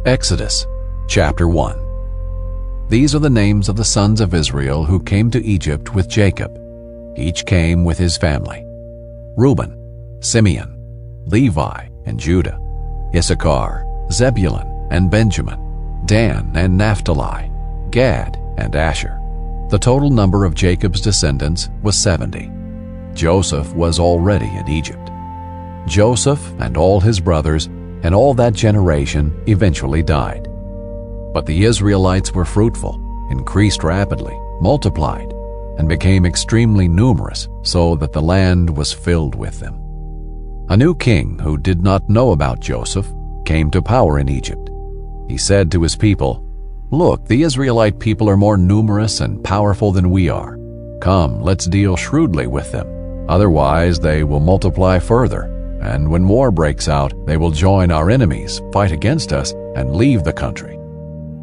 Exodus chapter 1. These are the names of the sons of Israel who came to Egypt with Jacob. Each came with his family: Reuben, Simeon, Levi, and Judah; Issachar, Zebulun, and Benjamin; Dan and Naphtali; Gad and Asher. The total number of Jacob's descendants was 70. Joseph was already in Egypt. Joseph and all his brothers and all that generation eventually died. But the Israelites were fruitful, increased rapidly, multiplied, and became extremely numerous, so that the land was filled with them. A new king who did not know about Joseph came to power in Egypt. He said to his people, "Look, the Israelite people are more numerous and powerful than we are. Come, let's deal shrewdly with them. Otherwise they will multiply further, and when war breaks out, they will join our enemies, fight against us, and leave the country."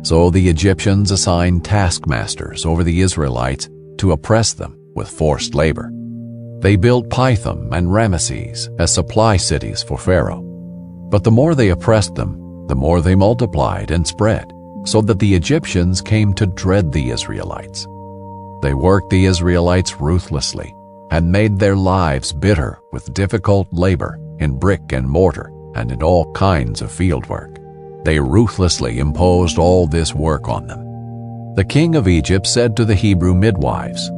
So the Egyptians assigned taskmasters over the Israelites to oppress them with forced labor. They built Pithom and Ramesses as supply cities for Pharaoh. But the more they oppressed them, the more they multiplied and spread, so that the Egyptians came to dread the Israelites. They worked the Israelites ruthlessly and made their lives bitter with difficult labor in brick and mortar and in all kinds of field work. They ruthlessly imposed all this work on them. The king of Egypt said to the Hebrew midwives,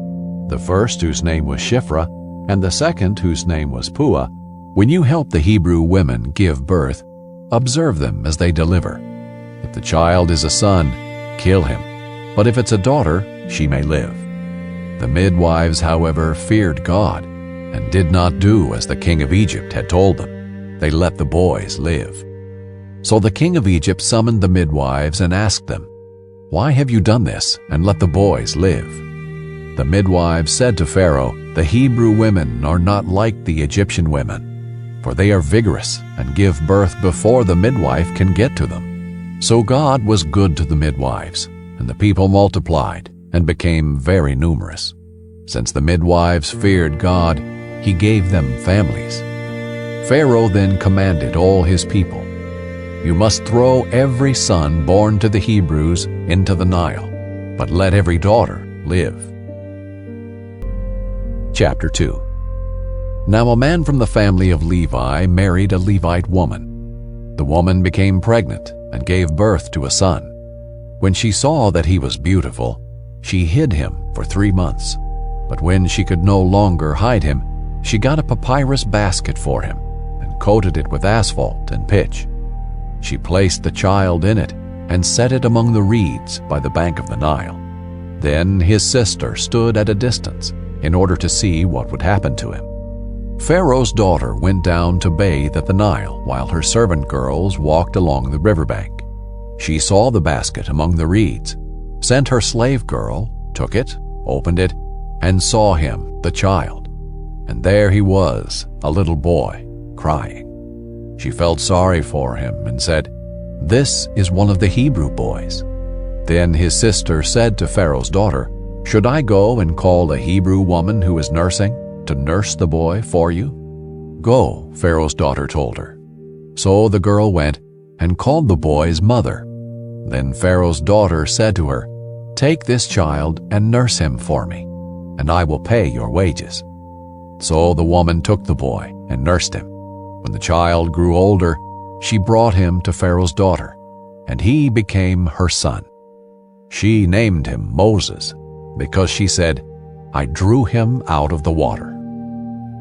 the first whose name was Shiphrah and the second whose name was Puah, "When you help the Hebrew women give birth, observe them as they deliver. If the child is a son, kill him, but if it's a daughter, she may live." The midwives, however, feared God and did not do as the king of Egypt had told them. They let the boys live. So the king of Egypt summoned the midwives and asked them, "Why have you done this and let the boys live?" The midwives said to Pharaoh, "The Hebrew women are not like the Egyptian women, for they are vigorous and give birth before the midwife can get to them." So God was good to the midwives, and the people multiplied and became very numerous. Since the midwives feared God, He gave them families. Pharaoh then commanded all his people, "You must throw every son born to the Hebrews into the Nile, but let every daughter live." Chapter 2. Now a man from the family of Levi married a Levite woman. The woman became pregnant and gave birth to a son. When she saw that he was beautiful, she hid him for 3 months. But when she could no longer hide him, she got a papyrus basket for him and coated it with asphalt and pitch. She placed the child in it and set it among the reeds by the bank of the Nile. Then his sister stood at a distance in order to see what would happen to him. Pharaoh's daughter went down to bathe at the Nile while her servant girls walked along the riverbank. She saw the basket among the reeds, sent her slave girl, took it, opened it, and saw him, the child. And there he was, a little boy, crying. She felt sorry for him and said, "This is one of the Hebrew boys." Then his sister said to Pharaoh's daughter, "Should I go and call a Hebrew woman who is nursing to nurse the boy for you?" "Go," Pharaoh's daughter told her. So the girl went and called the boy's mother. Then Pharaoh's daughter said to her, "Take this child and nurse him for me, and I will pay your wages." So the woman took the boy and nursed him. When the child grew older, she brought him to Pharaoh's daughter, and he became her son. She named him Moses, because she said, "I drew him out of the water."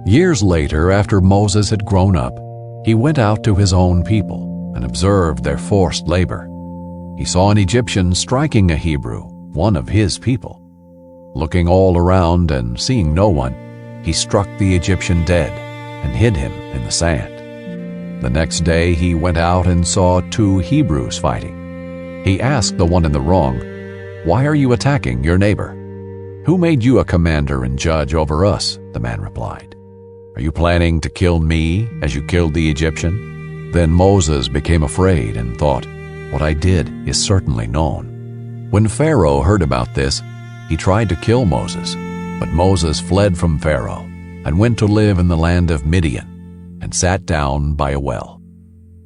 Years later, after Moses had grown up, he went out to his own people and observed their forced labor. He saw an Egyptian striking a Hebrew, one of his people. Looking all around and seeing no one, he struck the Egyptian dead and hid him in the sand. The next day he went out and saw 2 Hebrews fighting. He asked the one in the wrong, "Why are you attacking your neighbor?" "Who made you a commander and judge over us?" the man replied. "Are you planning to kill me as you killed the Egyptian?" Then Moses became afraid and thought, "What I did is certainly known." When Pharaoh heard about this, he tried to kill Moses, but Moses fled from Pharaoh and went to live in the land of Midian and sat down by a well.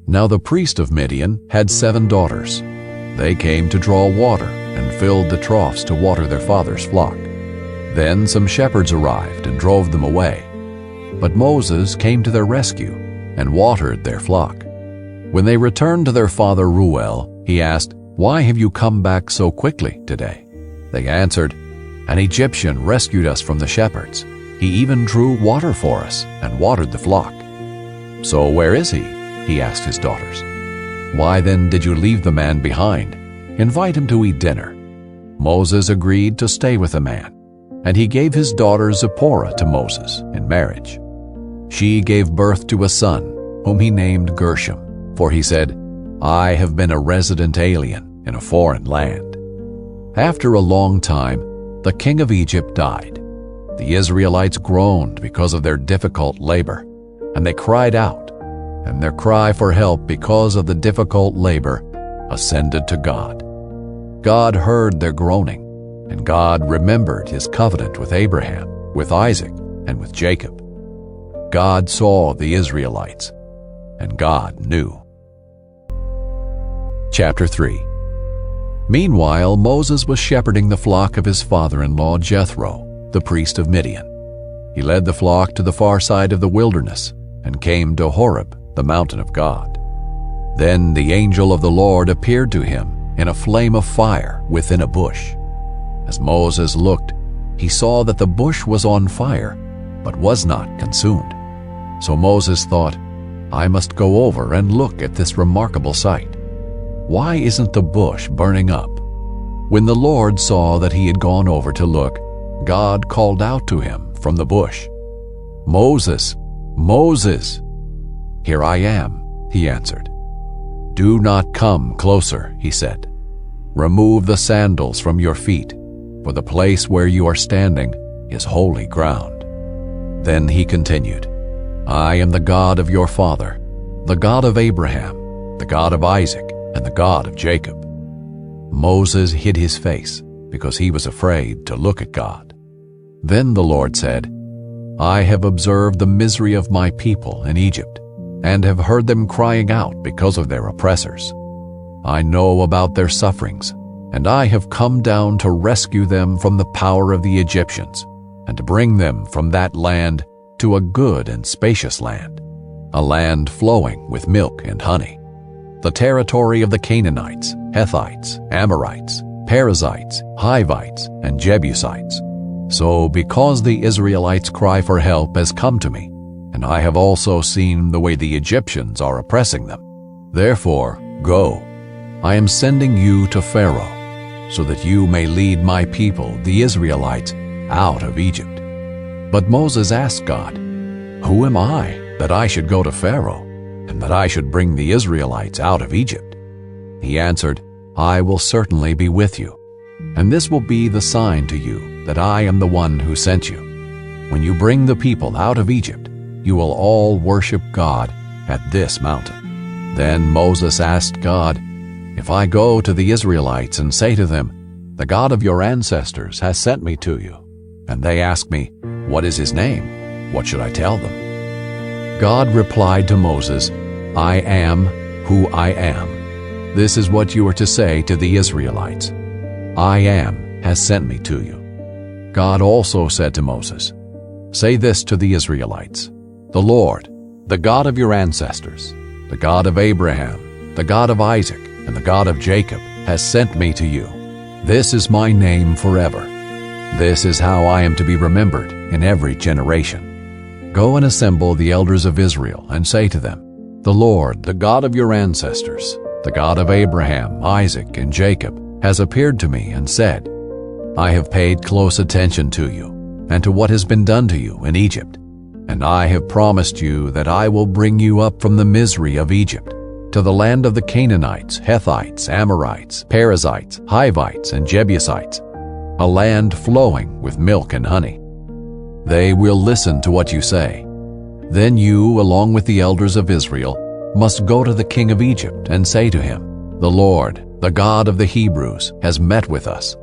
Now the priest of Midian had 7 daughters. They came to draw water and filled the troughs to water their father's flock. Then some shepherds arrived and drove them away. But Moses came to their rescue and watered their flock. When they returned to their father Reuel, he asked, "Why have you come back so quickly today?" They answered, "An Egyptian rescued us from the shepherds. He even drew water for us and watered the flock." "So where is he?" he asked his daughters. "Why then did you leave the man behind? Invite him to eat dinner." Moses agreed to stay with the man, and he gave his daughter Zipporah to Moses in marriage. She gave birth to a son, whom he named Gershom, for he said, "I have been a resident alien in a foreign land." After a long time, the king of Egypt died. The Israelites groaned because of their difficult labor, and they cried out, and their cry for help because of the difficult labor ascended to God. God heard their groaning, and God remembered his covenant with Abraham, with Isaac, and with Jacob. God saw the Israelites, and God knew. Chapter 3. Meanwhile, Moses was shepherding the flock of his father-in-law Jethro, the priest of Midian. He led the flock to the far side of the wilderness and came to Horeb, the mountain of God. Then the angel of the Lord appeared to him in a flame of fire within a bush. As Moses looked, he saw that the bush was on fire, but was not consumed. So Moses thought, "I must go over and look at this remarkable sight. Why isn't the bush burning up?" When the Lord saw that he had gone over to look, God called out to him from the bush, "Moses, Moses!" "Here I am," he answered. "Do not come closer," he said. "Remove the sandals from your feet, for the place where you are standing is holy ground." Then he continued, "I am the God of your father, the God of Abraham, the God of Isaac, and the God of Jacob." Moses hid his face because he was afraid to look at God. Then the Lord said, "I have observed the misery of my people in Egypt, and have heard them crying out because of their oppressors. I know about their sufferings, and I have come down to rescue them from the power of the Egyptians, and to bring them from that land to a good and spacious land, a land flowing with milk and honey, the territory of the Canaanites, Hittites, Amorites, Perizzites, Hivites, and Jebusites. So because the Israelites' cry for help has come to me, and I have also seen the way the Egyptians are oppressing them, therefore go, I am sending you to Pharaoh, so that you may lead my people, the Israelites, out of Egypt." But Moses asked God, "Who am I that I should go to Pharaoh, and that I should bring the Israelites out of Egypt?" He answered, "I will certainly be with you, and this will be the sign to you that I am the one who sent you. When you bring the people out of Egypt, you will all worship God at this mountain." Then Moses asked God, "If I go to the Israelites and say to them, 'The God of your ancestors has sent me to you,' and they ask me, 'What is his name?' what should I tell them?" God replied to Moses, "I am who I am. This is what you are to say to the Israelites. I am has sent me to you." God also said to Moses, "Say this to the Israelites, 'The Lord, the God of your ancestors, the God of Abraham, the God of Isaac, and the God of Jacob, has sent me to you. This is my name forever. This is how I am to be remembered in every generation. Go and assemble the elders of Israel and say to them, 'The Lord, the God of your ancestors, the God of Abraham, Isaac, and Jacob, has appeared to me and said, I have paid close attention to you and to what has been done to you in Egypt, and I have promised you that I will bring you up from the misery of Egypt to the land of the Canaanites, Hittites, Amorites, Perizzites, Hivites, and Jebusites, a land flowing with milk and honey. They will listen to what you say. Then you, along with the elders of Israel, must go to the king of Egypt and say to him, 'The Lord, the God of the Hebrews, has met with us.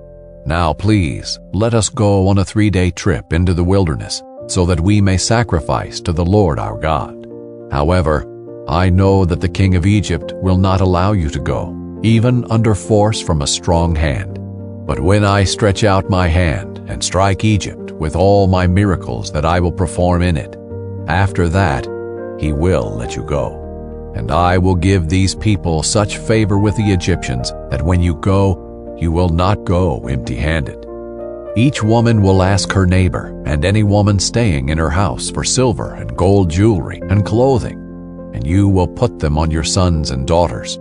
Now please, let us go on a 3-day trip into the wilderness, so that we may sacrifice to the Lord our God. However, I know that the king of Egypt will not allow you to go, even under force from a strong hand. But when I stretch out my hand and strike Egypt with all my miracles that I will perform in it, after that he will let you go. And I will give these people such favor with the Egyptians that when you go, you will not go empty-handed. Each woman will ask her neighbor and any woman staying in her house for silver and gold jewelry and clothing, and you will put them on your sons and daughters.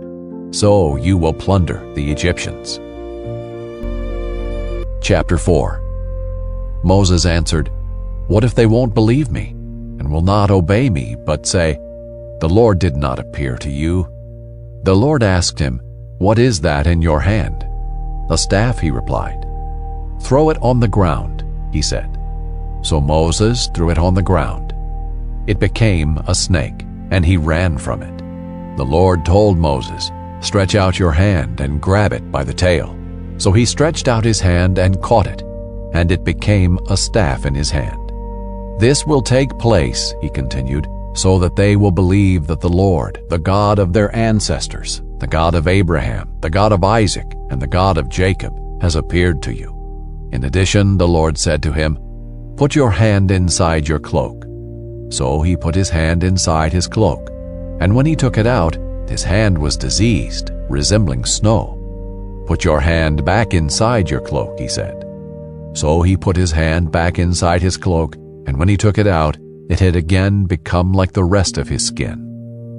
So you will plunder the Egyptians. Chapter 4. Moses answered, "What if they won't believe me and will not obey me, but say, 'The Lord did not appear to you'?" The Lord asked him, "What is that in your hand?" "A staff," he replied. "Throw it on the ground," he said. So Moses threw it on the ground. It became a snake, and he ran from it. The Lord told Moses, "Stretch out your hand and grab it by the tail." So he stretched out his hand and caught it, and it became a staff in his hand. "This will take place," he continued, "so that they will believe that the Lord, the God of their ancestors, the God of Abraham, the God of Isaac, and the God of Jacob, has appeared to you." In addition, the Lord said to him, "Put your hand inside your cloak." So he put his hand inside his cloak, and when he took it out, his hand was diseased, resembling snow. "Put your hand back inside your cloak," he said. So he put his hand back inside his cloak, and when he took it out, it had again become like the rest of his skin.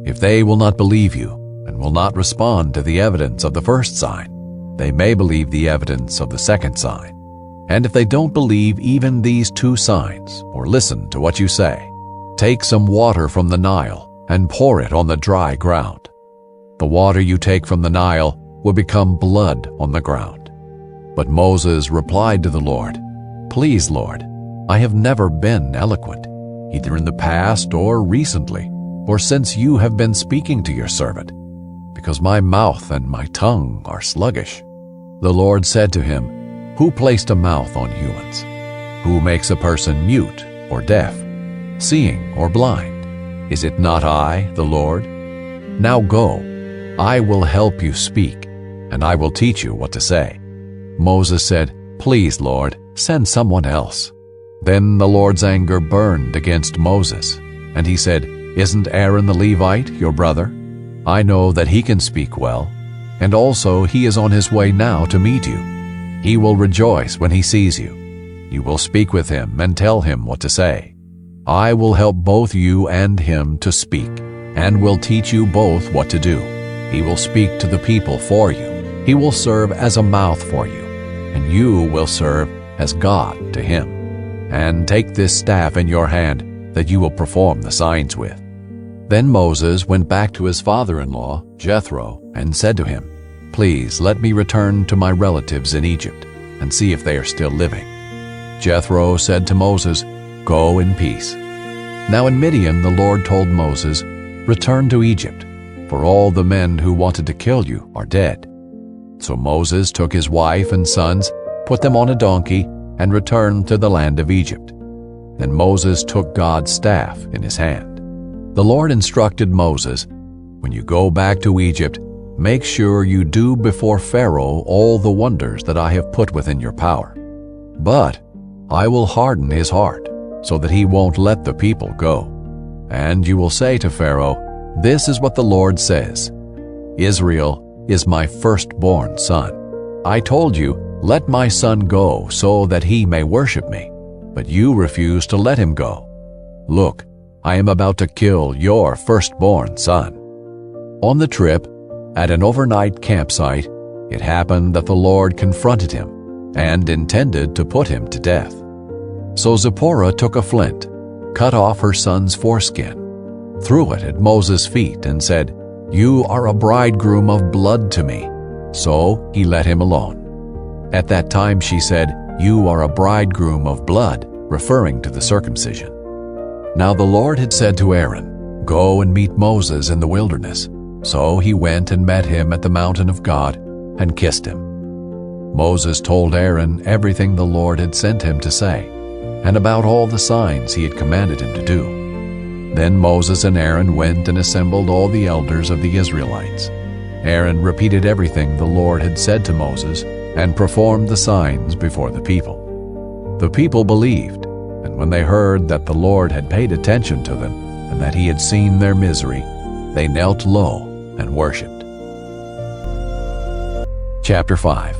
If they will not believe you and will not respond to the evidence of the first sign, they may believe the evidence of the second sign. And if they don't believe even these two signs or listen to what you say, take some water from the Nile and pour it on the dry ground. The water you take from the Nile will become blood on the ground. But Moses replied to the Lord, "Please, Lord, I have never been eloquent, either in the past or recently, or since you have been speaking to your servant, because my mouth and my tongue are sluggish." The Lord said to him, "Who placed a mouth on humans? Who makes a person mute or deaf, seeing or blind? Is it not I, the Lord? Now go, I will help you speak, and I will teach you what to say." Moses said, "Please, Lord, send someone else." Then the Lord's anger burned against Moses, and he said, "Isn't Aaron the Levite your brother? I know that he can speak well, and also he is on his way now to meet you. He will rejoice when he sees you. You will speak with him and tell him what to say. I will help both you and him to speak, and will teach you both what to do. He will speak to the people for you. He will serve as a mouth for you, and you will serve as God to him. And take this staff in your hand that you will perform the signs with." Then Moses went back to his father-in-law, Jethro, and said to him, "Please let me return to my relatives in Egypt and see if they are still living." Jethro said to Moses, "Go in peace." Now in Midian the Lord told Moses, "Return to Egypt, for all the men who wanted to kill you are dead." So Moses took his wife and sons, put them on a donkey, and returned to the land of Egypt. Then Moses took God's staff in his hand. The Lord instructed Moses, "When you go back to Egypt, make sure you do before Pharaoh all the wonders that I have put within your power. But I will harden his heart, so that he won't let the people go. And you will say to Pharaoh, 'This is what the Lord says: Israel is my firstborn son. I told you, let my son go so that he may worship me, but you refuse to let him go. Look, I am about to kill your firstborn son.'" On the trip, at an overnight campsite, it happened that the Lord confronted him and intended to put him to death. So Zipporah took a flint, cut off her son's foreskin, threw it at Moses' feet, and said, "You are a bridegroom of blood to me." So he let him alone. At that time she said, "You are a bridegroom of blood," referring to the circumcision. Now the Lord had said to Aaron, "Go and meet Moses in the wilderness." So he went and met him at the mountain of God and kissed him. Moses told Aaron everything the Lord had sent him to say, and about all the signs he had commanded him to do. Then Moses and Aaron went and assembled all the elders of the Israelites. Aaron repeated everything the Lord had said to Moses and performed the signs before the people. The people believed, and when they heard that the Lord had paid attention to them and that he had seen their misery, they knelt low and worshipped. Chapter 5.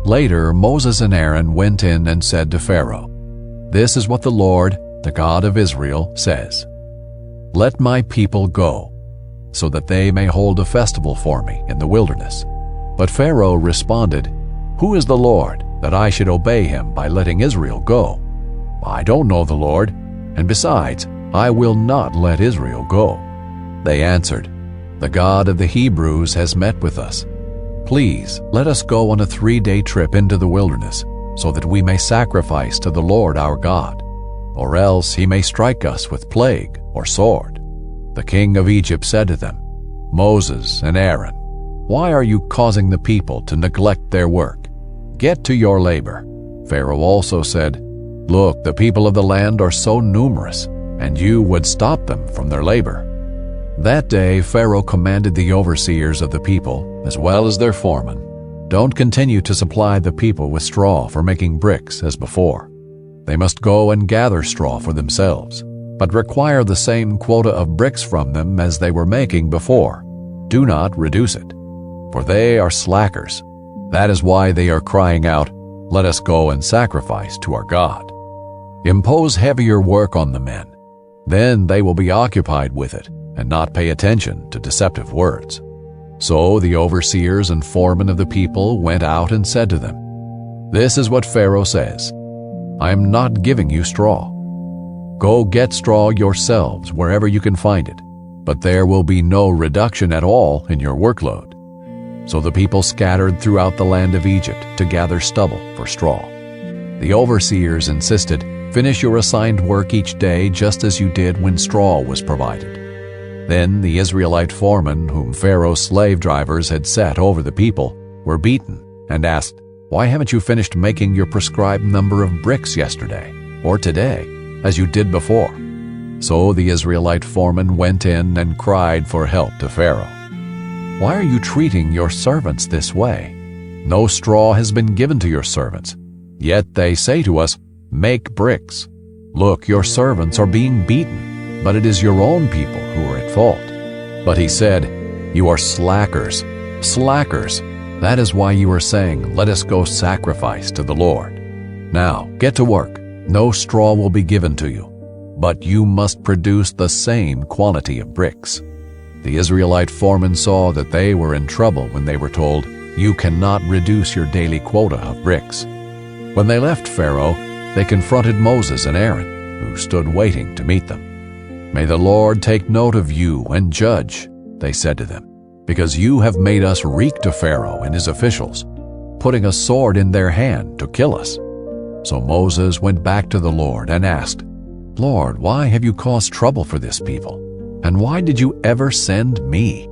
Later Moses and Aaron went in and said to Pharaoh, "This is what the Lord, the God of Israel, says. Let my people go, so that they may hold a festival for me in the wilderness." But Pharaoh responded, "Who is the Lord, that I should obey him by letting Israel go? I don't know the Lord, and besides, I will not let Israel go." They answered, "The God of the Hebrews has met with us. Please let us go on a 3-day trip into the wilderness, so that we may sacrifice to the Lord our God, or else he may strike us with plague or sword." The king of Egypt said to them, "Moses and Aaron, why are you causing the people to neglect their work? Get to your labor." Pharaoh also said, "Look, the people of the land are so numerous, and you would stop them from their labor." That day Pharaoh commanded the overseers of the people, as well as their foremen, "Don't continue to supply the people with straw for making bricks as before. They must go and gather straw for themselves, but require the same quota of bricks from them as they were making before. Do not reduce it, for they are slackers. That is why they are crying out, 'Let us go and sacrifice to our God.' Impose heavier work on the men. Then they will be occupied with it and not pay attention to deceptive words." So the overseers and foremen of the people went out and said to them, "This is what Pharaoh says. I am not giving you straw. Go get straw yourselves wherever you can find it, but there will be no reduction at all in your workload." So the people scattered throughout the land of Egypt to gather stubble for straw. The overseers insisted, "Finish your assigned work each day just as you did when straw was provided." Then the Israelite foremen, whom Pharaoh's slave drivers had set over the people, were beaten and asked, "Why haven't you finished making your prescribed number of bricks yesterday, or today, as you did before?" So the Israelite foreman went in and cried for help to Pharaoh. "Why are you treating your servants this way? No straw has been given to your servants, yet they say to us, 'Make bricks.' Look, your servants are being beaten, but it is your own people who are at fault." But he said, "You are slackers, slackers. That is why you are saying, 'Let us go sacrifice to the Lord.' Now get to work. No straw will be given to you, but you must produce the same quantity of bricks." The Israelite foremen saw that they were in trouble when they were told, "You cannot reduce your daily quota of bricks." When they left Pharaoh, they confronted Moses and Aaron, who stood waiting to meet them. "May the Lord take note of you and judge," they said to them, "because you have made us reek to Pharaoh and his officials, putting a sword in their hand to kill us." So Moses went back to the Lord and asked, "Lord, why have you caused trouble for this people? And why did you ever send me?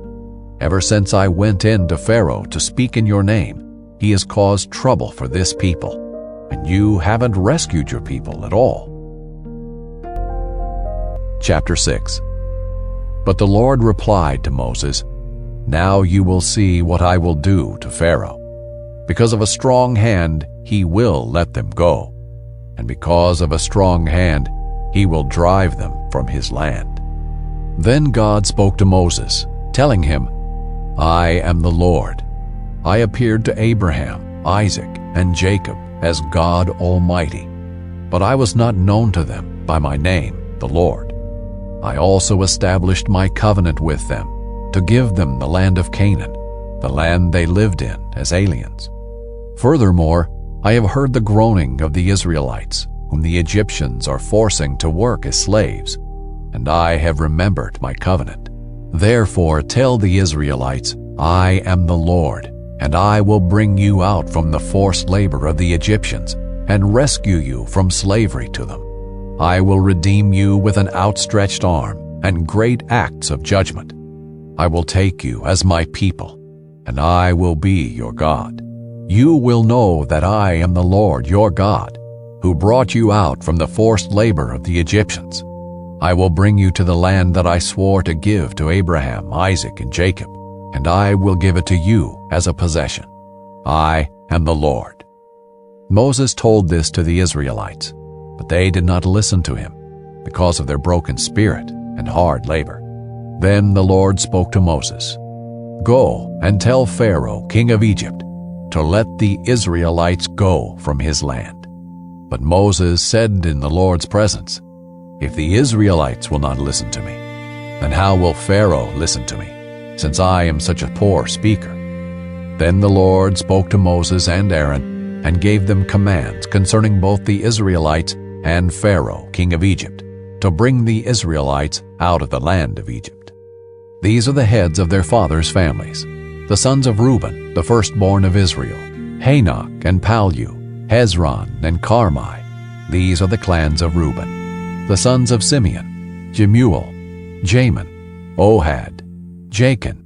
Ever since I went in to Pharaoh to speak in your name, he has caused trouble for this people, and you haven't rescued your people at all." Chapter 6. But the Lord replied to Moses, "Now you will see what I will do to Pharaoh. Because of a strong hand he will let them go, and because of a strong hand he will drive them from his land." Then God spoke to Moses, telling him, "I am the Lord. I appeared to Abraham, Isaac, and Jacob as God Almighty, but I was not known to them by my name, the Lord. I also established my covenant with them to give them the land of Canaan, the land they lived in as aliens. Furthermore, I have heard the groaning of the Israelites, whom the Egyptians are forcing to work as slaves, and I have remembered my covenant. Therefore tell the Israelites, I am the Lord, and I will bring you out from the forced labor of the Egyptians and rescue you from slavery to them. I will redeem you with an outstretched arm and great acts of judgment. I will take you as my people, and I will be your God. You will know that I am the Lord your God, who brought you out from the forced labor of the Egyptians. I will bring you to the land that I swore to give to Abraham, Isaac, and Jacob, and I will give it to you as a possession. I am the Lord." Moses told this to the Israelites, but they did not listen to him because of their broken spirit and hard labor. Then the Lord spoke to Moses, "Go and tell Pharaoh, king of Egypt, to let the Israelites go from his land." But Moses said in the Lord's presence, "If the Israelites will not listen to me, then how will Pharaoh listen to me, since I am such a poor speaker?" Then the Lord spoke to Moses and Aaron and gave them commands concerning both the Israelites and Pharaoh, king of Egypt, to bring the Israelites out of the land of Egypt. These are the heads of their fathers' families: the sons of Reuben, the firstborn of Israel, Hanok and Palu, Hezron and Carmi. These are the clans of Reuben. The sons of Simeon, Jemuel, Jamin, Ohad, Jachin,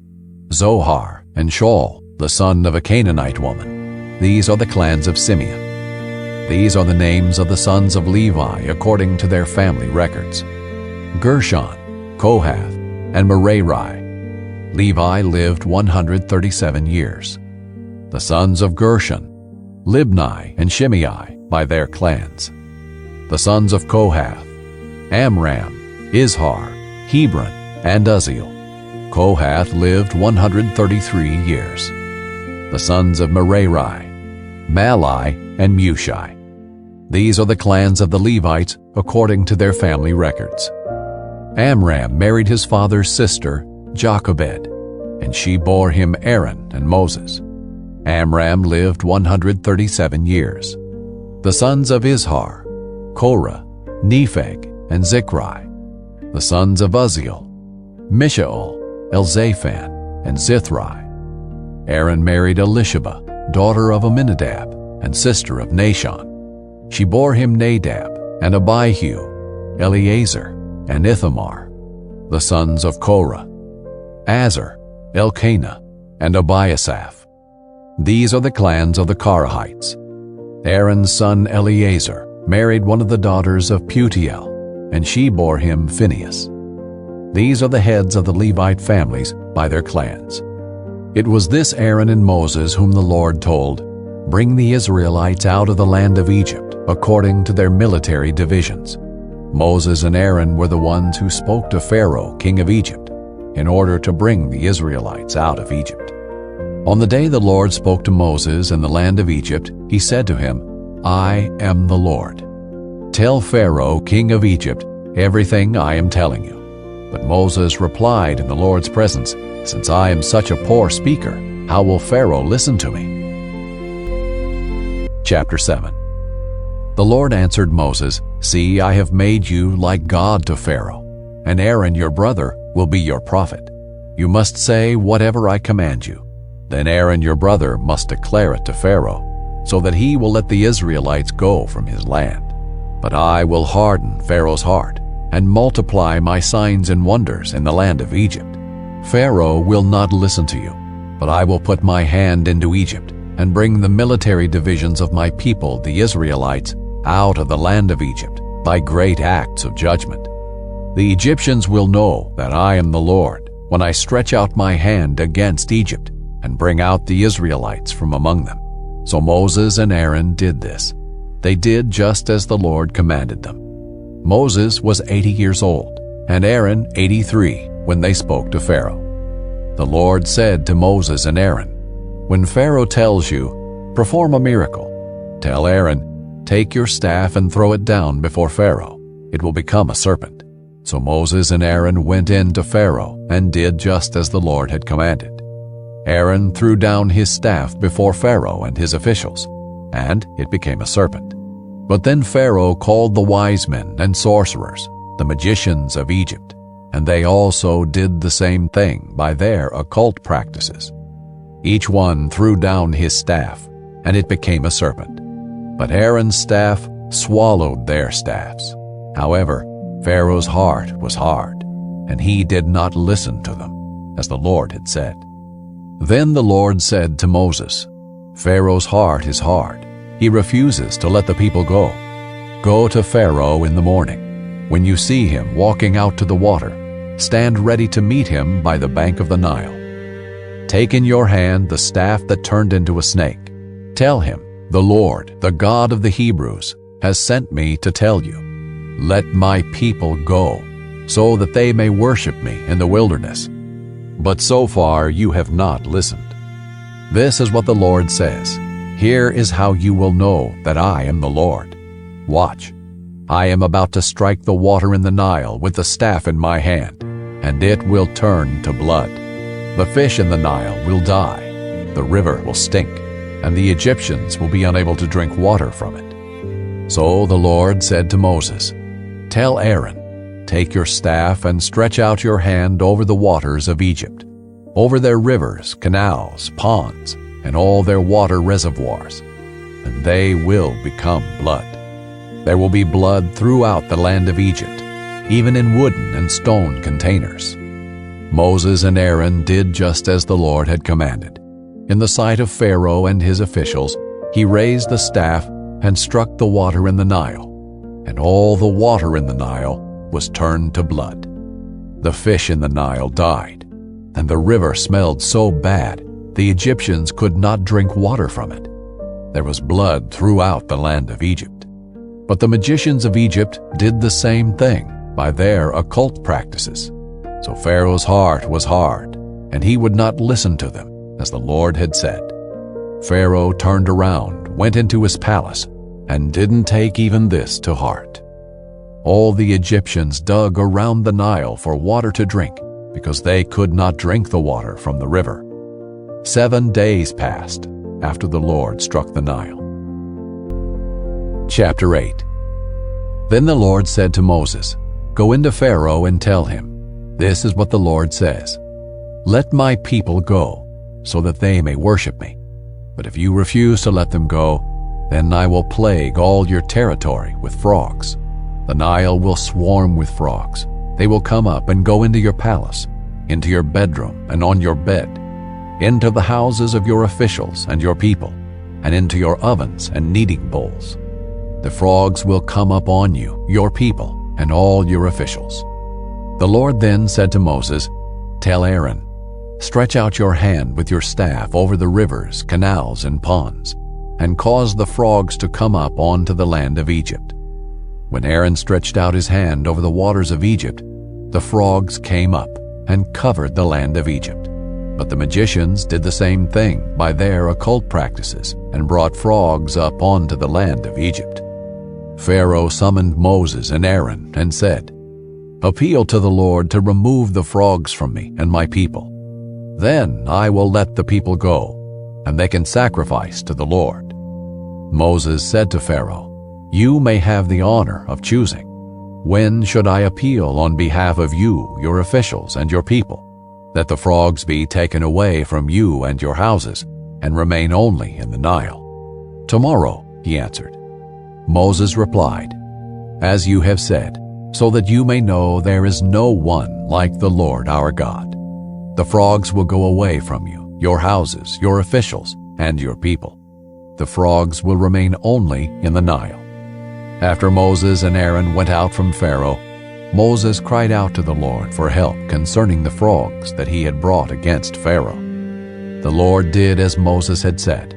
Zohar, and Shaul, the son of a Canaanite woman. These are the clans of Simeon. These are the names of the sons of Levi according to their family records: Gershon, Kohath, and Merari. Levi lived 137 years. The sons of Gershon, Libni and Shimei by their clans. The sons of Kohath, Amram, Izhar, Hebron, and Uzziel. Kohath lived 133 years. The sons of Merari, Mahli and Mushi. These are the clans of the Levites according to their family records. Amram married his father's sister, Jochebed, and she bore him Aaron and Moses. Amram lived 137 years. The sons of Izhar, Korah, Nepheg, and Zichri. The sons of Uzziel, Mishael, Elzaphan, and Zithri. Aaron married Elisheba, daughter of Amminadab, and sister of Nahshon. She bore him Nadab, and Abihu, Eleazar, and Ithamar. The sons of Korah, Azar, Elkanah, and Abiasaph. These are the clans of the Korahites. Aaron's son Eleazar married one of the daughters of Putiel, and she bore him Phinehas. These are the heads of the Levite families by their clans. It was this Aaron and Moses whom the Lord told, "Bring the Israelites out of the land of Egypt according to their military divisions." Moses and Aaron were the ones who spoke to Pharaoh, king of Egypt, in order to bring the Israelites out of Egypt. On the day the Lord spoke to Moses in the land of Egypt, he said to him, "I am the Lord. Tell Pharaoh, king of Egypt, everything I am telling you." But Moses replied in the Lord's presence, "Since I am such a poor speaker, how will Pharaoh listen to me?" Chapter 7. The Lord answered Moses, "See, I have made you like God to Pharaoh, and Aaron your brother will be your prophet. You must say whatever I command you. Then Aaron your brother must declare it to Pharaoh, so that he will let the Israelites go from his land. But I will harden Pharaoh's heart and multiply my signs and wonders in the land of Egypt. Pharaoh will not listen to you, but I will put my hand into Egypt and bring the military divisions of my people, the Israelites, out of the land of Egypt by great acts of judgment. The Egyptians will know that I am the Lord when I stretch out my hand against Egypt and bring out the Israelites from among them." So Moses and Aaron did this. They did just as the Lord commanded them. Moses was 80 years old, and Aaron 83 when they spoke to Pharaoh. The Lord said to Moses and Aaron, "When Pharaoh tells you, 'Perform a miracle,' tell Aaron, 'Take your staff and throw it down before Pharaoh. It will become a serpent.'" So Moses and Aaron went in to Pharaoh and did just as the Lord had commanded. Aaron threw down his staff before Pharaoh and his officials, and it became a serpent. But then Pharaoh called the wise men and sorcerers, the magicians of Egypt, and they also did the same thing by their occult practices. Each one threw down his staff, and it became a serpent. But Aaron's staff swallowed their staffs. However, Pharaoh's heart was hard, and he did not listen to them, as the Lord had said. Then the Lord said to Moses, "Pharaoh's heart is hard. He refuses to let the people go. Go to Pharaoh in the morning, When you see him walking out to the water, stand ready to meet him by the bank of the Nile. Take in your hand the staff that turned into a snake. Tell him, 'The Lord, the God of the Hebrews, has sent me to tell you, let my people go, so that they may worship me in the wilderness.' But so far you have not listened. This is what the Lord says. Here is how you will know that I am the Lord. Watch. I am about to strike the water in the Nile with the staff in my hand, and it will turn to blood. The fish in the Nile will die, the river will stink, and the Egyptians will be unable to drink water from it." So the Lord said to Moses, "Tell Aaron, take your staff and stretch out your hand over the waters of Egypt, over their rivers, canals, ponds, and all their water reservoirs, and they will become blood. There will be blood throughout the land of Egypt, even in wooden and stone containers." Moses and Aaron did just as the Lord had commanded. In the sight of Pharaoh and his officials, he raised the staff and struck the water in the Nile, and all the water in the Nile was turned to blood. The fish in the Nile died, and the river smelled so bad the Egyptians could not drink water from it. There was blood throughout the land of Egypt. But the magicians of Egypt did the same thing by their occult practices. So Pharaoh's heart was hard, and he would not listen to them, as the Lord had said. Pharaoh turned around, went into his palace, and didn't take even this to heart. All the Egyptians dug around the Nile for water to drink, because they could not drink the water from the river. 7 days passed after the Lord struck the Nile. Chapter 8. Then the Lord said to Moses, "Go into Pharaoh and tell him, 'This is what the Lord says. Let my people go, so that they may worship me. But if you refuse to let them go, then I will plague all your territory with frogs. The Nile will swarm with frogs. They will come up and go into your palace, into your bedroom and on your bed, into the houses of your officials and your people, and into your ovens and kneading bowls. The frogs will come up on you, your people, and all your officials." The Lord then said to Moses, "Tell Aaron, stretch out your hand with your staff over the rivers, canals, and ponds, and cause the frogs to come up onto the land of Egypt." When Aaron stretched out his hand over the waters of Egypt, the frogs came up and covered the land of Egypt. But the magicians did the same thing by their occult practices and brought frogs up onto the land of Egypt. Pharaoh summoned Moses and Aaron and said, "Appeal to the Lord to remove the frogs from me and my people. Then I will let the people go, and they can sacrifice to the Lord." Moses said to Pharaoh, "You may have the honor of choosing. When should I appeal on behalf of you, your officials, and your people, that the frogs be taken away from you and your houses, and remain only in the Nile?" "Tomorrow," he answered. Moses replied, "As you have said, so that you may know there is no one like the Lord our God. The frogs will go away from you, your houses, your officials, and your people. The frogs will remain only in the Nile." After Moses and Aaron went out from Pharaoh, Moses cried out to the Lord for help concerning the frogs that he had brought against Pharaoh. The Lord did as Moses had said.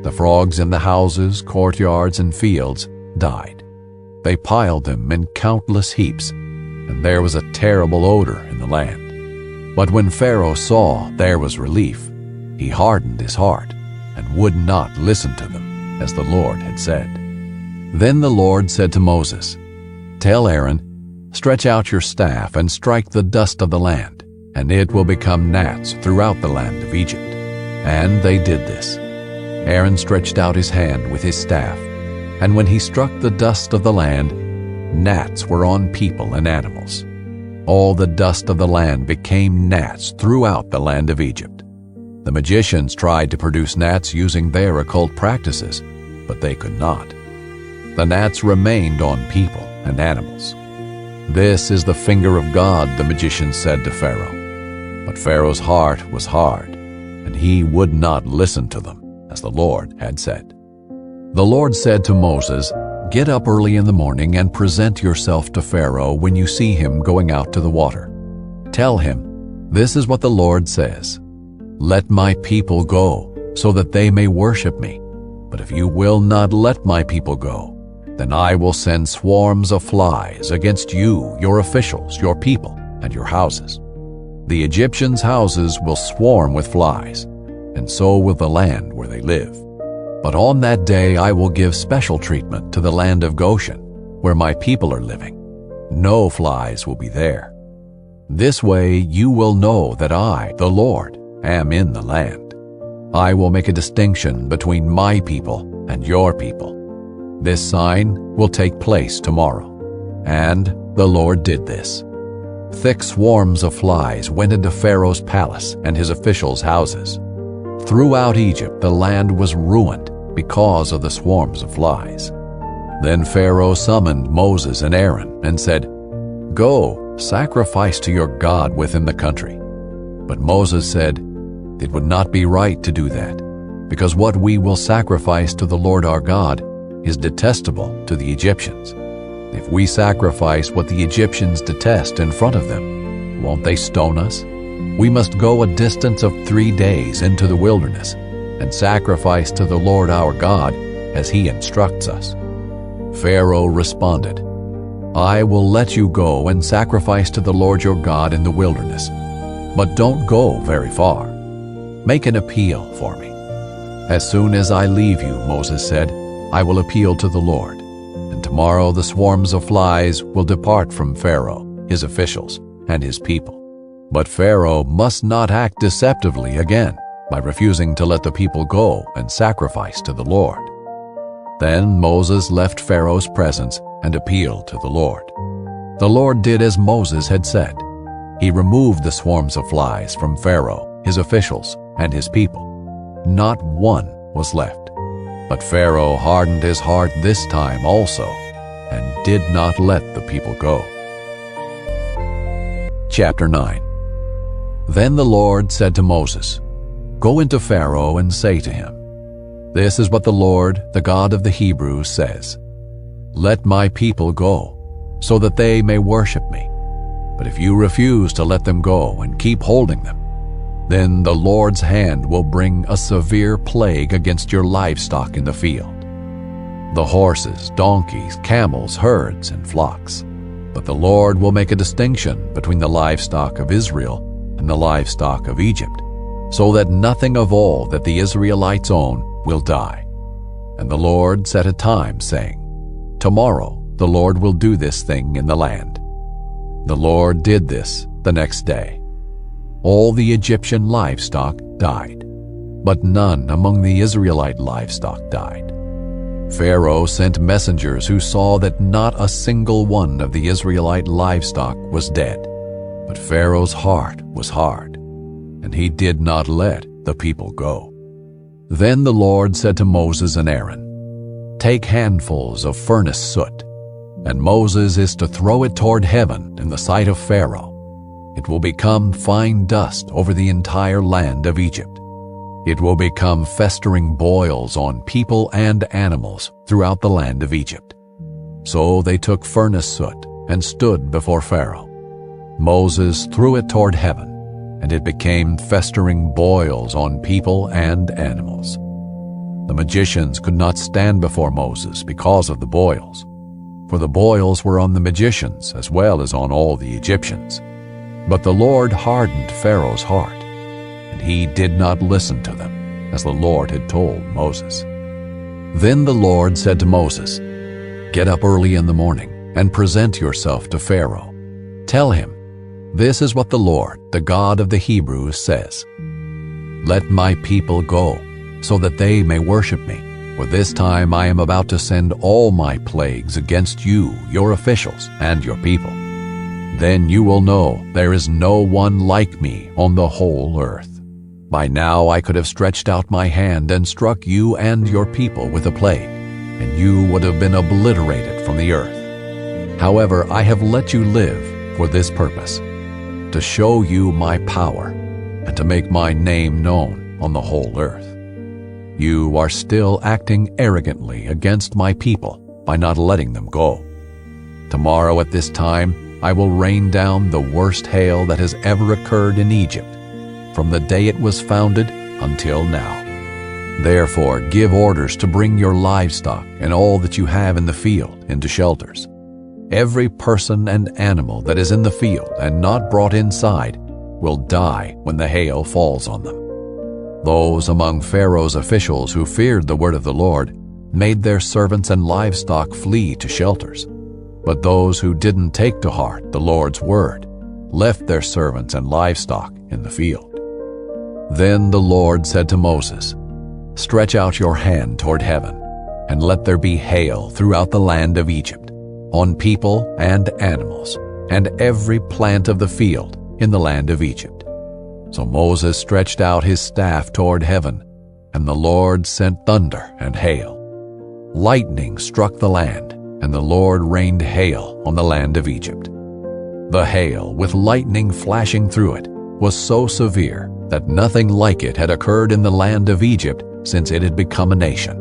The frogs in the houses, courtyards, and fields died. They piled them in countless heaps, and there was a terrible odor in the land. But when Pharaoh saw there was relief, he hardened his heart and would not listen to them, as the Lord had said. Then the Lord said to Moses, "Tell Aaron, stretch out your staff and strike the dust of the land, and it will become gnats throughout the land of Egypt." And they did this. Aaron stretched out his hand with his staff, and when he struck the dust of the land, gnats were on people and animals. All the dust of the land became gnats throughout the land of Egypt. The magicians tried to produce gnats using their occult practices, but they could not. The gnats remained on people and animals. "This is the finger of God," the magicians said to Pharaoh. But Pharaoh's heart was hard, and he would not listen to them, as the Lord had said. The Lord said to Moses, Get up early in the morning and present yourself to Pharaoh when you see him going out to the water. Tell him, 'This is what the Lord says. Let my people go, so that they may worship me. But if you will not let my people go, then I will send swarms of flies against you, your officials, your people, and your houses. The Egyptians' houses will swarm with flies, and so will the land where they live. But on that day I will give special treatment to the land of Goshen, where my people are living. No flies will be there. This way you will know that I, the Lord, am in the land. I will make a distinction between my people and your people. This sign will take place tomorrow." And the Lord did this. Thick swarms of flies went into Pharaoh's palace and his officials' houses. Throughout Egypt the land was ruined because of the swarms of flies. Then Pharaoh summoned Moses and Aaron and said, "Go, sacrifice to your God within the country." But Moses said, "It would not be right to do that, because what we will sacrifice to the Lord our God is detestable to the Egyptians. If we sacrifice what the Egyptians detest in front of them, won't they stone us? We must go a distance of 3 days into the wilderness and sacrifice to the Lord our God as he instructs us." Pharaoh responded, "I will let you go and sacrifice to the Lord your God in the wilderness, but don't go very far. Make an appeal for me." "As soon as I leave you," Moses said, "I will appeal to the Lord, and tomorrow the swarms of flies will depart from Pharaoh, his officials, and his people." But Pharaoh must not act deceptively again by refusing to let the people go and sacrifice to the Lord. Then Moses left Pharaoh's presence and appealed to the Lord. The Lord did as Moses had said. He removed the swarms of flies from Pharaoh, his officials, and his people. Not one was left. But Pharaoh hardened his heart this time also, and did not let the people go. Chapter 9. Then the Lord said to Moses, "Go into Pharaoh and say to him, 'This is what the Lord, the God of the Hebrews, says. Let my people go, so that they may worship me. But if you refuse to let them go and keep holding them, then the Lord's hand will bring a severe plague against your livestock in the field, the horses, donkeys, camels, herds, and flocks. But the Lord will make a distinction between the livestock of Israel and the livestock of Egypt, so that nothing of all that the Israelites own will die.' And the Lord set a time, saying, 'Tomorrow the Lord will do this thing in the land.' The Lord did this the next day. All the Egyptian livestock died, but none among the Israelite livestock died. Pharaoh sent messengers who saw that not a single one of the Israelite livestock was dead. But Pharaoh's heart was hard, and he did not let the people go. Then the Lord said to Moses and Aaron, "Take handfuls of furnace soot, and Moses is to throw it toward heaven in the sight of Pharaoh. It will become fine dust over the entire land of Egypt. It will become festering boils on people and animals throughout the land of Egypt." So they took furnace soot and stood before Pharaoh. Moses threw it toward heaven, and it became festering boils on people and animals. The magicians could not stand before Moses because of the boils, for the boils were on the magicians as well as on all the Egyptians. But the Lord hardened Pharaoh's heart, and he did not listen to them, as the Lord had told Moses. Then the Lord said to Moses, "Get up early in the morning and present yourself to Pharaoh. Tell him, 'This is what the Lord, the God of the Hebrews, says. Let my people go, so that they may worship me. For this time I am about to send all my plagues against you, your officials, and your people. Then you will know there is no one like me on the whole earth. By now I could have stretched out my hand and struck you and your people with a plague, and you would have been obliterated from the earth. However, I have let you live for this purpose, to show you my power and to make my name known on the whole earth. You are still acting arrogantly against my people by not letting them go. Tomorrow at this time I will rain down the worst hail that has ever occurred in Egypt, from the day it was founded until now. Therefore give orders to bring your livestock and all that you have in the field into shelters. Every person and animal that is in the field and not brought inside will die when the hail falls on them. Those among Pharaoh's officials who feared the word of the Lord made their servants and livestock flee to shelters. But those who didn't take to heart the Lord's word left their servants and livestock in the field. Then the Lord said to Moses, "Stretch out your hand toward heaven, and let there be hail throughout the land of Egypt, on people and animals, and every plant of the field in the land of Egypt." So Moses stretched out his staff toward heaven, and the Lord sent thunder and hail. Lightning struck the land, and the Lord rained hail on the land of Egypt. The hail, with lightning flashing through it, was so severe that nothing like it had occurred in the land of Egypt since it had become a nation.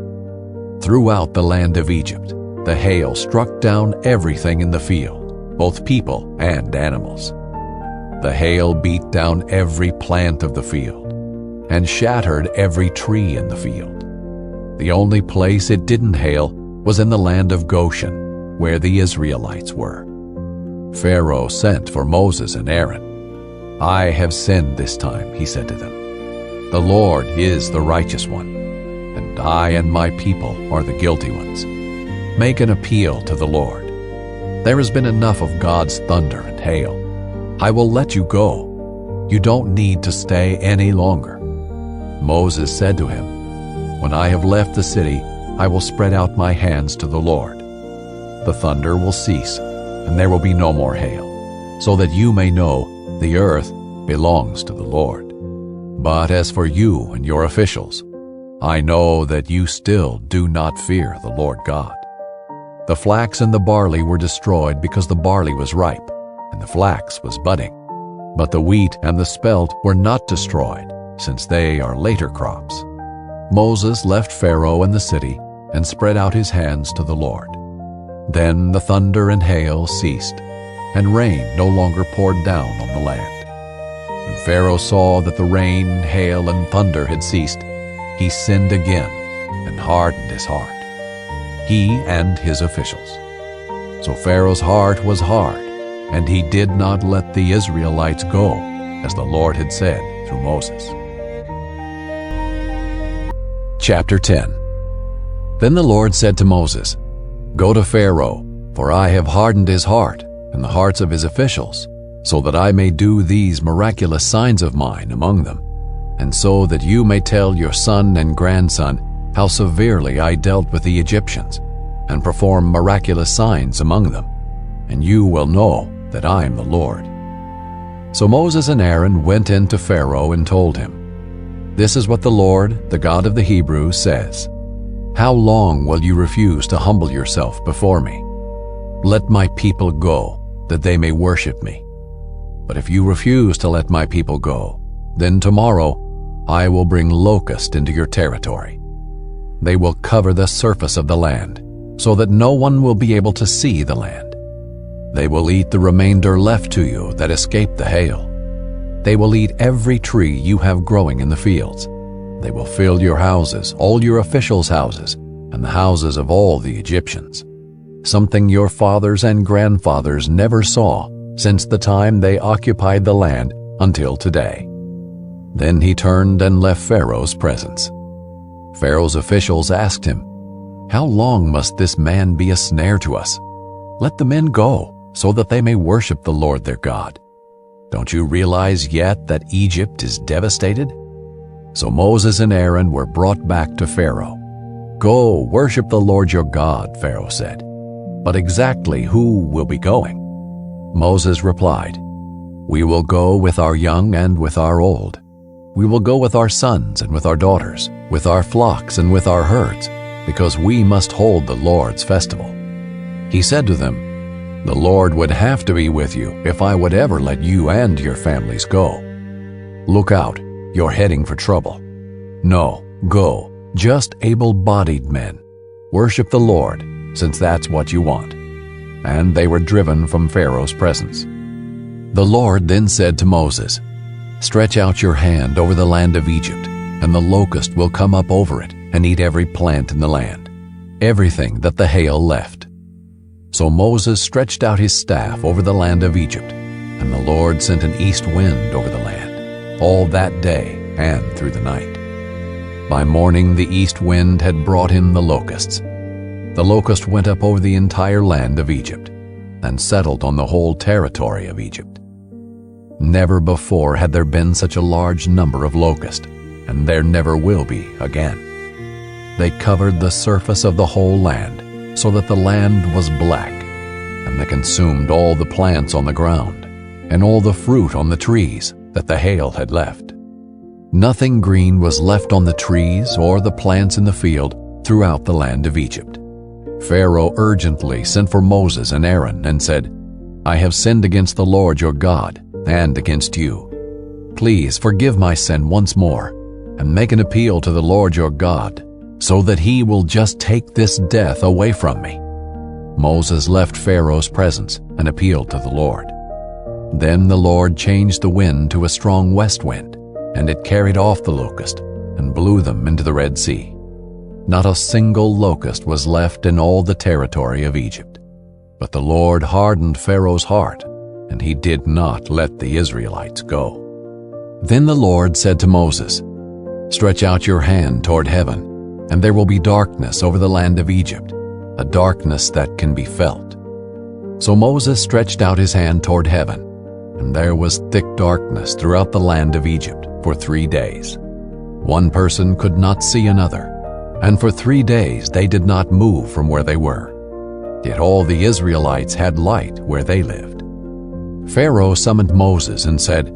Throughout the land of Egypt, the hail struck down everything in the field, both people and animals. The hail beat down every plant of the field and shattered every tree in the field. The only place it didn't hail was in the land of Goshen, where the Israelites were. Pharaoh sent for Moses and Aaron. "I have sinned this time," he said to them. "The Lord is the righteous one, and I and my people are the guilty ones. Make an appeal to the Lord. There has been enough of God's thunder and hail. I will let you go. You don't need to stay any longer." Moses said to him, "When I have left the city, I will spread out my hands to the Lord. The thunder will cease, and there will be no more hail, so that you may know the earth belongs to the Lord. But as for you and your officials, I know that you still do not fear the Lord God." The flax and the barley were destroyed because the barley was ripe, and the flax was budding. But the wheat and the spelt were not destroyed, since they are later crops. Moses left Pharaoh and the city and spread out his hands to the Lord. Then the thunder and hail ceased, and rain no longer poured down on the land. When Pharaoh saw that the rain, hail, and thunder had ceased, he sinned again and hardened his heart, he and his officials. So Pharaoh's heart was hard, and he did not let the Israelites go, as the Lord had said through Moses. Chapter 10. Then the Lord said to Moses, "Go to Pharaoh, for I have hardened his heart and the hearts of his officials, so that I may do these miraculous signs of mine among them, and so that you may tell your son and grandson how severely I dealt with the Egyptians, and perform miraculous signs among them, and you will know that I am the Lord." So Moses and Aaron went in to Pharaoh and told him, "This is what the Lord, the God of the Hebrews, says. How long will you refuse to humble yourself before me? Let my people go, that they may worship me. But if you refuse to let my people go, then tomorrow I will bring locusts into your territory. They will cover the surface of the land, so that no one will be able to see the land. They will eat the remainder left to you that escaped the hail. They will eat every tree you have growing in the fields. They will fill your houses, all your officials' houses, and the houses of all the Egyptians, something your fathers and grandfathers never saw since the time they occupied the land until today." Then he turned and left Pharaoh's presence. Pharaoh's officials asked him, "How long must this man be a snare to us? Let the men go, so that they may worship the Lord their God. Don't you realize yet that Egypt is devastated?" So Moses and Aaron were brought back to Pharaoh. "Go, worship the Lord your God," Pharaoh said. "But exactly who will be going?" Moses replied, "We will go with our young and with our old. We will go with our sons and with our daughters, with our flocks and with our herds, because we must hold the Lord's festival." He said to them, "The Lord would have to be with you if I would ever let you and your families go. Look out, you're heading for trouble. No, go, just able-bodied men. Worship the Lord, since that's what you want." And they were driven from Pharaoh's presence. The Lord then said to Moses, "Stretch out your hand over the land of Egypt, and the locust will come up over it and eat every plant in the land, everything that the hail left." So Moses stretched out his staff over the land of Egypt, and the Lord sent an east wind over the land, all that day and through the night. By morning the east wind had brought in the locusts. The locust went up over the entire land of Egypt, and settled on the whole territory of Egypt. Never before had there been such a large number of locusts, and there never will be again. They covered the surface of the whole land, so that the land was black, and they consumed all the plants on the ground, and all the fruit on the trees that the hail had left. Nothing green was left on the trees or the plants in the field throughout the land of Egypt. Pharaoh urgently sent for Moses and Aaron and said, "I have sinned against the Lord your God and against you. Please forgive my sin once more, and make an appeal to the Lord your God, so that he will just take this death away from me." Moses left Pharaoh's presence and appealed to the Lord. Then the Lord changed the wind to a strong west wind, and it carried off the locust and blew them into the Red Sea. Not a single locust was left in all the territory of Egypt. But the Lord hardened Pharaoh's heart, and he did not let the Israelites go. Then the Lord said to Moses, "Stretch out your hand toward heaven, and there will be darkness over the land of Egypt, a darkness that can be felt." So Moses stretched out his hand toward heaven, and there was thick darkness throughout the land of Egypt for 3 days. One person could not see another, and for 3 days they did not move from where they were. Yet all the Israelites had light where they lived. Pharaoh summoned Moses and said,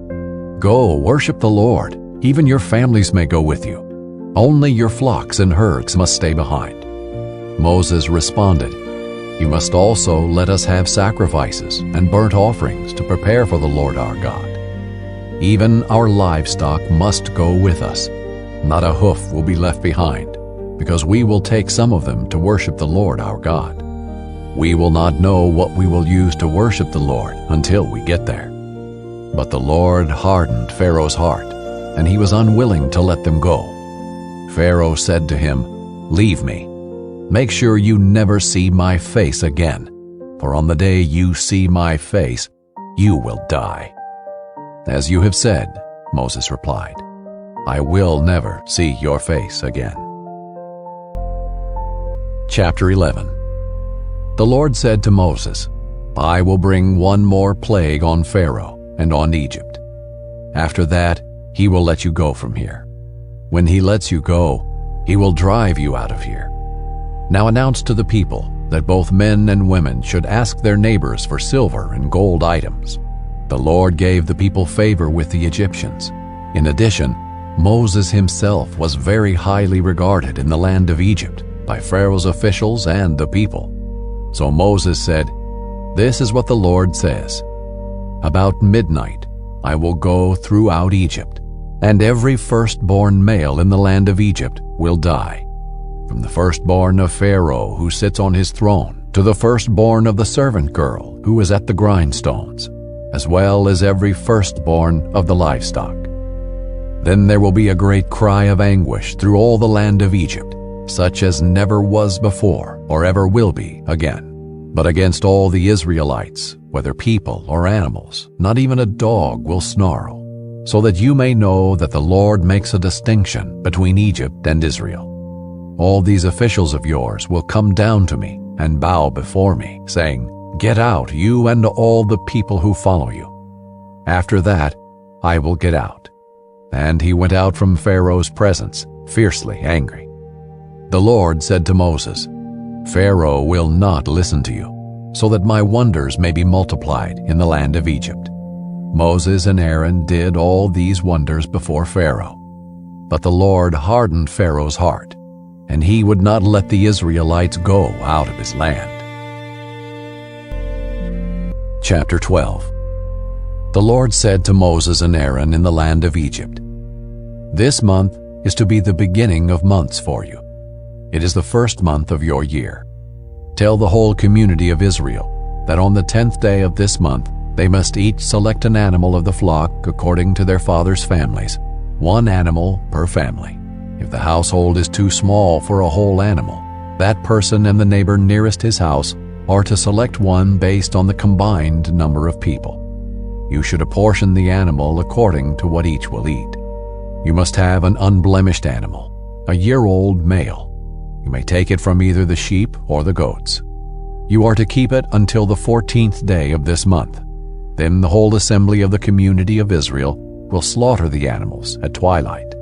"Go, worship the Lord. Even your families may go with you. Only your flocks and herds must stay behind." Moses responded, "You must also let us have sacrifices and burnt offerings to prepare for the Lord our God. Even our livestock must go with us. Not a hoof will be left behind, because we will take some of them to worship the Lord our God. We will not know what we will use to worship the Lord until we get there." But the Lord hardened Pharaoh's heart, and he was unwilling to let them go. Pharaoh said to him, "Leave me. Make sure you never see my face again, for on the day you see my face, you will die." "As you have said," Moses replied, "I will never see your face again." Chapter 11. The Lord said to Moses, "I will bring one more plague on Pharaoh and on Egypt. After that, he will let you go from here. When he lets you go, he will drive you out of here. Now announce to the people that both men and women should ask their neighbors for silver and gold items." The Lord gave the people favor with the Egyptians. In addition, Moses himself was very highly regarded in the land of Egypt by Pharaoh's officials and the people. So Moses said, "This is what the Lord says. About midnight I will go throughout Egypt, and every firstborn male in the land of Egypt will die, from the firstborn of Pharaoh who sits on his throne to the firstborn of the servant girl who is at the grindstones, as well as every firstborn of the livestock. Then there will be a great cry of anguish through all the land of Egypt, such as never was before or ever will be again. But against all the Israelites, whether people or animals, not even a dog will snarl, so that you may know that the Lord makes a distinction between Egypt and Israel. All these officials of yours will come down to me and bow before me, saying, 'Get out, you and all the people who follow you.' After that, I will get out." And he went out from Pharaoh's presence, fiercely angry. The Lord said to Moses, "Pharaoh will not listen to you, so that my wonders may be multiplied in the land of Egypt." Moses and Aaron did all these wonders before Pharaoh. But the Lord hardened Pharaoh's heart, and he would not let the Israelites go out of his land. Chapter 12. The Lord said to Moses and Aaron in the land of Egypt, "This month is to be the beginning of months for you. It is the first month of your year. Tell the whole community of Israel that on the 10th day of this month they must each select an animal of the flock according to their fathers' families, one animal per family. If the household is too small for a whole animal, that person and the neighbor nearest his house are to select one based on the combined number of people. You should apportion the animal according to what each will eat. You must have an unblemished animal, a year-old male. You may take it from either the sheep or the goats. You are to keep it until the 14th day of this month. Then the whole assembly of the community of Israel will slaughter the animals at twilight.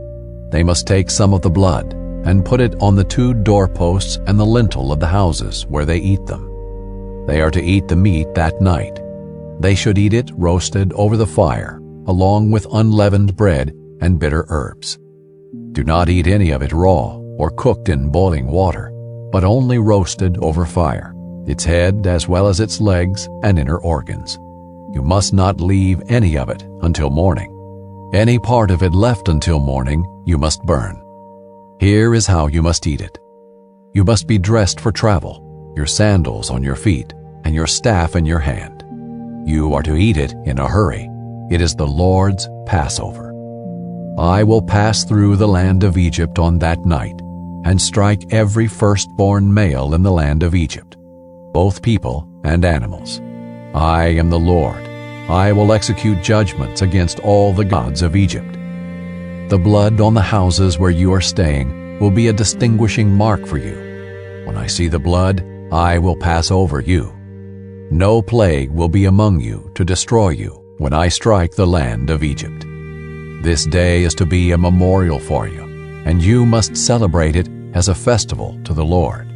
They must take some of the blood and put it on the 2 doorposts and the lintel of the houses where they eat them. They are to eat the meat that night. They should eat it roasted over the fire, along with unleavened bread and bitter herbs. Do not eat any of it raw or cooked in boiling water, but only roasted over fire, its head as well as its legs and inner organs. You must not leave any of it until morning. Any part of it left until morning you must burn. Here is how you must eat it. You must be dressed for travel, your sandals on your feet, and your staff in your hand. You are to eat it in a hurry. It is the Lord's Passover. I will pass through the land of Egypt on that night, and strike every firstborn male in the land of Egypt, both people and animals. I am the Lord. I will execute judgments against all the gods of Egypt. The blood on the houses where you are staying will be a distinguishing mark for you. When I see the blood, I will pass over you. No plague will be among you to destroy you when I strike the land of Egypt. This day is to be a memorial for you, and you must celebrate it as a festival to the Lord.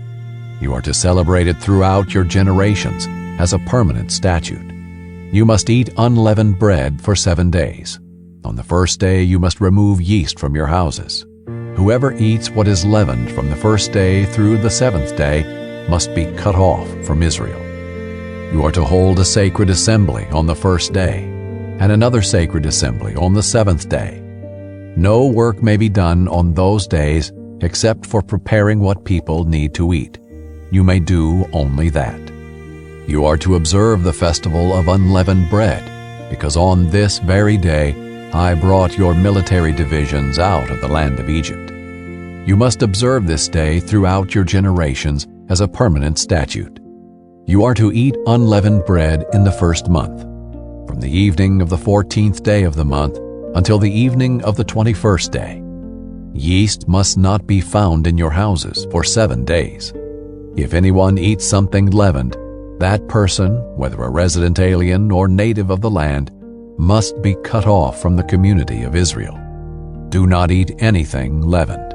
You are to celebrate it throughout your generations as a permanent statute. You must eat unleavened bread for 7 days. On the first day you must remove yeast from your houses. Whoever eats what is leavened from the first day through the 7th day must be cut off from Israel. You are to hold a sacred assembly on the first day, and another sacred assembly on the 7th day. No work may be done on those days except for preparing what people need to eat. You may do only that. You are to observe the festival of unleavened bread, because on this very day I brought your military divisions out of the land of Egypt. You must observe this day throughout your generations as a permanent statute. You are to eat unleavened bread in the first month, from the evening of the 14th day of the month until the evening of the 21st day. Yeast must not be found in your houses for 7 days. If anyone eats something leavened, that person, whether a resident alien or native of the land, must be cut off from the community of Israel. Do not eat anything leavened.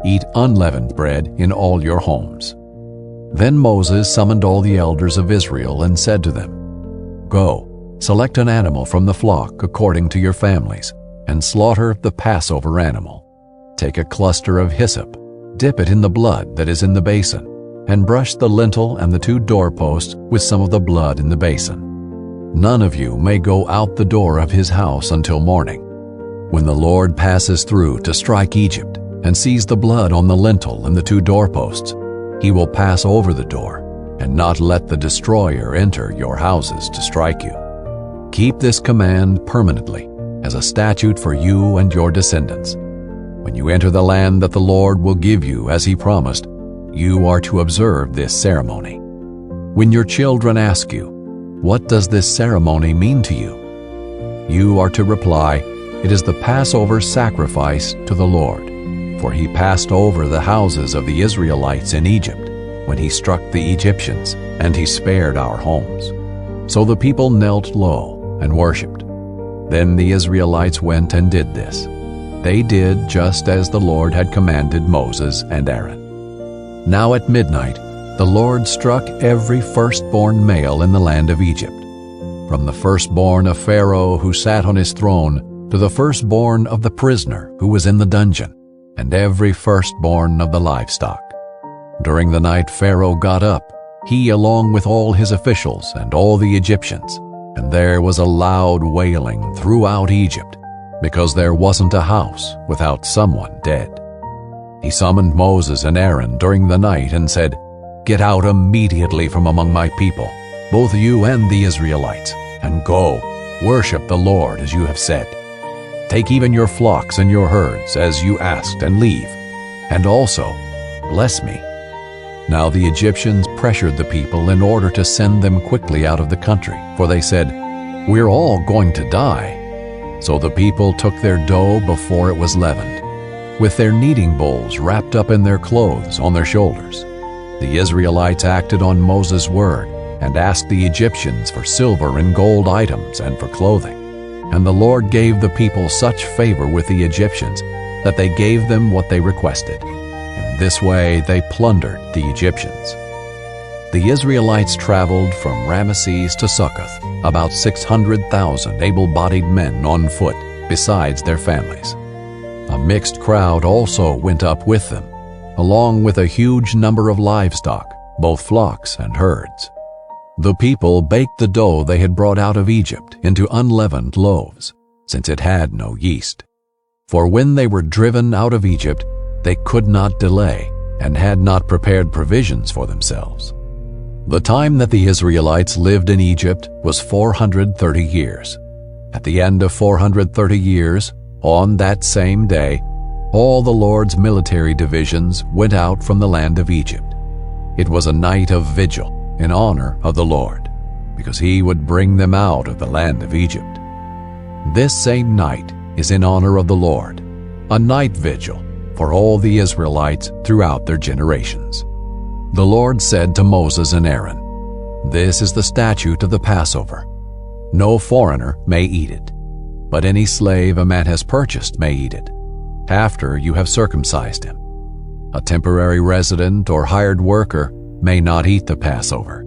Eat unleavened bread in all your homes. Then Moses summoned all the elders of Israel and said to them, Go, select an animal from the flock according to your families, and slaughter the Passover animal. Take a cluster of hyssop, dip it in the blood that is in the basin, and brush the lintel and the 2 doorposts with some of the blood in the basin. None of you may go out the door of his house until morning. When the Lord passes through to strike Egypt and sees the blood on the lintel and the 2 doorposts, he will pass over the door and not let the destroyer enter your houses to strike you. Keep this command permanently as a statute for you and your descendants. When you enter the land that the Lord will give you as he promised, you are to observe this ceremony. When your children ask you, What does this ceremony mean to you? You are to reply, It is the Passover sacrifice to the Lord, for he passed over the houses of the Israelites in Egypt when he struck the Egyptians, and he spared our homes. So the people knelt low and worshipped. Then the Israelites went and did this. They did just as the Lord had commanded Moses and Aaron. Now at midnight, the Lord struck every firstborn male in the land of Egypt, from the firstborn of Pharaoh who sat on his throne to the firstborn of the prisoner who was in the dungeon, and every firstborn of the livestock. During the night Pharaoh got up, he along with all his officials and all the Egyptians, and there was a loud wailing throughout Egypt, because there wasn't a house without someone dead. He summoned Moses and Aaron during the night and said, Get out immediately from among my people, both you and the Israelites, and go, worship the Lord as you have said. Take even your flocks and your herds as you asked, and leave, and also bless me." Now the Egyptians pressured the people in order to send them quickly out of the country, for they said, "We're all going to die." So the people took their dough before it was leavened, with their kneading bowls wrapped up in their clothes on their shoulders. The Israelites acted on Moses' word and asked the Egyptians for silver and gold items and for clothing. And the Lord gave the people such favor with the Egyptians that they gave them what they requested. In this way they plundered the Egyptians. The Israelites traveled from Ramesses to Succoth, about 600,000 able-bodied men on foot, besides their families. A mixed crowd also went up with them, along with a huge number of livestock, both flocks and herds. The people baked the dough they had brought out of Egypt into unleavened loaves, since it had no yeast. For when they were driven out of Egypt, they could not delay and had not prepared provisions for themselves. The time that the Israelites lived in Egypt was 430 years. At the end of 430 years, on that same day, all the Lord's military divisions went out from the land of Egypt. It was a night of vigil in honor of the Lord, because he would bring them out of the land of Egypt. This same night is in honor of the Lord, a night vigil for all the Israelites throughout their generations. The Lord said to Moses and Aaron, "This is the statute of the Passover. No foreigner may eat it, but any slave a man has purchased may eat it, after you have circumcised him. A temporary resident or hired worker may not eat the Passover.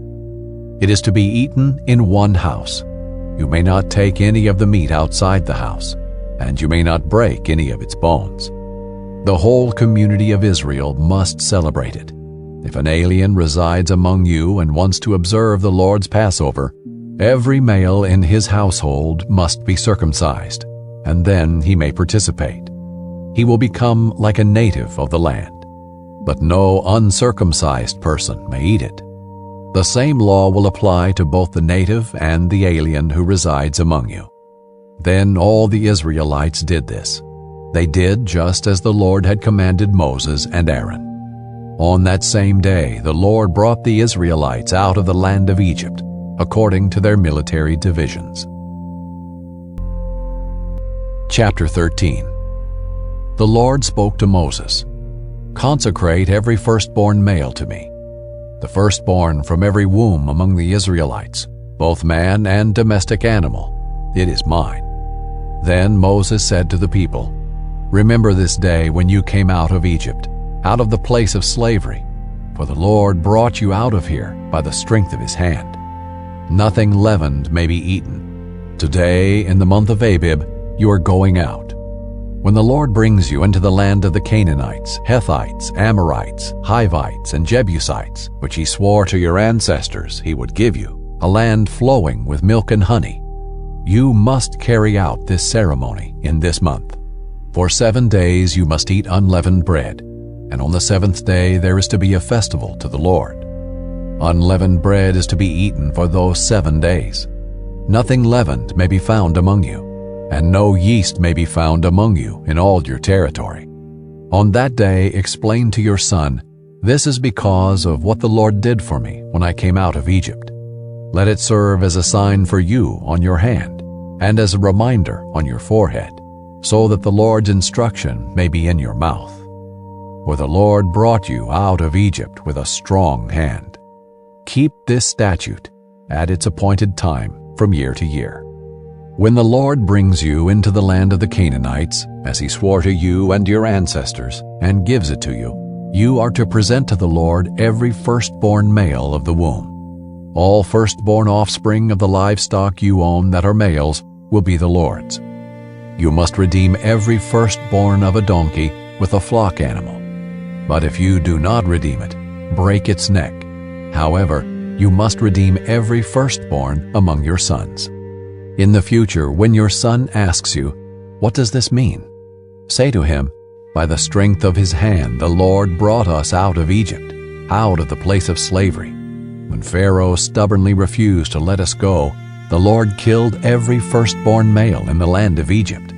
It is to be eaten in one house. You may not take any of the meat outside the house, and you may not break any of its bones. The whole community of Israel must celebrate it. If an alien resides among you and wants to observe the Lord's Passover, every male in his household must be circumcised, and then he may participate. He will become like a native of the land, but no uncircumcised person may eat it. The same law will apply to both the native and the alien who resides among you." Then all the Israelites did this. They did just as the Lord had commanded Moses and Aaron. On that same day, the Lord brought the Israelites out of the land of Egypt, according to their military divisions. Chapter 13. The Lord spoke to Moses, "Consecrate every firstborn male to me, the firstborn from every womb among the Israelites, both man and domestic animal. It is mine." Then Moses said to the people, "Remember this day when you came out of Egypt, out of the place of slavery, for the Lord brought you out of here by the strength of his hand. Nothing leavened may be eaten. Today, in the month of Abib, you are going out. When the Lord brings you into the land of the Canaanites, Hittites, Amorites, Hivites, and Jebusites, which he swore to your ancestors he would give you, a land flowing with milk and honey, you must carry out this ceremony in this month. For 7 days you must eat unleavened bread, and on the 7th day there is to be a festival to the Lord. Unleavened bread is to be eaten for those 7 days. Nothing leavened may be found among you, and no yeast may be found among you in all your territory. On that day explain to your son, 'This is because of what the Lord did for me when I came out of Egypt.' Let it serve as a sign for you on your hand, and as a reminder on your forehead, so that the Lord's instruction may be in your mouth. For the Lord brought you out of Egypt with a strong hand. Keep this statute at its appointed time from year to year. When the Lord brings you into the land of the Canaanites, as he swore to you and your ancestors, and gives it to you, you are to present to the Lord every firstborn male of the womb. All firstborn offspring of the livestock you own that are males will be the Lord's. You must redeem every firstborn of a donkey with a flock animal. But if you do not redeem it, break its neck. However, you must redeem every firstborn among your sons. In the future, when your son asks you, 'What does this mean?' say to him, 'By the strength of his hand the Lord brought us out of Egypt, out of the place of slavery. When Pharaoh stubbornly refused to let us go, the Lord killed every firstborn male in the land of Egypt,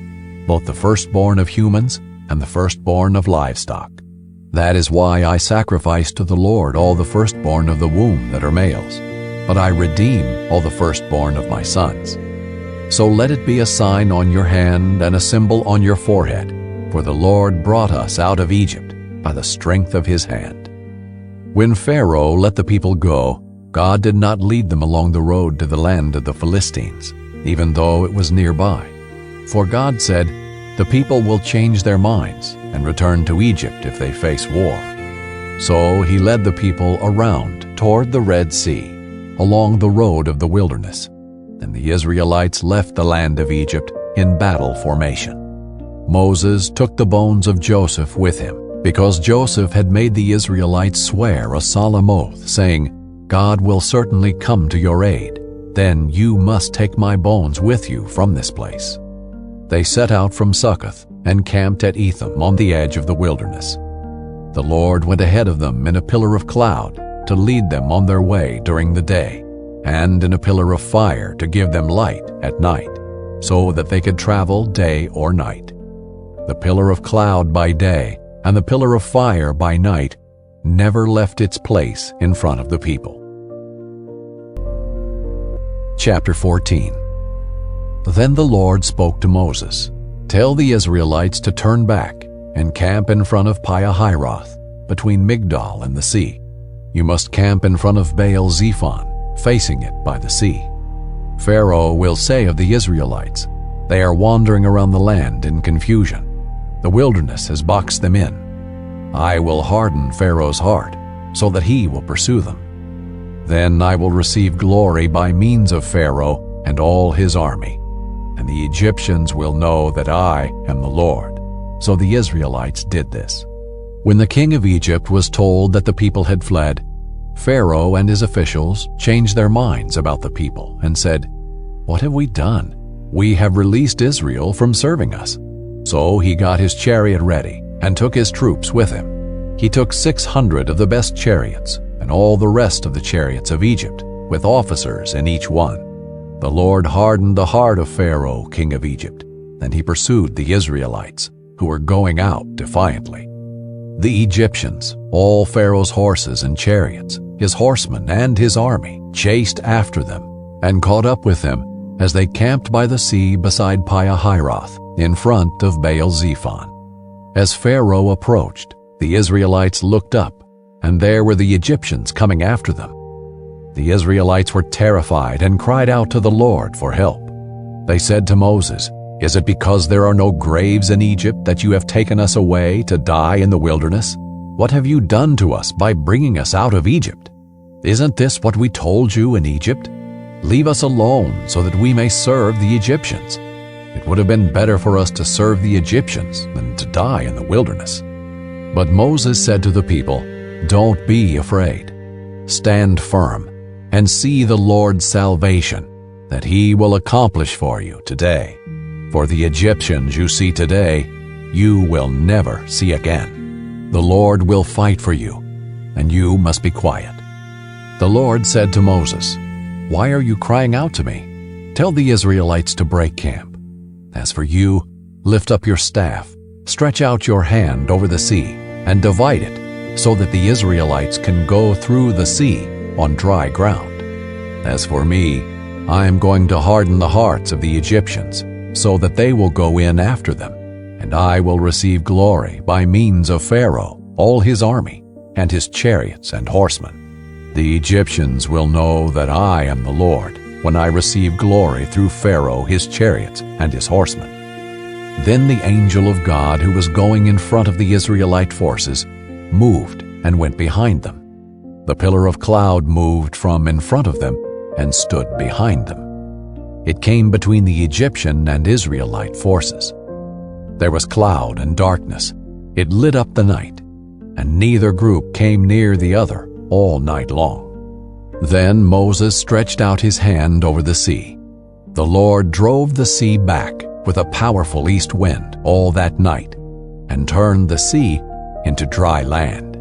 both the firstborn of humans and the firstborn of livestock. That is why I sacrifice to the Lord all the firstborn of the womb that are males, but I redeem all the firstborn of my sons. So let it be a sign on your hand and a symbol on your forehead, for the Lord brought us out of Egypt by the strength of his hand. When Pharaoh let the people go, God did not lead them along the road to the land of the Philistines, even though it was nearby. For God said, "The people will change their minds and return to Egypt if they face war." So he led the people around toward the Red Sea, along the road of the wilderness, and the Israelites left the land of Egypt in battle formation. Moses took the bones of Joseph with him, because Joseph had made the Israelites swear a solemn oath, saying, "God will certainly come to your aid. Then you must take my bones with you from this place." They set out from Succoth and camped at Etham on the edge of the wilderness. The Lord went ahead of them in a pillar of cloud to lead them on their way during the day, and in a pillar of fire to give them light at night, so that they could travel day or night. The pillar of cloud by day and the pillar of fire by night never left its place in front of the people. Chapter 14. Then the Lord spoke to Moses, "Tell the Israelites to turn back and camp in front of Pi-hahiroth, between Migdol and the sea. You must camp in front of Baal-zephon, facing it by the sea. Pharaoh will say of the Israelites, 'They are wandering around the land in confusion. The wilderness has boxed them in.' I will harden Pharaoh's heart, so that he will pursue them. Then I will receive glory by means of Pharaoh and all his army, and the Egyptians will know that I am the Lord." So the Israelites did this. When the king of Egypt was told that the people had fled, Pharaoh and his officials changed their minds about the people and said, "What have we done? We have released Israel from serving us." So he got his chariot ready and took his troops with him. He took 600 of the best chariots and all the rest of the chariots of Egypt, with officers in each one. The Lord hardened the heart of Pharaoh, king of Egypt, and he pursued the Israelites, who were going out defiantly. The Egyptians, all Pharaoh's horses and chariots, his horsemen and his army, chased after them and caught up with them as they camped by the sea beside Pi-hahiroth, in front of Baal-zephon. As Pharaoh approached, the Israelites looked up, and there were the Egyptians coming after them. The Israelites were terrified and cried out to the Lord for help. They said to Moses, "Is it because there are no graves in Egypt that you have taken us away to die in the wilderness? What have you done to us by bringing us out of Egypt? Isn't this what we told you in Egypt? Leave us alone so that we may serve the Egyptians. It would have been better for us to serve the Egyptians than to die in the wilderness." But Moses said to the people, "Don't be afraid. Stand firm and see the Lord's salvation that he will accomplish for you today. For the Egyptians you see today, you will never see again. The Lord will fight for you, and you must be quiet." The Lord said to Moses, "Why are you crying out to me? Tell the Israelites to break camp. As for you, lift up your staff, stretch out your hand over the sea, and divide it, so that the Israelites can go through the sea on dry ground. As for me, I am going to harden the hearts of the Egyptians, so that they will go in after them, and I will receive glory by means of Pharaoh, all his army, and his chariots and horsemen. The Egyptians will know that I am the Lord, when I receive glory through Pharaoh, his chariots, and his horsemen." Then the angel of God, who was going in front of the Israelite forces, moved and went behind them. The pillar of cloud moved from in front of them and stood behind them. It came between the Egyptian and Israelite forces. There was cloud and darkness. It lit up the night, and neither group came near the other all night long. Then Moses stretched out his hand over the sea. The Lord drove the sea back with a powerful east wind all that night, and turned the sea into dry land.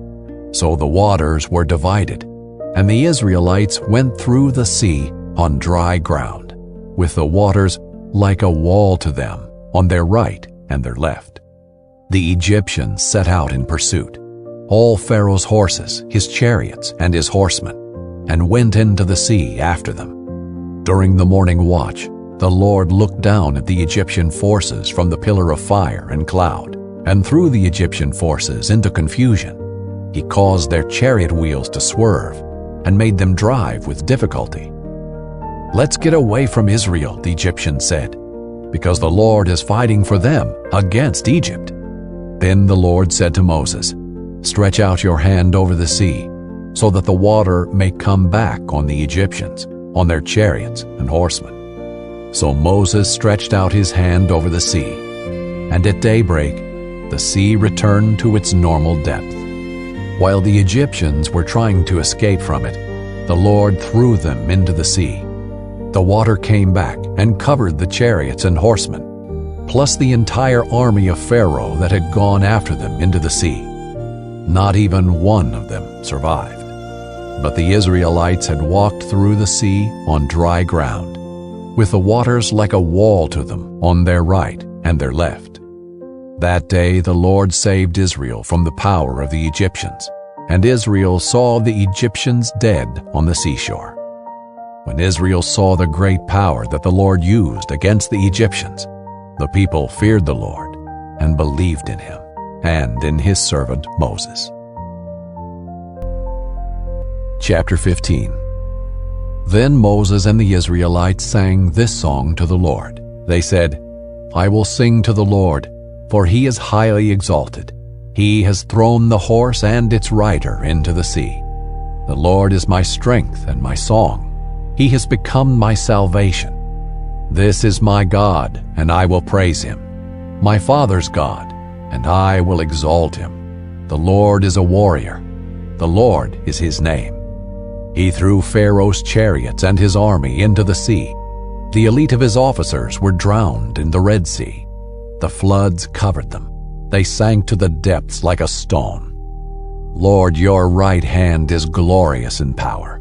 So the waters were divided, and the Israelites went through the sea on dry ground, with the waters like a wall to them on their right and their left. The Egyptians set out in pursuit, all Pharaoh's horses, his chariots, and his horsemen, and went into the sea after them. During the morning watch, the Lord looked down at the Egyptian forces from the pillar of fire and cloud, and threw the Egyptian forces into confusion. He caused their chariot wheels to swerve, and made them drive with difficulty. "Let's get away from Israel," the Egyptians said, "because the Lord is fighting for them against Egypt." Then the Lord said to Moses, "Stretch out your hand over the sea, so that the water may come back on the Egyptians, on their chariots and horsemen." So Moses stretched out his hand over the sea, and at daybreak the sea returned to its normal depth. While the Egyptians were trying to escape from it, the Lord threw them into the sea. The water came back and covered the chariots and horsemen, plus the entire army of Pharaoh that had gone after them into the sea. Not even one of them survived. But the Israelites had walked through the sea on dry ground, with the waters like a wall to them on their right and their left. That day the Lord saved Israel from the power of the Egyptians, and Israel saw the Egyptians dead on the seashore. When Israel saw the great power that the Lord used against the Egyptians, the people feared the Lord and believed in him and in his servant Moses. Chapter 15. Then Moses and the Israelites sang this song to the Lord. They said, "I will sing to the Lord, for he is highly exalted. He has thrown the horse and its rider into the sea. The Lord is my strength and my song. He has become my salvation. This is my God, and I will praise him, my father's God, and I will exalt him. The Lord is a warrior. The Lord is his name. He threw Pharaoh's chariots and his army into the sea. The elite of his officers were drowned in the Red Sea. The floods covered them. They sank to the depths like a stone. Lord, your right hand is glorious in power.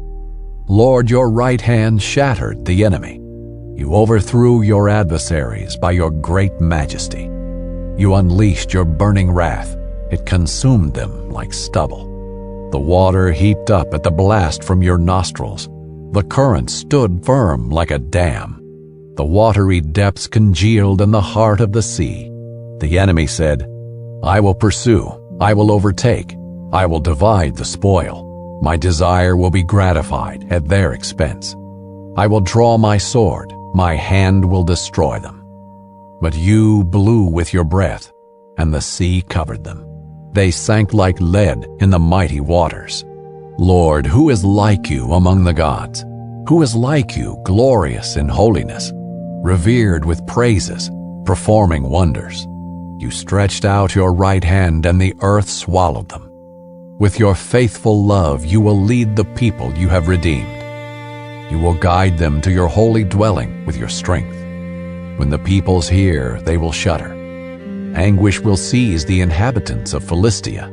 Lord, your right hand shattered the enemy. You overthrew your adversaries by your great majesty. You unleashed your burning wrath. It consumed them like stubble. The water heaped up at the blast from your nostrils. The current stood firm like a dam. The watery depths congealed in the heart of the sea. The enemy said, I will pursue, I will overtake, I will divide the spoil. My desire will be gratified at their expense. I will draw my sword, my hand will destroy them. But you blew with your breath, and the sea covered them. They sank like lead in the mighty waters. Lord, who is like you among the gods? Who is like you, glorious in holiness, revered with praises, performing wonders? You stretched out your right hand, and the earth swallowed them. With your faithful love you will lead the people you have redeemed. You will guide them to your holy dwelling with your strength. When the peoples hear, they will shudder. Anguish will seize the inhabitants of Philistia.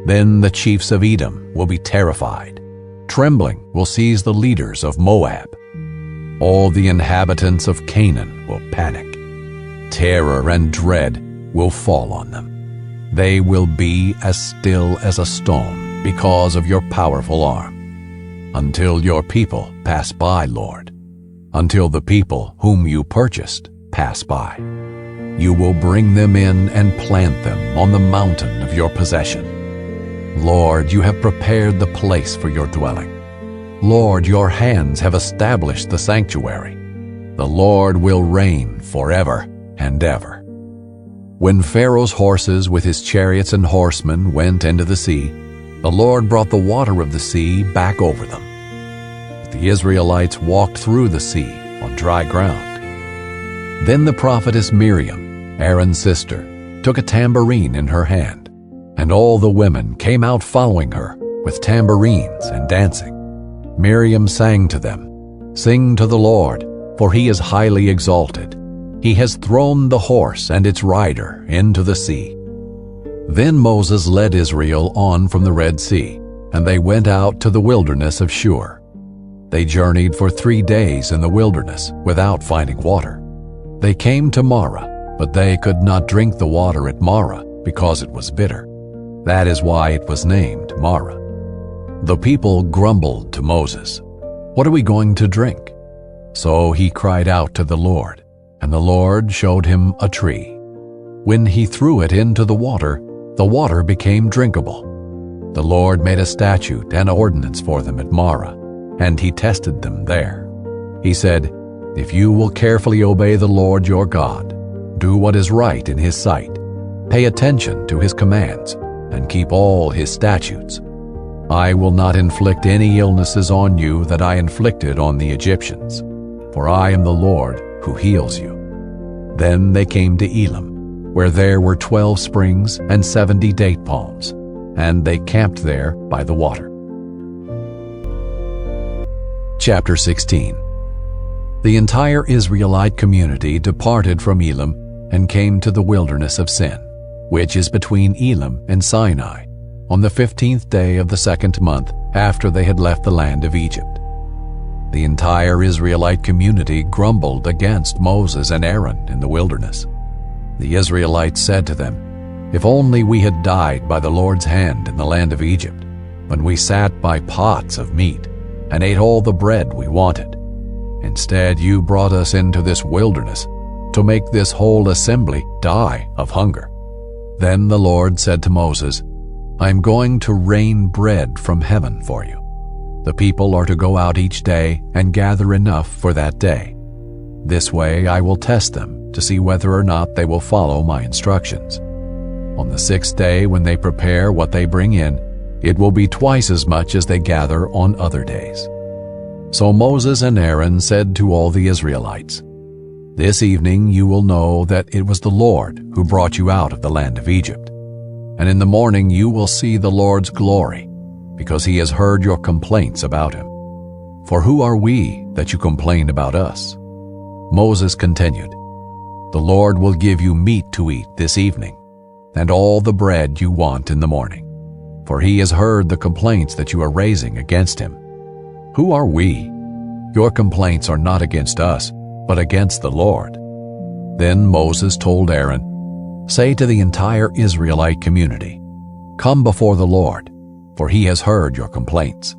Then the chiefs of Edom will be terrified. Trembling will seize the leaders of Moab. All the inhabitants of Canaan will panic. Terror and dread will fall on them. They will be as still as a stone because of your powerful arm. Until your people pass by, Lord. Until the people whom you purchased pass by. You will bring them in and plant them on the mountain of your possession. Lord, you have prepared the place for your dwelling. Lord, your hands have established the sanctuary. The Lord will reign forever and ever. When Pharaoh's horses with his chariots and horsemen went into the sea, the Lord brought the water of the sea back over them. But the Israelites walked through the sea on dry ground. Then the prophetess Miriam, Aaron's sister, took a tambourine in her hand, and all the women came out following her with tambourines and dancing. Miriam sang to them, "Sing to the Lord, for he is highly exalted. He has thrown the horse and its rider into the sea." Then Moses led Israel on from the Red Sea, and they went out to the wilderness of Shur. They journeyed for 3 days in the wilderness without finding water. They came to Marah, but they could not drink the water at Marah because it was bitter. That is why it was named Marah. The people grumbled to Moses, "What are we going to drink?" So he cried out to the Lord, and the Lord showed him a tree. When he threw it into the water became drinkable. The Lord made a statute and ordinance for them at Marah, and he tested them there. He said, "If you will carefully obey the Lord your God, do what is right in his sight, pay attention to his commands, and keep all his statutes, I will not inflict any illnesses on you that I inflicted on the Egyptians, for I am the Lord who heals you." Then they came to Elim, where there were 12 springs and 70 date palms, and they camped there by the water. Chapter 16. The entire Israelite community departed from Elim and came to the wilderness of Sin, which is between Elim and Sinai, on the 15th day of the 2nd month after they had left the land of Egypt. The entire Israelite community grumbled against Moses and Aaron in the wilderness. The Israelites said to them, "If only we had died by the Lord's hand in the land of Egypt, when we sat by pots of meat and ate all the bread we wanted. Instead, you brought us into this wilderness to make this whole assembly die of hunger." Then the Lord said to Moses, "I am going to rain bread from heaven for you. The people are to go out each day and gather enough for that day. This way I will test them to see whether or not they will follow my instructions. On the 6th day, when they prepare what they bring in, it will be twice as much as they gather on other days." So Moses and Aaron said to all the Israelites, "This evening you will know that it was the Lord who brought you out of the land of Egypt. And in the morning you will see the Lord's glory, because he has heard your complaints about him. For who are we that you complain about us?" Moses continued, "The Lord will give you meat to eat this evening, and all the bread you want in the morning, for he has heard the complaints that you are raising against him. Who are we? Your complaints are not against us, but against the Lord." Then Moses told Aaron, "Say to the entire Israelite community, 'Come before the Lord, for he has heard your complaints.'"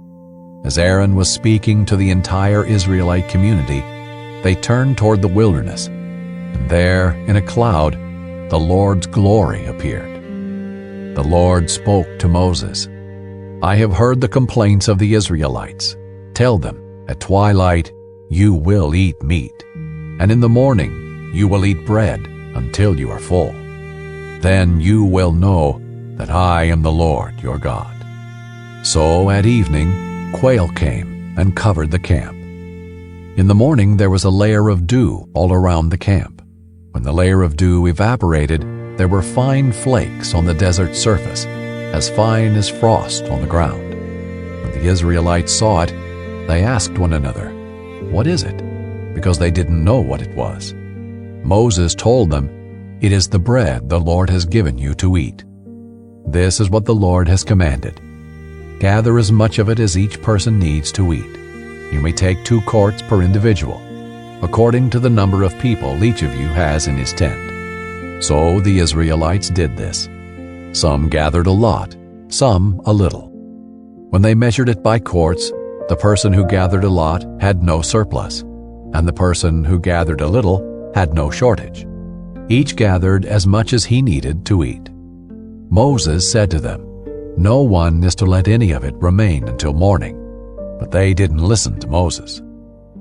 As Aaron was speaking to the entire Israelite community, they turned toward the wilderness, and there, in a cloud, the Lord's glory appeared. The Lord spoke to Moses, "I have heard the complaints of the Israelites. Tell them, at twilight you will eat meat, and in the morning you will eat bread until you are full. Then you will know that I am the Lord your God." So at evening quail came and covered the camp. In the morning there was a layer of dew all around the camp. When the layer of dew evaporated, there were fine flakes on the desert surface, as fine as frost on the ground. When the Israelites saw it, they asked one another, "What is it?" because they didn't know what it was. Moses told them, "It is the bread the Lord has given you to eat. This is what the Lord has commanded. Gather as much of it as each person needs to eat. You may take 2 quarts per individual, according to the number of people each of you has in his tent." So the Israelites did this. Some gathered a lot, some a little. When they measured it by quarts, the person who gathered a lot had no surplus, and the person who gathered a little had no shortage. Each gathered as much as he needed to eat. Moses said to them, "No one is to let any of it remain until morning." But they didn't listen to Moses.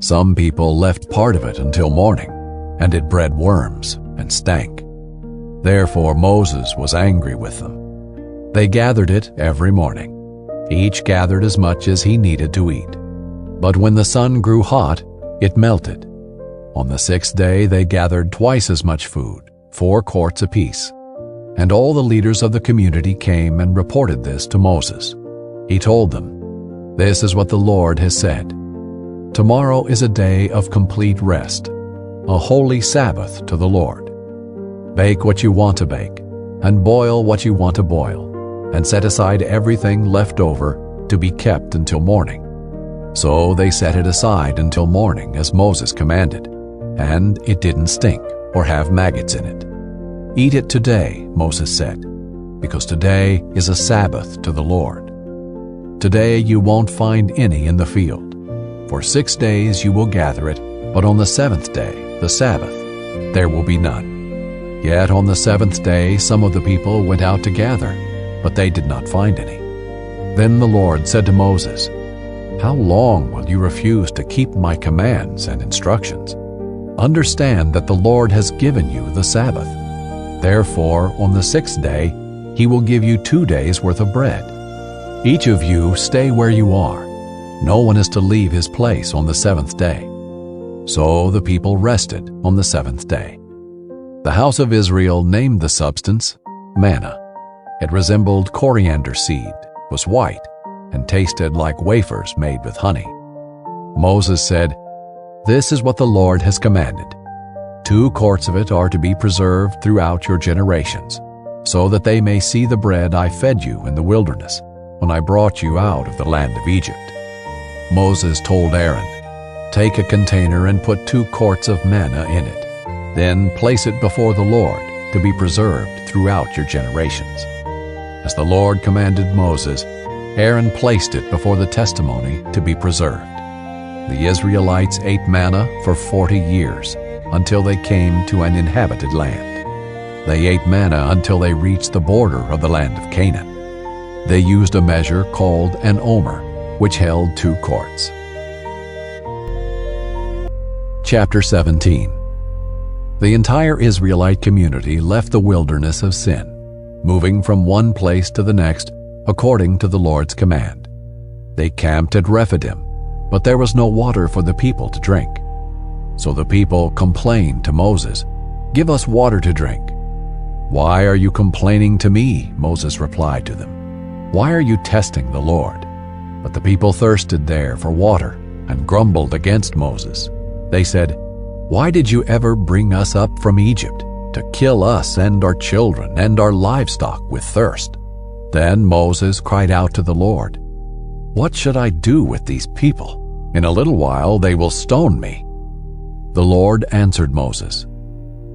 Some people left part of it until morning, and it bred worms and stank. Therefore Moses was angry with them. They gathered it every morning. Each gathered as much as he needed to eat. But when the sun grew hot, it melted. On the 6th day they gathered twice as much food, 4 quarts apiece. And all the leaders of the community came and reported this to Moses. He told them, "This is what the Lord has said. Tomorrow is a day of complete rest, a holy Sabbath to the Lord. Bake what you want to bake, and boil what you want to boil, and set aside everything left over to be kept until morning." So they set it aside until morning as Moses commanded, and it didn't stink or have maggots in it. "Eat it today," Moses said, "because today is a Sabbath to the Lord. Today you won't find any in the field. For 6 days you will gather it, but on the 7th day, the Sabbath, there will be none." Yet on the 7th day some of the people went out to gather, but they did not find any. Then the Lord said to Moses, "How long will you refuse to keep my commands and instructions? Understand that the Lord has given you the Sabbath. Therefore, on the 6th day, he will give you 2 days' worth of bread. Each of you stay where you are. No one is to leave his place on the 7th day." So the people rested on the 7th day. The house of Israel named the substance manna. It resembled coriander seed, was white, and tasted like wafers made with honey. Moses said, "This is what the Lord has commanded. 2 quarts of it are to be preserved throughout your generations, so that they may see the bread I fed you in the wilderness, when I brought you out of the land of Egypt." Moses told Aaron, "Take a container and put 2 quarts of manna in it. Then place it before the Lord to be preserved throughout your generations." As the Lord commanded Moses, Aaron placed it before the testimony to be preserved. The Israelites ate manna for 40 years, until they came to an inhabited land. They ate manna until they reached the border of the land of Canaan. They used a measure called an omer, which held 2 quarts. Chapter 17. The entire Israelite community left the wilderness of Sin, moving from one place to the next according to the Lord's command. They camped at Rephidim, but there was no water for the people to drink. So the people complained to Moses, "Give us water to drink." "Why are you complaining to me?" Moses replied to them. "Why are you testing the Lord?" But the people thirsted there for water and grumbled against Moses. They said, "Why did you ever bring us up from Egypt to kill us and our children and our livestock with thirst?" Then Moses cried out to the Lord, "What should I do with these people? In a little while they will stone me." The Lord answered Moses,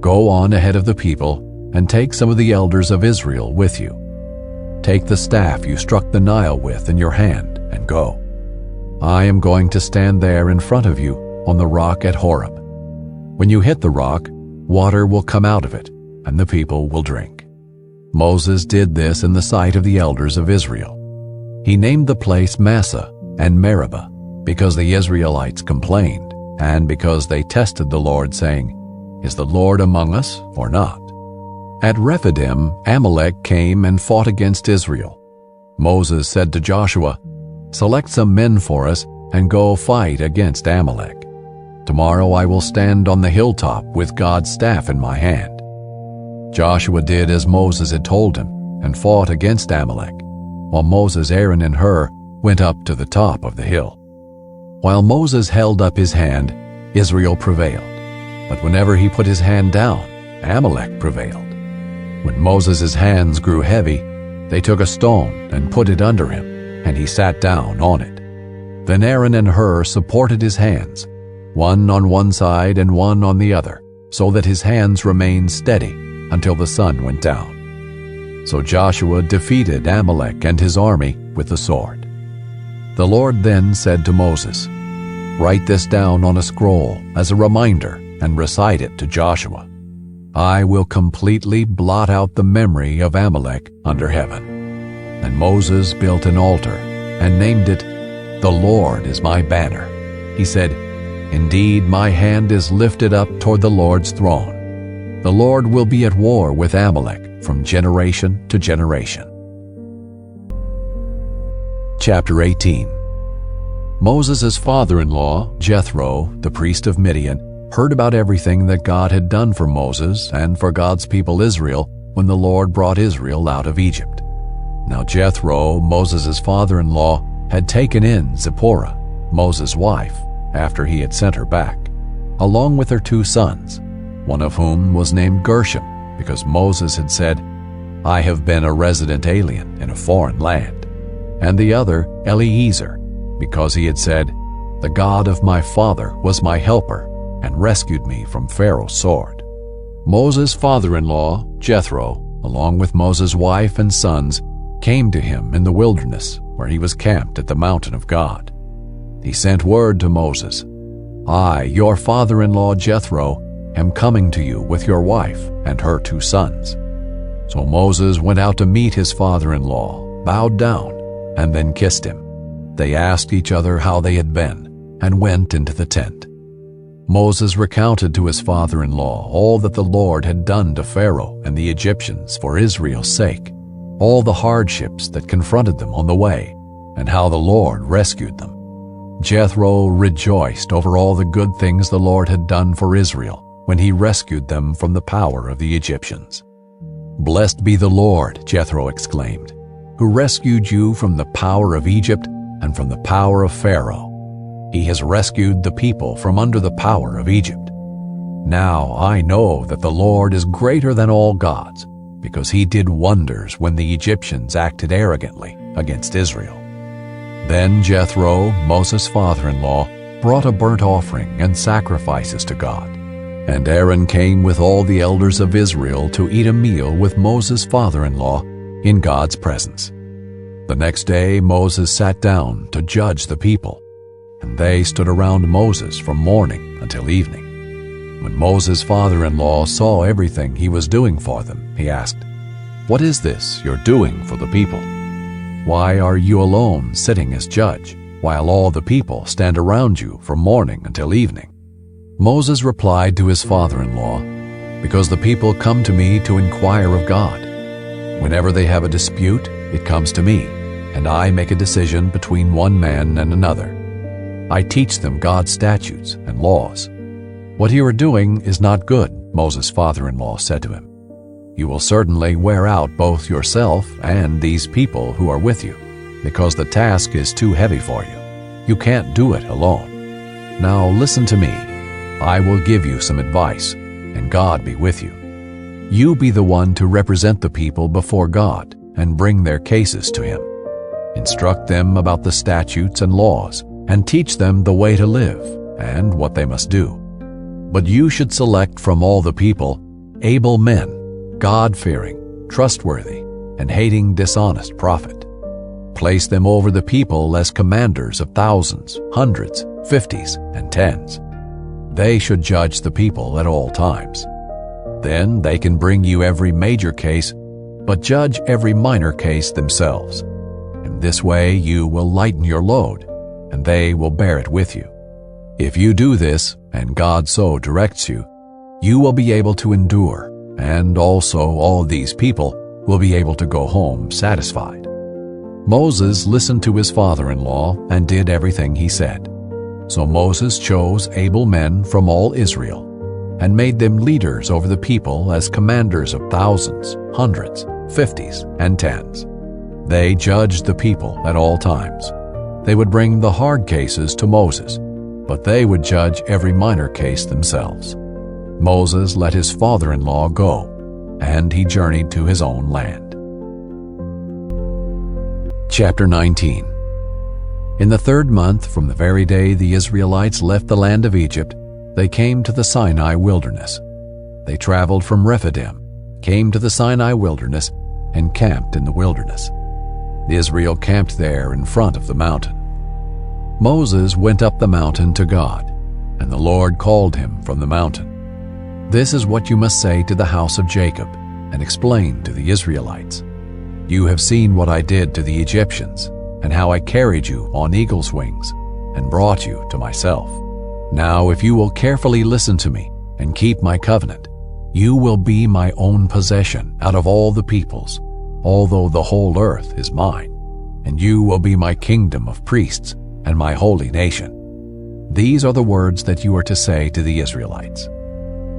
"Go on ahead of the people and take some of the elders of Israel with you. Take the staff you struck the Nile with in your hand and go. I am going to stand there in front of you on the rock at Horeb. When you hit the rock, water will come out of it, and the people will drink." Moses did this in the sight of the elders of Israel. He named the place Massah and Meribah, because the Israelites complained, and because they tested the Lord, saying, "Is the Lord among us or not?" At Rephidim, Amalek came and fought against Israel. Moses said to Joshua, "Select some men for us and go fight against Amalek. Tomorrow I will stand on the hilltop with God's staff in my hand." Joshua did as Moses had told him and fought against Amalek, while Moses, Aaron, and Hur went up to the top of the hill. While Moses held up his hand, Israel prevailed, but whenever he put his hand down, Amalek prevailed. When Moses' hands grew heavy, they took a stone and put it under him, and he sat down on it. Then Aaron and Hur supported his hands, one on one side and one on the other, so that his hands remained steady until the sun went down. So Joshua defeated Amalek and his army with the sword. The Lord then said to Moses, "Write this down on a scroll as a reminder and recite it to Joshua. I will completely blot out the memory of Amalek under heaven." And Moses built an altar and named it, "The Lord is my banner." He said, "Indeed, my hand is lifted up toward the Lord's throne. The Lord will be at war with Amalek from generation to generation." Chapter 18. Moses' father-in-law, Jethro, the priest of Midian, heard about everything that God had done for Moses and for God's people Israel when the Lord brought Israel out of Egypt. Now Jethro, Moses' father-in-law, had taken in Zipporah, Moses' wife, after he had sent her back, along with her 2 sons, one of whom was named Gershom, because Moses had said, I have been a resident alien in a foreign land. And the other, Eliezer, because he had said, The God of my father was my helper and rescued me from Pharaoh's sword. Moses' father-in-law, Jethro, along with Moses' wife and sons, came to him in the wilderness where he was camped at the mountain of God. He sent word to Moses, I, your father-in-law Jethro, am coming to you with your wife and her 2 sons. So Moses went out to meet his father-in-law, bowed down, and then kissed him. They asked each other how they had been, and went into the tent. Moses recounted to his father-in-law all that the Lord had done to Pharaoh and the Egyptians for Israel's sake, all the hardships that confronted them on the way, and how the Lord rescued them. Jethro rejoiced over all the good things the Lord had done for Israel when he rescued them from the power of the Egyptians. Blessed be the Lord, Jethro exclaimed, who rescued you from the power of Egypt and from the power of Pharaoh. He has rescued the people from under the power of Egypt. Now I know that the Lord is greater than all gods, because he did wonders when the Egyptians acted arrogantly against Israel. Then Jethro, Moses' father-in-law, brought a burnt offering and sacrifices to God. And Aaron came with all the elders of Israel to eat a meal with Moses' father-in-law in God's presence. The next day Moses sat down to judge the people, and they stood around Moses from morning until evening. When Moses' father-in-law saw everything he was doing for them, he asked, What is this you're doing for the people? Why are you alone sitting as judge, while all the people stand around you from morning until evening? Moses replied to his father-in-law, Because the people come to me to inquire of God. Whenever they have a dispute, it comes to me, and I make a decision between one man and another. I teach them God's statutes and laws. What you are doing is not good, Moses' father-in-law said to him. You will certainly wear out both yourself and these people who are with you, because the task is too heavy for you. You can't do it alone. Now listen to me. I will give you some advice, and God be with you. You be the one to represent the people before God and bring their cases to him. Instruct them about the statutes and laws, and teach them the way to live and what they must do. But you should select from all the people able men, God-fearing, trustworthy, and hating dishonest profit. Place them over the people as commanders of thousands, hundreds, fifties, and tens. They should judge the people at all times. Then they can bring you every major case, but judge every minor case themselves. In this way you will lighten your load, and they will bear it with you. If you do this, and God so directs you, you will be able to endure, and also all these people will be able to go home satisfied. Moses listened to his father-in-law and did everything he said. So Moses chose able men from all Israel and made them leaders over the people as commanders of thousands, hundreds, fifties, and tens. They judged the people at all times. They would bring the hard cases to Moses, but they would judge every minor case themselves. Moses let his father-in-law go, and he journeyed to his own land. Chapter 19. In the 3rd month from the very day the Israelites left the land of Egypt, they came to the Sinai wilderness. They traveled from Rephidim, came to the Sinai wilderness, and camped in the wilderness. Israel camped there in front of the mountain. Moses went up the mountain to God, and the Lord called him from the mountain. This is what you must say to the house of Jacob, and explain to the Israelites. You have seen what I did to the Egyptians, and how I carried you on eagle's wings, and brought you to myself. Now if you will carefully listen to me, and keep my covenant, you will be my own possession out of all the peoples, although the whole earth is mine, and you will be my kingdom of priests and my holy nation. These are the words that you are to say to the Israelites.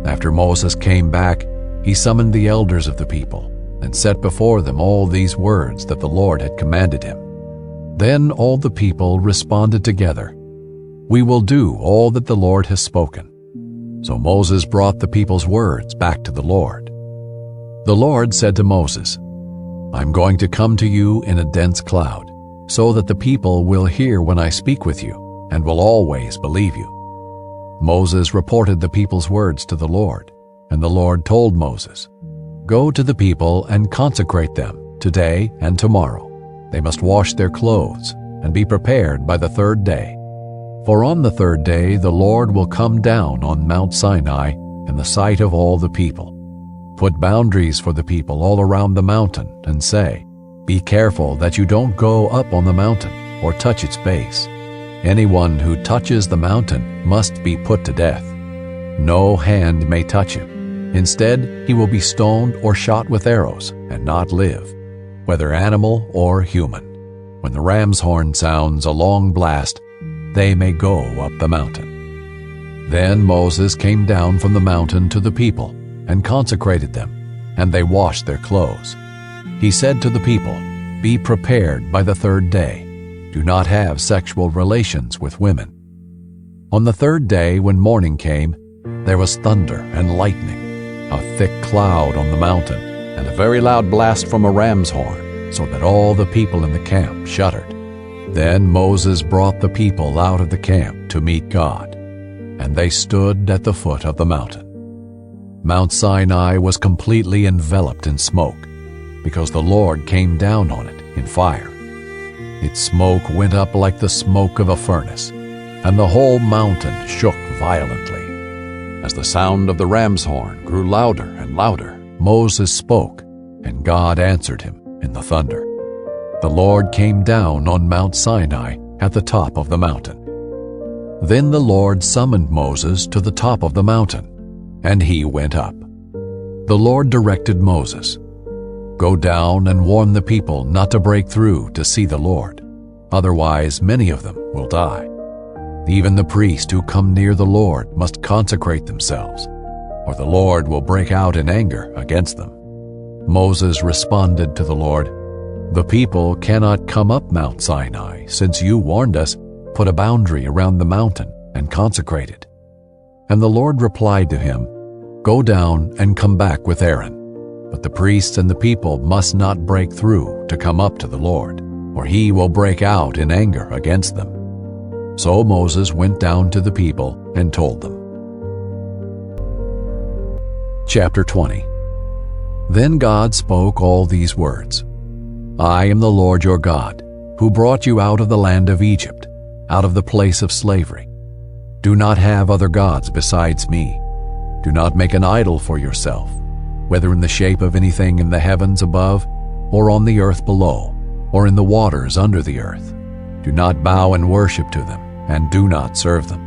After Moses came back, he summoned the elders of the people and set before them all these words that the Lord had commanded him. Then all the people responded together, "We will do all that the Lord has spoken." So Moses brought the people's words back to the Lord. The Lord said to Moses, I'm going to come to you in a dense cloud, so that the people will hear when I speak with you and will always believe you." Moses reported the people's words to the Lord, and the Lord told Moses, "Go to the people and consecrate them today and tomorrow. They must wash their clothes and be prepared by the third day. For on the third day the Lord will come down on Mount Sinai in the sight of all the people. Put boundaries for the people all around the mountain and say, 'Be careful that you don't go up on the mountain or touch its base. Anyone who touches the mountain must be put to death. No hand may touch him. Instead, he will be stoned or shot with arrows and not live, whether animal or human. When the ram's horn sounds a long blast, they may go up the mountain." Then Moses came down from the mountain to the people and consecrated them, and they washed their clothes. He said to the people, "Be prepared by the third day. Do not have sexual relations with women." On the third day, when morning came, there was thunder and lightning, a thick cloud on the mountain, and a very loud blast from a ram's horn, so that all the people in the camp shuddered. Then Moses brought the people out of the camp to meet God, and they stood at the foot of the mountain. Mount Sinai was completely enveloped in smoke, because the Lord came down on it in fire. Its smoke went up like the smoke of a furnace, and the whole mountain shook violently. As the sound of the ram's horn grew louder and louder, Moses spoke, and God answered him in the thunder. The Lord came down on Mount Sinai at the top of the mountain. Then the Lord summoned Moses to the top of the mountain, and he went up. The Lord directed Moses, "Go down and warn the people not to break through to see the Lord, otherwise many of them will die. Even the priests who come near the Lord must consecrate themselves, or the Lord will break out in anger against them." Moses responded to the Lord, "The people cannot come up Mount Sinai, since you warned us, 'Put a boundary around the mountain and consecrate it.'" And the Lord replied to him, "Go down and come back with Aaron. But the priests and the people must not break through to come up to the Lord, or he will break out in anger against them." So Moses went down to the people and told them. Chapter 20. Then God spoke all these words, "I am the Lord your God, who brought you out of the land of Egypt, out of the place of slavery. Do not have other gods besides me. Do not make an idol for yourself, whether in the shape of anything in the heavens above, or on the earth below, or in the waters under the earth. Do not bow and worship to them, and do not serve them.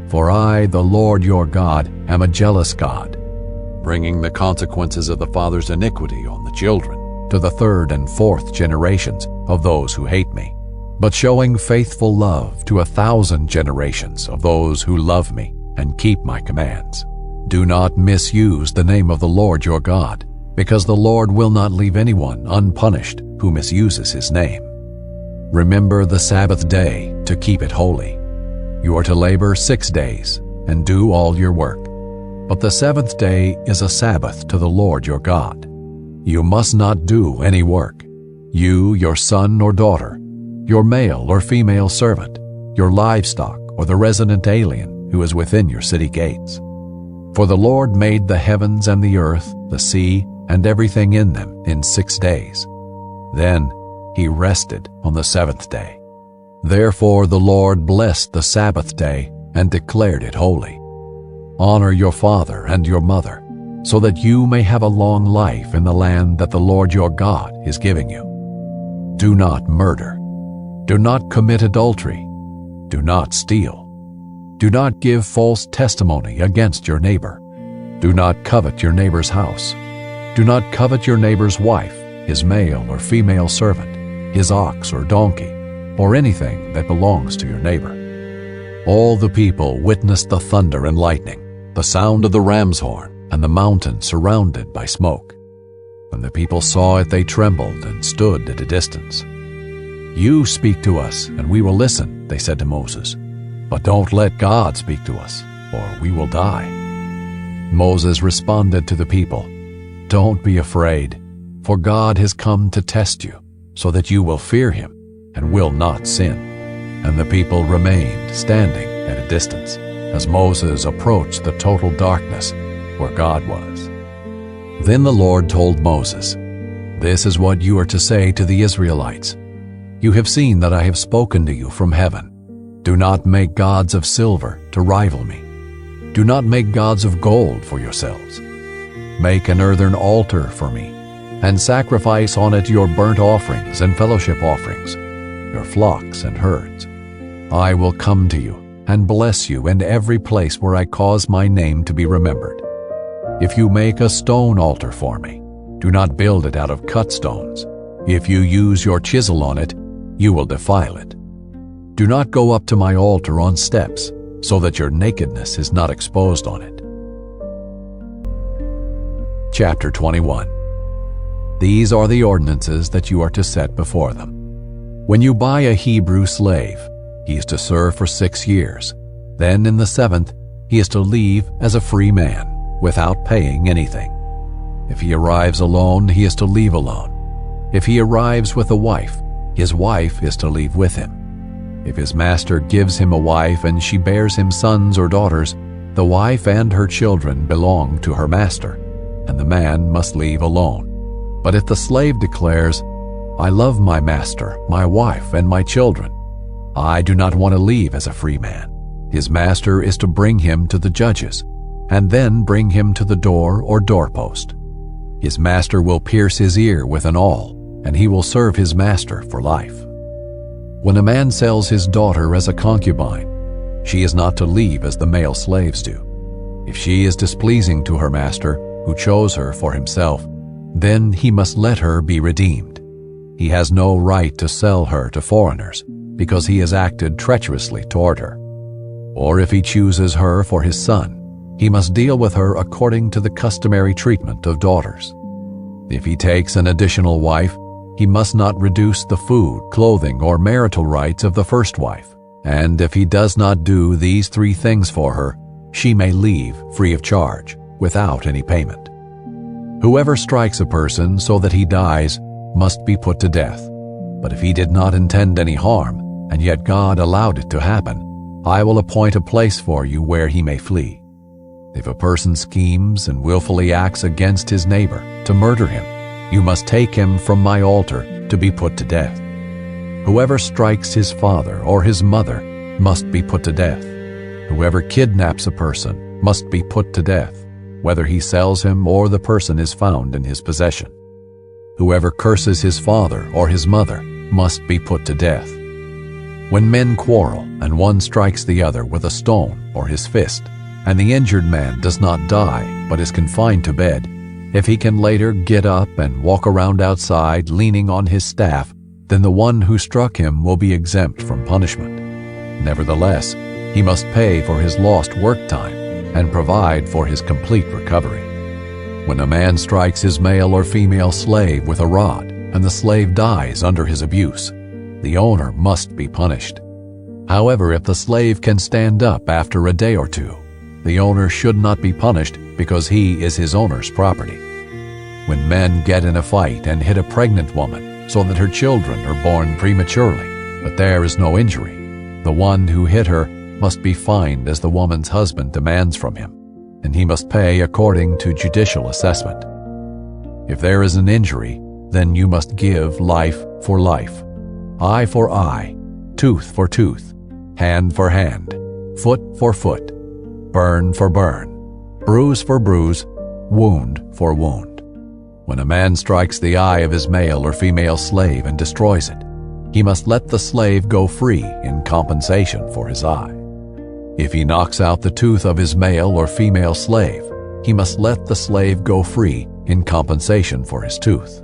For I, the Lord your God, am a jealous God, bringing the consequences of the father's iniquity on the children, to the third and fourth generations of those who hate me, but showing faithful love to 1,000 generations of those who love me and keep my commands. Do not misuse the name of the Lord your God, because the Lord will not leave anyone unpunished who misuses his name. Remember the Sabbath day to keep it holy. You are to labor 6 days and do all your work. But the seventh day is a Sabbath to the Lord your God. You must not do any work. You, your son or daughter, your male or female servant, your livestock, or the resident alien who is within your city gates. For the Lord made the heavens and the earth, the sea, and everything in them in 6 days. Then he rested on the seventh day. Therefore the Lord blessed the Sabbath day and declared it holy. Honor your father and your mother, so that you may have a long life in the land that the Lord your God is giving you. Do not murder. Do not commit adultery. Do not steal. Do not give false testimony against your neighbor. Do not covet your neighbor's house. Do not covet your neighbor's wife, his male or female servant, his ox or donkey, or anything that belongs to your neighbor. All the people witnessed the thunder and lightning, the sound of the ram's horn, and the mountain surrounded by smoke. When the people saw it, they trembled and stood at a distance. "You speak to us, and we will listen," they said to Moses. "But don't let God speak to us, or we will die." Moses responded to the people, "Don't be afraid, For God has come to test you, so that you will fear him and will not sin." And the people remained standing at a distance as Moses approached the total darkness where God was. Then the Lord told Moses, "This is what you are to say to the Israelites. You have seen that I have spoken to you from heaven. Do not make gods of silver to rival me. Do not make gods of gold for yourselves. Make an earthen altar for me, and sacrifice on it your burnt offerings and fellowship offerings, your flocks and herds. I will come to you and bless you in every place where I cause my name to be remembered. If you make a stone altar for me, do not build it out of cut stones. If you use your chisel on it, you will defile it. Do not go up to my altar on steps, so that your nakedness is not exposed on it." Chapter 21. These are the ordinances that you are to set before them. When you buy a Hebrew slave, he is to serve for 6 years. Then in the 7th, he is to leave as a free man, without paying anything. If he arrives alone, he is to leave alone. If he arrives with a wife, his wife is to leave with him. If his master gives him a wife and she bears him sons or daughters, the wife and her children belong to her master, and the man must leave alone. But if the slave declares, "I love my master, my wife, and my children. I do not want to leave as a free man," his master is to bring him to the judges, and then bring him to the door or doorpost. His master will pierce his ear with an awl, and he will serve his master for life. When a man sells his daughter as a concubine, she is not to leave as the male slaves do. If she is displeasing to her master, who chose her for himself, then he must let her be redeemed. He has no right to sell her to foreigners, because he has acted treacherously toward her. Or if he chooses her for his son, he must deal with her according to the customary treatment of daughters. If he takes an additional wife, he must not reduce the food, clothing, or marital rights of the first wife. And if he does not do these 3 things for her, she may leave free of charge, without any payment. Whoever strikes a person so that he dies must be put to death. But if he did not intend any harm, and yet God allowed it to happen, I will appoint a place for you where he may flee. If a person schemes and willfully acts against his neighbor to murder him, you must take him from my altar to be put to death. Whoever strikes his father or his mother must be put to death. Whoever kidnaps a person must be put to death, whether he sells him or the person is found in his possession. Whoever curses his father or his mother must be put to death. When men quarrel and one strikes the other with a stone or his fist, and the injured man does not die but is confined to bed, if he can later get up and walk around outside leaning on his staff, then the one who struck him will be exempt from punishment. Nevertheless, he must pay for his lost work time and provide for his complete recovery. When a man strikes his male or female slave with a rod, and the slave dies under his abuse, the owner must be punished. However, if the slave can stand up after a day or 2, the owner should not be punished because he is his owner's property. When men get in a fight and hit a pregnant woman so that her children are born prematurely, but there is no injury, the one who hit her must be fined as the woman's husband demands from him, and he must pay according to judicial assessment. If there is an injury, then you must give life for life, eye for eye, tooth for tooth, hand for hand, foot for foot, burn for burn, bruise for bruise, wound for wound. When a man strikes the eye of his male or female slave and destroys it, he must let the slave go free in compensation for his eye. If he knocks out the tooth of his male or female slave, he must let the slave go free in compensation for his tooth.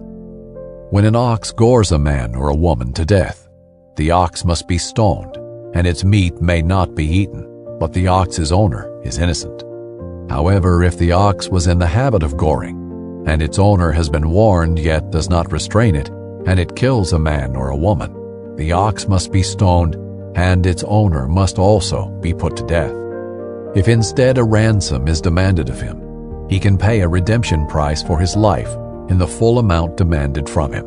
When an ox gores a man or a woman to death, the ox must be stoned, and its meat may not be eaten, but the ox's owner is innocent. However, if the ox was in the habit of goring, and its owner has been warned yet does not restrain it, and it kills a man or a woman, the ox must be stoned, and its owner must also be put to death. If instead a ransom is demanded of him, he can pay a redemption price for his life in the full amount demanded from him.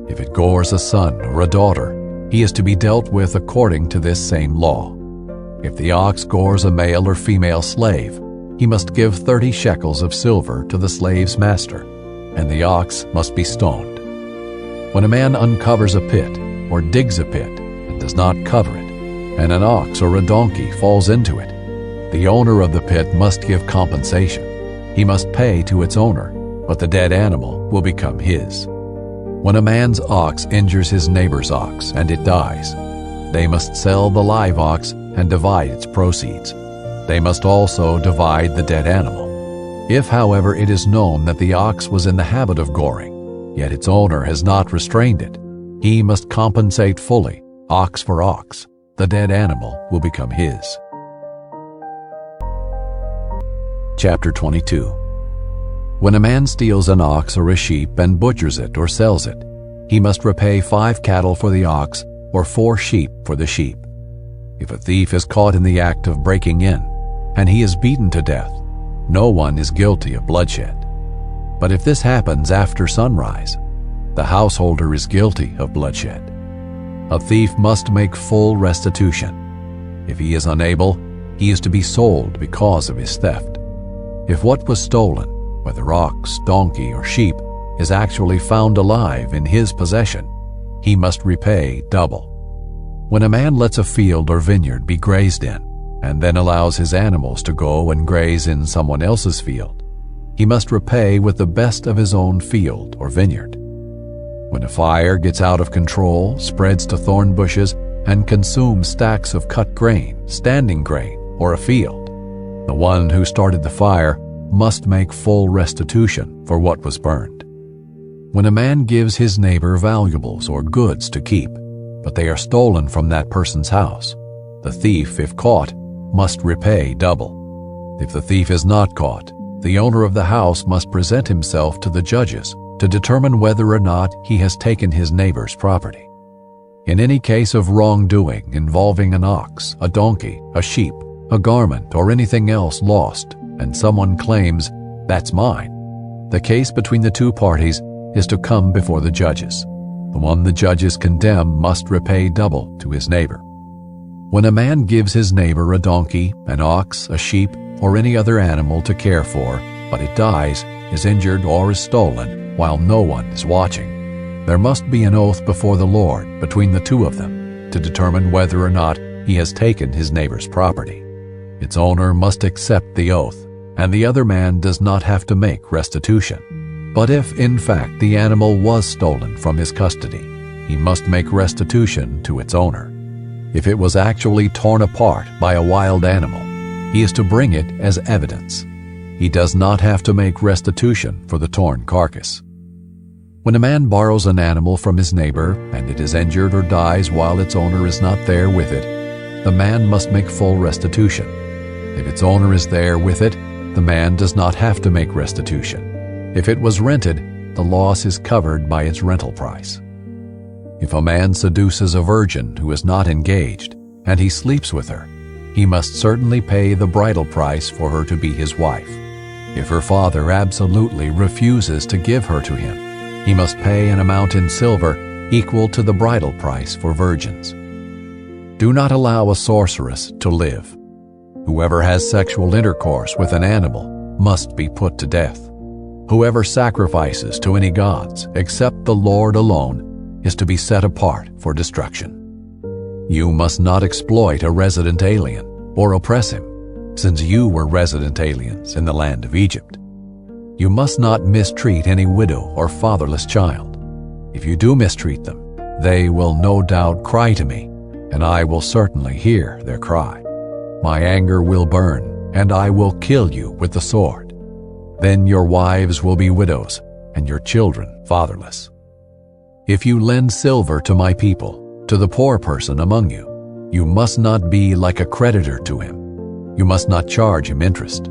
If it gores a son or a daughter, he is to be dealt with according to this same law. If the ox gores a male or female slave, he must give 30 shekels of silver to the slave's master, and the ox must be stoned. When a man uncovers a pit or digs a pit and does not cover it, and an ox or a donkey falls into it, the owner of the pit must give compensation. He must pay to its owner, but the dead animal will become his. When a man's ox injures his neighbor's ox and it dies, they must sell the live ox and divide its proceeds. They must also divide the dead animal. If, however, it is known that the ox was in the habit of goring, yet its owner has not restrained it, he must compensate fully, ox for ox. The dead animal will become his. Chapter 22. When a man steals an ox or a sheep and butchers it or sells it, he must repay 5 cattle for the ox or 4 sheep for the sheep. If a thief is caught in the act of breaking in, and he is beaten to death, no one is guilty of bloodshed. But if this happens after sunrise, the householder is guilty of bloodshed. A thief must make full restitution. If he is unable, he is to be sold because of his theft. If what was stolen, whether ox, donkey, or sheep, is actually found alive in his possession, he must repay double. When a man lets a field or vineyard be grazed in, and then allows his animals to go and graze in someone else's field, he must repay with the best of his own field or vineyard. When a fire gets out of control, spreads to thorn bushes, and consumes stacks of cut grain, standing grain, or a field, the one who started the fire must make full restitution for what was burned. When a man gives his neighbor valuables or goods to keep, but they are stolen from that person's house, the thief, if caught, must repay double. If the thief is not caught, the owner of the house must present himself to the judges to determine whether or not he has taken his neighbor's property. In any case of wrongdoing involving an ox, a donkey, a sheep, a garment, or anything else lost, and someone claims, "That's mine," the case between the two parties is to come before the judges. The one the judges condemn must repay double to his neighbor. When a man gives his neighbor a donkey, an ox, a sheep, or any other animal to care for, but it dies, is injured, or is stolen while no one is watching, there must be an oath before the Lord between the two of them to determine whether or not he has taken his neighbor's property. Its owner must accept the oath, and the other man does not have to make restitution. But if, in fact, the animal was stolen from his custody, he must make restitution to its owner. If it was actually torn apart by a wild animal, he is to bring it as evidence. He does not have to make restitution for the torn carcass. When a man borrows an animal from his neighbor and it is injured or dies while its owner is not there with it, the man must make full restitution. If its owner is there with it, the man does not have to make restitution. If it was rented, the loss is covered by its rental price. If a man seduces a virgin who is not engaged, and he sleeps with her, he must certainly pay the bridal price for her to be his wife. If her father absolutely refuses to give her to him, he must pay an amount in silver equal to the bridal price for virgins. Do not allow a sorceress to live. Whoever has sexual intercourse with an animal must be put to death. Whoever sacrifices to any gods except the Lord alone is to be set apart for destruction. You must not exploit a resident alien or oppress him, since you were resident aliens in the land of Egypt. You must not mistreat any widow or fatherless child. If you do mistreat them, they will no doubt cry to me, and I will certainly hear their cry. My anger will burn, and I will kill you with the sword. Then your wives will be widows, and your children fatherless. If you lend silver to my people, to the poor person among you, you must not be like a creditor to him. You must not charge him interest.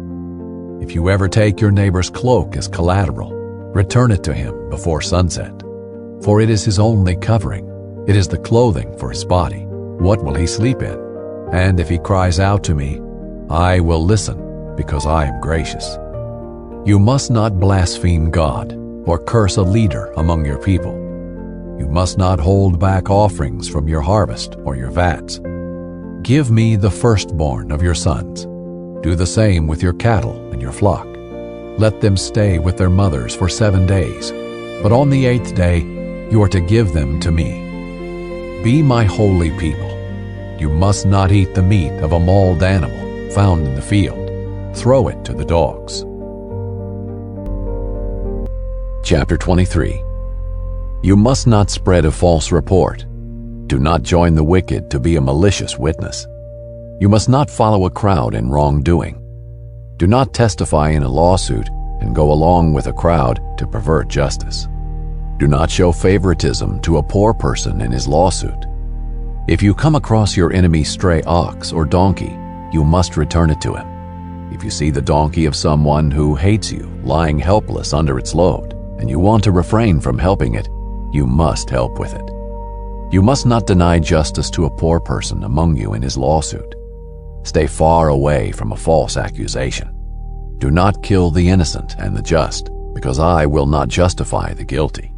If you ever take your neighbor's cloak as collateral, return it to him before sunset. For it is his only covering. It is the clothing for his body. What will he sleep in? And if he cries out to me, I will listen, because I am gracious. You must not blaspheme God, or curse a leader among your people. You must not hold back offerings from your harvest or your vats. Give me the firstborn of your sons. Do the same with your cattle and your flock. Let them stay with their mothers for 7 days, but on the 8th day you are to give them to me. Be my holy people. You must not eat the meat of a mauled animal found in the field. Throw it to the dogs. Chapter 23. You must not spread a false report. Do not join the wicked to be a malicious witness. You must not follow a crowd in wrongdoing. Do not testify in a lawsuit and go along with a crowd to pervert justice. Do not show favoritism to a poor person in his lawsuit. If you come across your enemy's stray ox or donkey, you must return it to him. If you see the donkey of someone who hates you lying helpless under its load, and you want to refrain from helping it, you must help with it. You must not deny justice to a poor person among you in his lawsuit. Stay far away from a false accusation. Do not kill the innocent and the just, because I will not justify the guilty.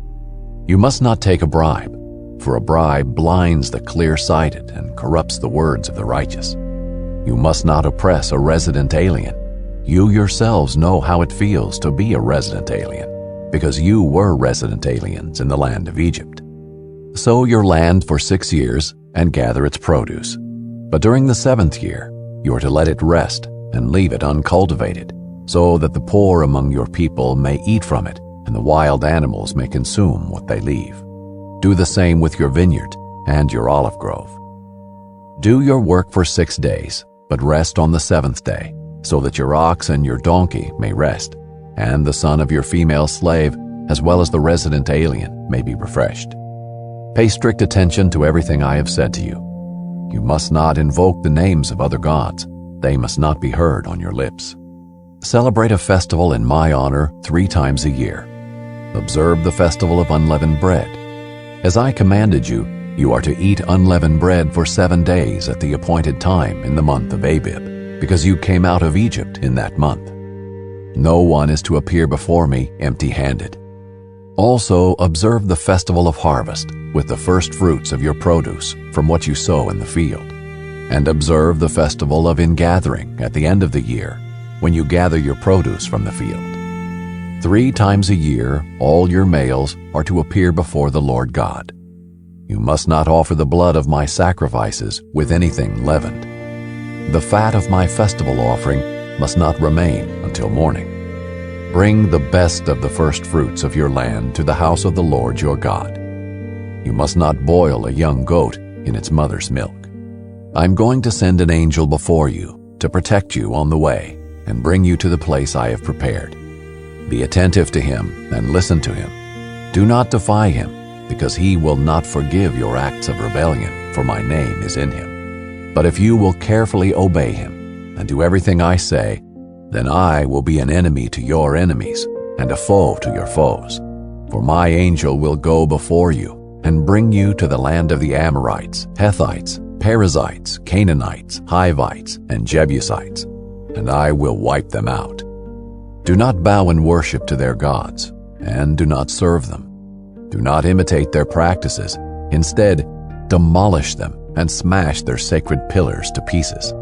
You must not take a bribe, for a bribe blinds the clear-sighted and corrupts the words of the righteous. You must not oppress a resident alien. You yourselves know how it feels to be a resident alien, because you were resident aliens in the land of Egypt. Sow your land for 6 years and gather its produce. But during the 7th year, you are to let it rest and leave it uncultivated, so that the poor among your people may eat from it, and the wild animals may consume what they leave. Do the same with your vineyard and your olive grove. Do your work for 6 days, but rest on the 7th day, so that your ox and your donkey may rest, and the son of your female slave, as well as the resident alien, may be refreshed. Pay strict attention to everything I have said to you. You must not invoke the names of other gods. They must not be heard on your lips. Celebrate a festival in my honor 3 times a year. Observe the festival of unleavened bread. As I commanded you, you are to eat unleavened bread for 7 days at the appointed time in the month of Abib, because you came out of Egypt in that month. No one is to appear before me empty-handed. Also observe the festival of harvest with the first fruits of your produce from what you sow in the field. And observe the festival of ingathering at the end of the year, when you gather your produce from the field. 3 times a year all your males are to appear before the Lord God. You must not offer the blood of my sacrifices with anything leavened. The fat of my festival offering must not remain until morning. Bring the best of the first fruits of your land to the house of the Lord your God. You must not boil a young goat in its mother's milk. I'm going to send an angel before you to protect you on the way and bring you to the place I have prepared. Be attentive to him and listen to him. Do not defy him, because he will not forgive your acts of rebellion, for my name is in him. But if you will carefully obey him and do everything I say, then I will be an enemy to your enemies and a foe to your foes. For my angel will go before you and bring you to the land of the Amorites, Hethites, Perizzites, Canaanites, Hivites, and Jebusites, and I will wipe them out. Do not bow in worship to their gods, and do not serve them. Do not imitate their practices. Instead, demolish them and smash their sacred pillars to pieces.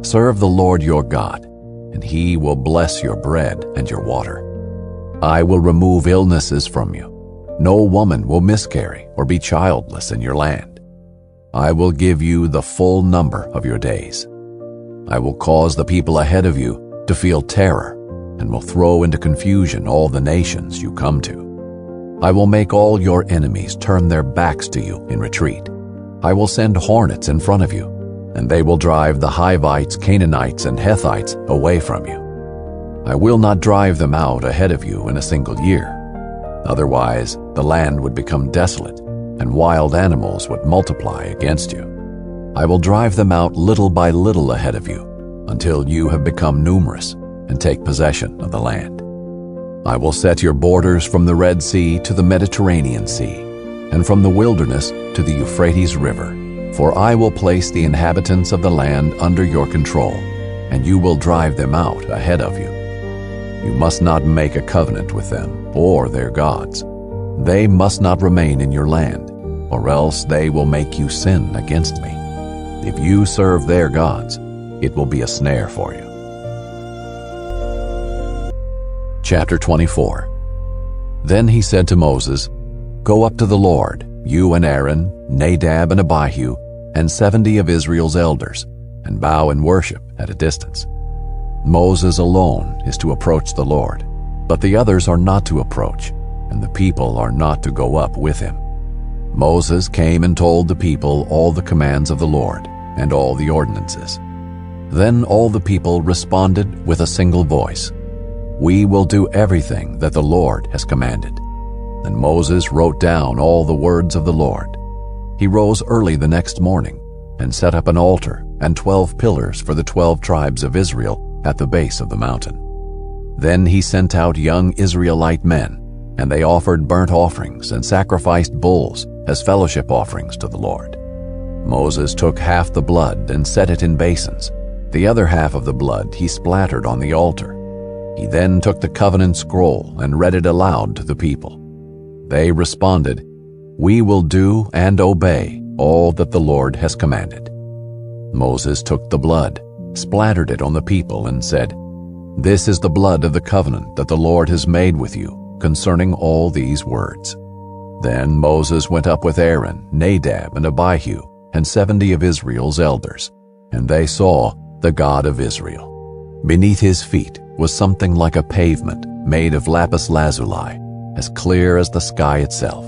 Serve the Lord your God, and he will bless your bread and your water. I will remove illnesses from you. No woman will miscarry or be childless in your land. I will give you the full number of your days. I will cause the people ahead of you to feel terror and will throw into confusion all the nations you come to. I will make all your enemies turn their backs to you in retreat. I will send hornets in front of you, and they will drive the Hivites, Canaanites, and Hethites away from you. I will not drive them out ahead of you in a single year. Otherwise, the land would become desolate, and wild animals would multiply against you. I will drive them out little by little ahead of you, until you have become numerous and take possession of the land. I will set your borders from the Red Sea to the Mediterranean Sea, and from the wilderness to the Euphrates River, for I will place the inhabitants of the land under your control, and you will drive them out ahead of you. You must not make a covenant with them or their gods. They must not remain in your land, or else they will make you sin against me. If you serve their gods, it will be a snare for you. Chapter 24. Then he said to Moses, "Go up to the Lord, you and Aaron, Nadab and Abihu, and 70 of Israel's elders, and bow and worship at a distance." Moses alone is to approach the Lord, but the others are not to approach, and the people are not to go up with him. Moses came and told the people all the commands of the Lord and all the ordinances. Then all the people responded with a single voice, "We will do everything that the Lord has commanded." Then Moses wrote down all the words of the Lord. He rose early the next morning and set up an altar and 12 pillars for the 12 tribes of Israel at the base of the mountain. Then he sent out young Israelite men, and they offered burnt offerings and sacrificed bulls as fellowship offerings to the Lord. Moses took half the blood and set it in basins. The other half of the blood he splattered on the altar. He then took the covenant scroll and read it aloud to the people. They responded, "We will do and obey all that the Lord has commanded." Moses took the blood, splattered it on the people, and said, "This is the blood of the covenant that the Lord has made with you concerning all these words." Then Moses went up with Aaron, Nadab, and Abihu, and 70 of Israel's elders, and they saw the God of Israel. Beneath his feet was something like a pavement made of lapis lazuli, as clear as the sky itself.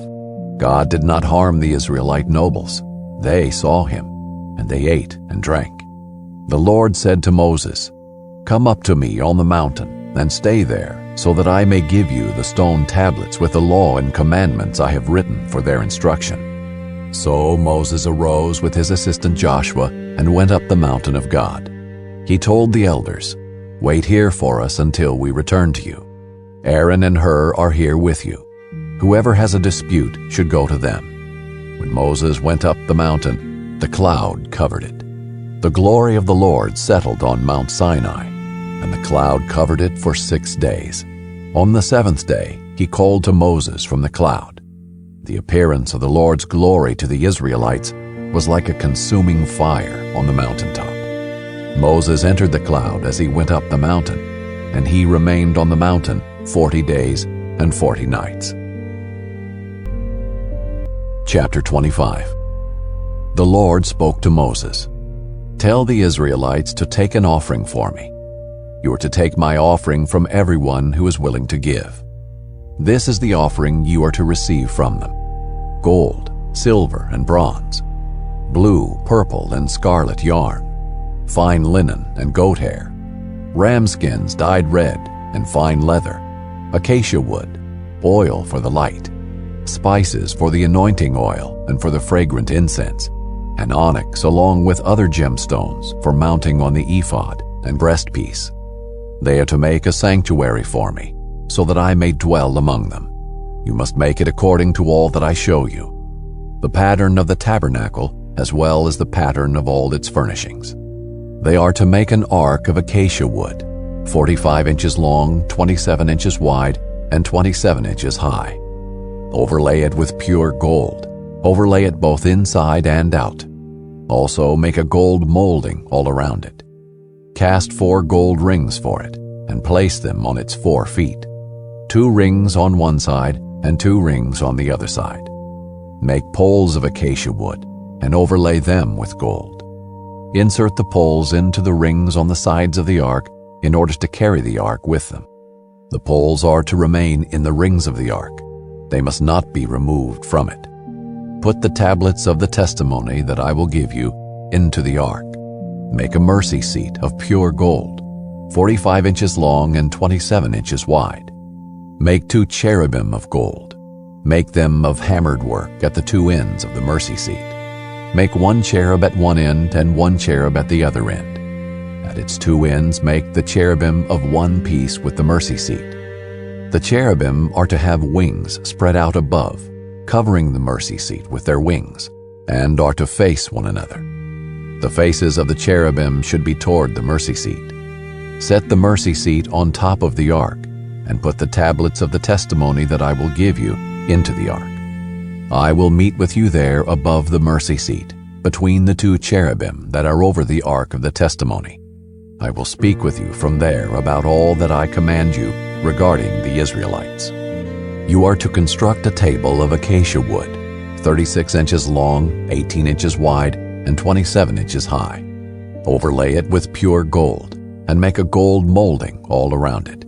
God did not harm the Israelite nobles. They saw him, and they ate and drank. The Lord said to Moses, "Come up to me on the mountain and stay there, so that I may give you the stone tablets with the law and commandments I have written for their instruction." So Moses arose with his assistant Joshua and went up the mountain of God. He told the elders, "Wait here for us until we return to you. Aaron and Hur are here with you. Whoever has a dispute should go to them." When Moses went up the mountain, the cloud covered it. The glory of the Lord settled on Mount Sinai, and the cloud covered it for 6 days. On the 7th day, he called to Moses from the cloud. The appearance of the Lord's glory to the Israelites was like a consuming fire on the mountaintop. Moses entered the cloud as he went up the mountain, and he remained on the mountain 40 days and 40 nights. Chapter 25. The Lord spoke to Moses, "Tell the Israelites to take an offering for me. You are to take my offering from everyone who is willing to give. This is the offering you are to receive from them: gold, silver, and bronze, blue, purple, and scarlet yarn, fine linen and goat hair, ram skins dyed red and fine leather, acacia wood, oil for the light, spices for the anointing oil and for the fragrant incense, and onyx along with other gemstones for mounting on the ephod and breastpiece. They are to make a sanctuary for me, so that I may dwell among them. You must make it according to all that I show you, the pattern of the tabernacle as well as the pattern of all its furnishings. They are to make an ark of acacia wood, 45 inches long, 27 inches wide, and 27 inches high. Overlay it with pure gold. Overlay it both inside and out. Also make a gold molding all around it. Cast 4 gold rings for it, and place them on its 4 feet, 2 rings on one side and 2 rings on the other side. Make poles of acacia wood, and overlay them with gold. Insert the poles into the rings on the sides of the ark in order to carry the ark with them. The poles are to remain in the rings of the ark. They must not be removed from it. Put the tablets of the testimony that I will give you into the ark. Make a mercy seat of pure gold, 45 inches long and 27 inches wide. Make 2 cherubim of gold. Make them of hammered work at the 2 ends of the mercy seat. Make 1 cherub at one end and 1 cherub at the other end. At its 2 ends make the cherubim of one piece with the mercy seat. The cherubim are to have wings spread out above, covering the mercy seat with their wings, and are to face one another. The faces of the cherubim should be toward the mercy seat. Set the mercy seat on top of the ark, and put the tablets of the testimony that I will give you into the ark. I will meet with you there above the mercy seat, between the two cherubim that are over the ark of the testimony. I will speak with you from there about all that I command you regarding the Israelites. You are to construct a table of acacia wood, 36 inches long, 18 inches wide, and 27 inches high. Overlay it with pure gold, and make a gold molding all around it.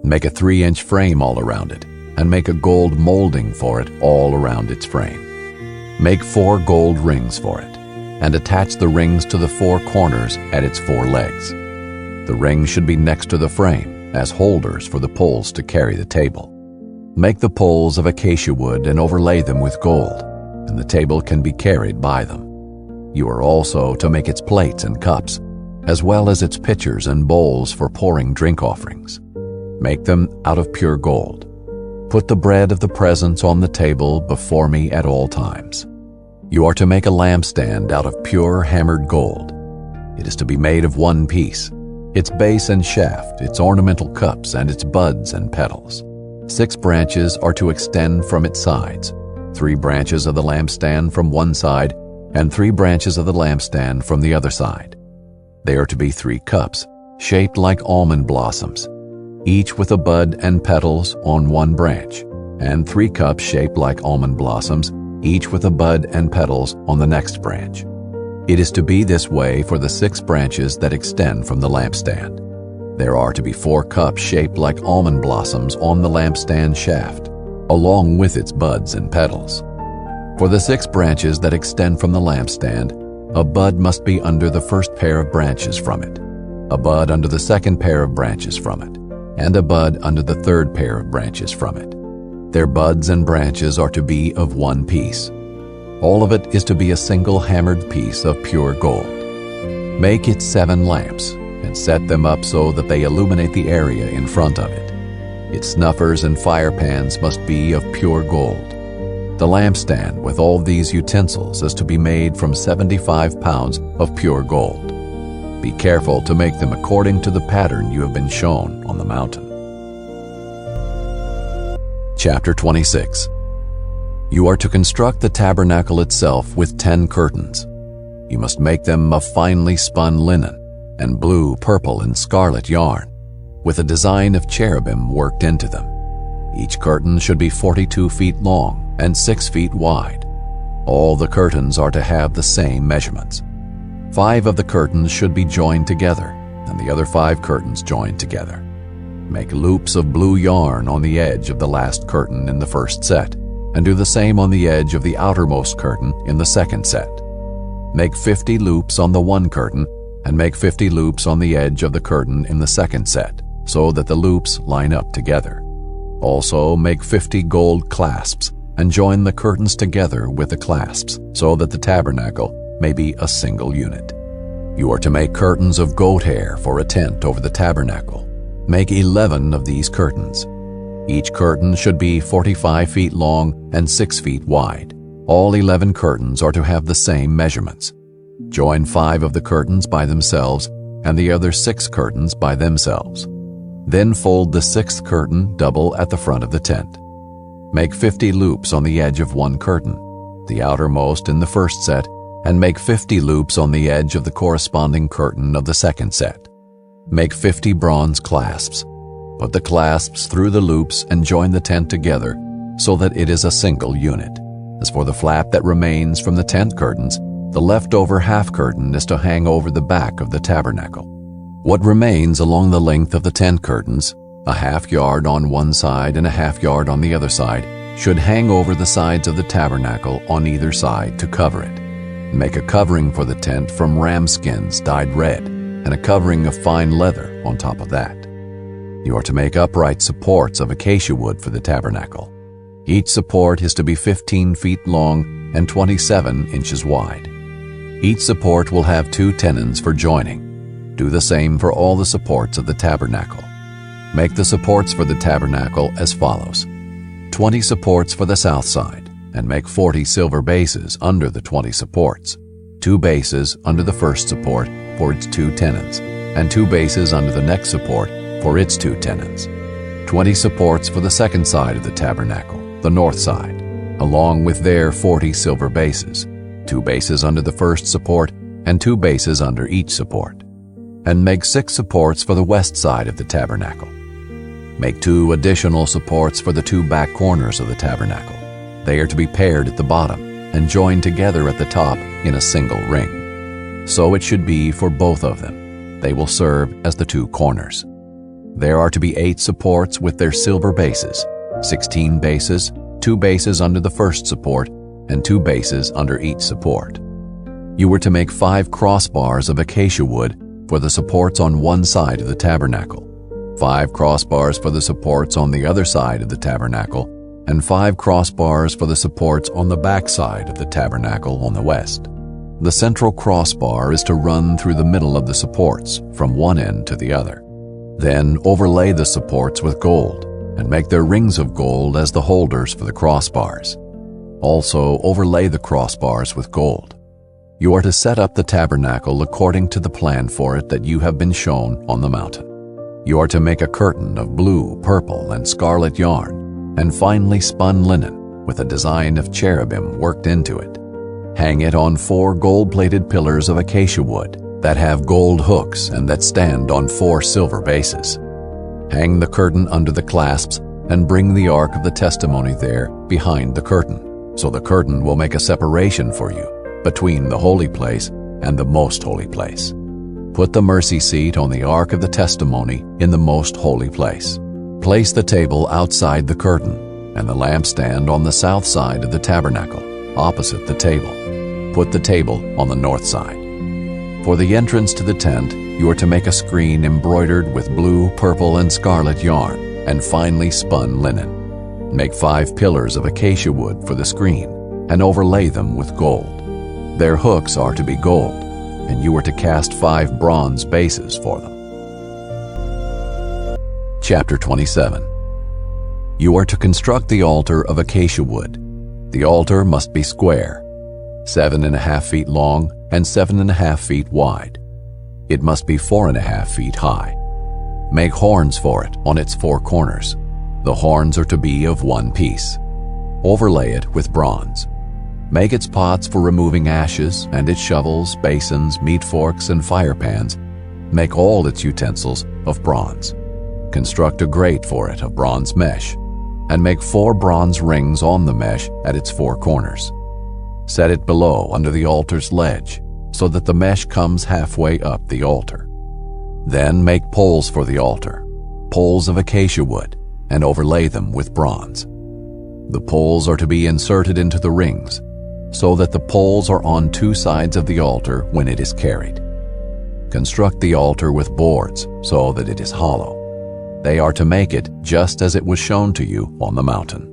Make a 3-inch frame all around it, and make a gold molding for it all around its frame. Make 4 gold rings for it, and attach the rings to the 4 corners at its 4 legs. The rings should be next to the frame as holders for the poles to carry the table. Make the poles of acacia wood and overlay them with gold, and the table can be carried by them. You are also to make its plates and cups, as well as its pitchers and bowls for pouring drink offerings. Make them out of pure gold. Put the bread of the presence on the table before me at all times. You are to make a lampstand out of pure hammered gold. It is to be made of one piece, its base and shaft, its ornamental cups, and its buds and petals. 6 branches are to extend from its sides, 3 branches of the lampstand from one side, and 3 branches of the lampstand from the other side. They are to be 3 cups, shaped like almond blossoms, each with a bud and petals on one branch, and 3 cups shaped like almond blossoms, each with a bud and petals on the next branch. It is to be this way for the 6 branches that extend from the lampstand. There are to be 4 cups shaped like almond blossoms on the lampstand shaft, along with its buds and petals. For the 6 branches that extend from the lampstand, a bud must be under the first pair of branches from it, a bud under the second pair of branches from it, and a bud under the third pair of branches from it. Their buds and branches are to be of one piece. All of it is to be a single hammered piece of pure gold. Make it 7 lamps, and set them up so that they illuminate the area in front of it. Its snuffers and fire pans must be of pure gold. The lampstand with all these utensils is to be made from 75 pounds of pure gold. Be careful to make them according to the pattern you have been shown on the mountain. Chapter 26. You are to construct the tabernacle itself with 10 curtains. You must make them of finely spun linen, and blue, purple, and scarlet yarn, with a design of cherubim worked into them. Each curtain should be 42 feet long and 6 feet wide. All the curtains are to have the same measurements. 5 of the curtains should be joined together, and the other 5 curtains joined together. Make loops of blue yarn on the edge of the last curtain in the first set, and do the same on the edge of the outermost curtain in the second set. Make 50 loops on the one curtain, and make 50 loops on the edge of the curtain in the second set, so that the loops line up together. Also make 50 gold clasps, and join the curtains together with the clasps, so that the tabernacle may be a single unit. You are to make curtains of goat hair for a tent over the tabernacle. Make 11 of these curtains. Each curtain should be 45 feet long and 6 feet wide. All 11 curtains are to have the same measurements. Join 5 of the curtains by themselves and the other 6 curtains by themselves. Then fold the 6th curtain double at the front of the tent. Make 50 loops on the edge of one curtain, the outermost in the first set, and make 50 loops on the edge of the corresponding curtain of the second set. Make 50 bronze clasps. Put the clasps through the loops and join the tent together so that it is a single unit. As for the flap that remains from the tent curtains, the leftover half curtain is to hang over the back of the tabernacle. What remains along the length of the tent curtains, a half yard on one side and a half yard on the other side, should hang over the sides of the tabernacle on either side to cover it. Make a covering for the tent from ram skins dyed red, and a covering of fine leather on top of that. You are to make upright supports of acacia wood for the tabernacle. Each support is to be 15 feet long and 27 inches wide. Each support will have 2 tenons for joining. Do the same for all the supports of the tabernacle. Make the supports for the tabernacle as follows: 20 supports for the south side, and make 40 silver bases under the 20 supports, 2 bases under the first support for its 2 tenons, and 2 bases under the next support for its 2 tenons. 20 supports for the second side of the tabernacle, the north side, along with their 40 silver bases, 2 bases under the first support and 2 bases under each support. And make 6 supports for the west side of the tabernacle. Make 2 additional supports for the 2 back corners of the tabernacle. They are to be paired at the bottom and joined together at the top in a single ring. So it should be for both of them. They will serve as the 2 corners. There are to be 8 supports with their silver bases, 16 bases, 2 bases under the first support, and 2 bases under each support. You were to make 5 crossbars of acacia wood for the supports on one side of the tabernacle, 5 crossbars for the supports on the other side of the tabernacle, and 5 crossbars for the supports on the back side of the tabernacle on the west. The central crossbar is to run through the middle of the supports from one end to the other. Then overlay the supports with gold and make their rings of gold as the holders for the crossbars. Also overlay the crossbars with gold. You are to set up the tabernacle according to the plan for it that you have been shown on the mountain. You are to make a curtain of blue, purple, and scarlet yarn, and finely spun linen with a design of cherubim worked into it. Hang it on 4 gold-plated pillars of acacia wood that have gold hooks and that stand on 4 silver bases. Hang the curtain under the clasps and bring the Ark of the Testimony there behind the curtain, so the curtain will make a separation for you between the holy place and the most holy place. Put the mercy seat on the Ark of the Testimony in the most holy place. Place the table outside the curtain and the lampstand on the south side of the tabernacle, opposite the table. Put the table on the north side. For the entrance to the tent, you are to make a screen embroidered with blue, purple, and scarlet yarn and finely spun linen. Make 5 pillars of acacia wood for the screen and overlay them with gold. Their hooks are to be gold, and you are to cast 5 bronze bases for them. Chapter 27. You are to construct the altar of acacia wood. The altar must be square, 7.5 feet long and 7.5 feet wide. It must be 4.5 feet high. Make horns for it on its 4 corners. The horns are to be of 1 piece. Overlay it with bronze. Make its pots for removing ashes, and its shovels, basins, meat forks, and fire pans. Make all its utensils of bronze. Construct a grate for it of bronze mesh, and make 4 bronze rings on the mesh at its 4 corners. Set it below under the altar's ledge, so that the mesh comes halfway up the altar. Then make poles for the altar, poles of acacia wood, and overlay them with bronze. The poles are to be inserted into the rings, so that the poles are on 2 sides of the altar when it is carried. Construct the altar with boards so that it is hollow. They are to make it just as it was shown to you on the mountain.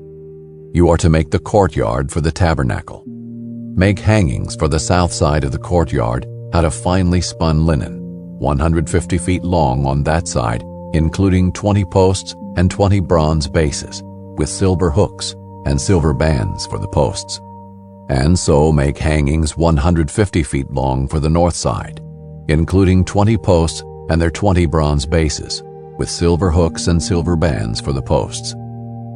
You are to make the courtyard for the tabernacle. Make hangings for the south side of the courtyard out of finely spun linen, 150 feet long on that side, including 20 posts and 20 bronze bases, with silver hooks and silver bands for the posts. And so make hangings 150 feet long for the north side, including 20 posts and their 20 bronze bases, with silver hooks and silver bands for the posts.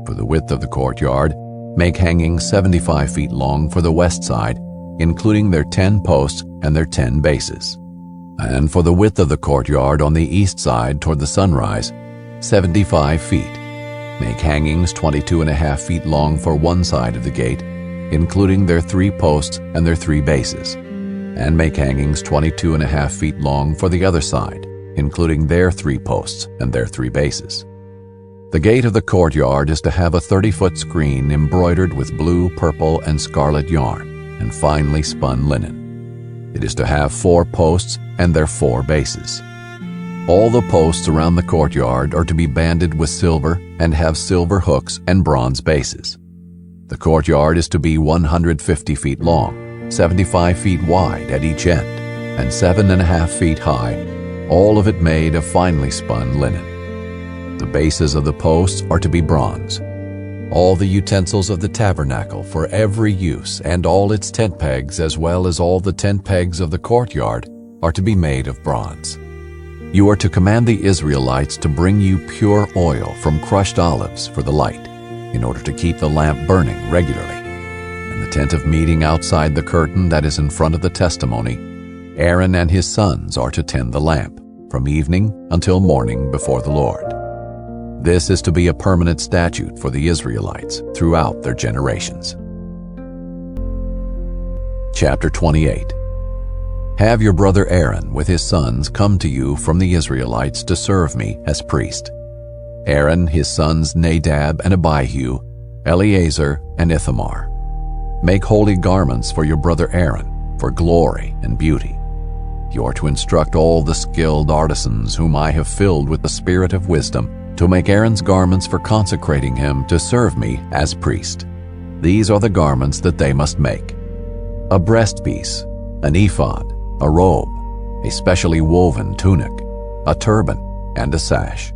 For the width of the courtyard, make hangings 75 feet long for the west side, including their 10 posts and their 10 bases. And for the width of the courtyard on the east side toward the sunrise, 75 feet. Make hangings 22.5 feet long for one side of the gate, including their 3 posts and their 3 bases, and make hangings 22.5 feet long for the other side, including their 3 posts and their 3 bases. The gate of the courtyard is to have a 30-foot screen embroidered with blue, purple, and scarlet yarn and finely spun linen. It is to have 4 posts and their 4 bases. All the posts around the courtyard are to be banded with silver and have silver hooks and bronze bases. The courtyard is to be 150 feet long, 75 feet wide at each end, and 7.5 feet high, all of it made of finely spun linen. The bases of the posts are to be bronze. All the utensils of the tabernacle for every use and all its tent pegs as well as all the tent pegs of the courtyard are to be made of bronze. You are to command the Israelites to bring you pure oil from crushed olives for the light, in order to keep the lamp burning regularly. In the tent of meeting outside the curtain that is in front of the testimony, Aaron and his sons are to tend the lamp, from evening until morning before the Lord. This is to be a permanent statute for the Israelites throughout their generations. Chapter 28. Have your brother Aaron with his sons come to you from the Israelites to serve me as priest. Aaron, his sons Nadab and Abihu, Eleazar and Ithamar. Make holy garments for your brother Aaron, for glory and beauty. You are to instruct all the skilled artisans whom I have filled with the spirit of wisdom to make Aaron's garments for consecrating him to serve me as priest. These are the garments that they must make: a breastpiece, an ephod, a robe, a specially woven tunic, a turban, and a sash.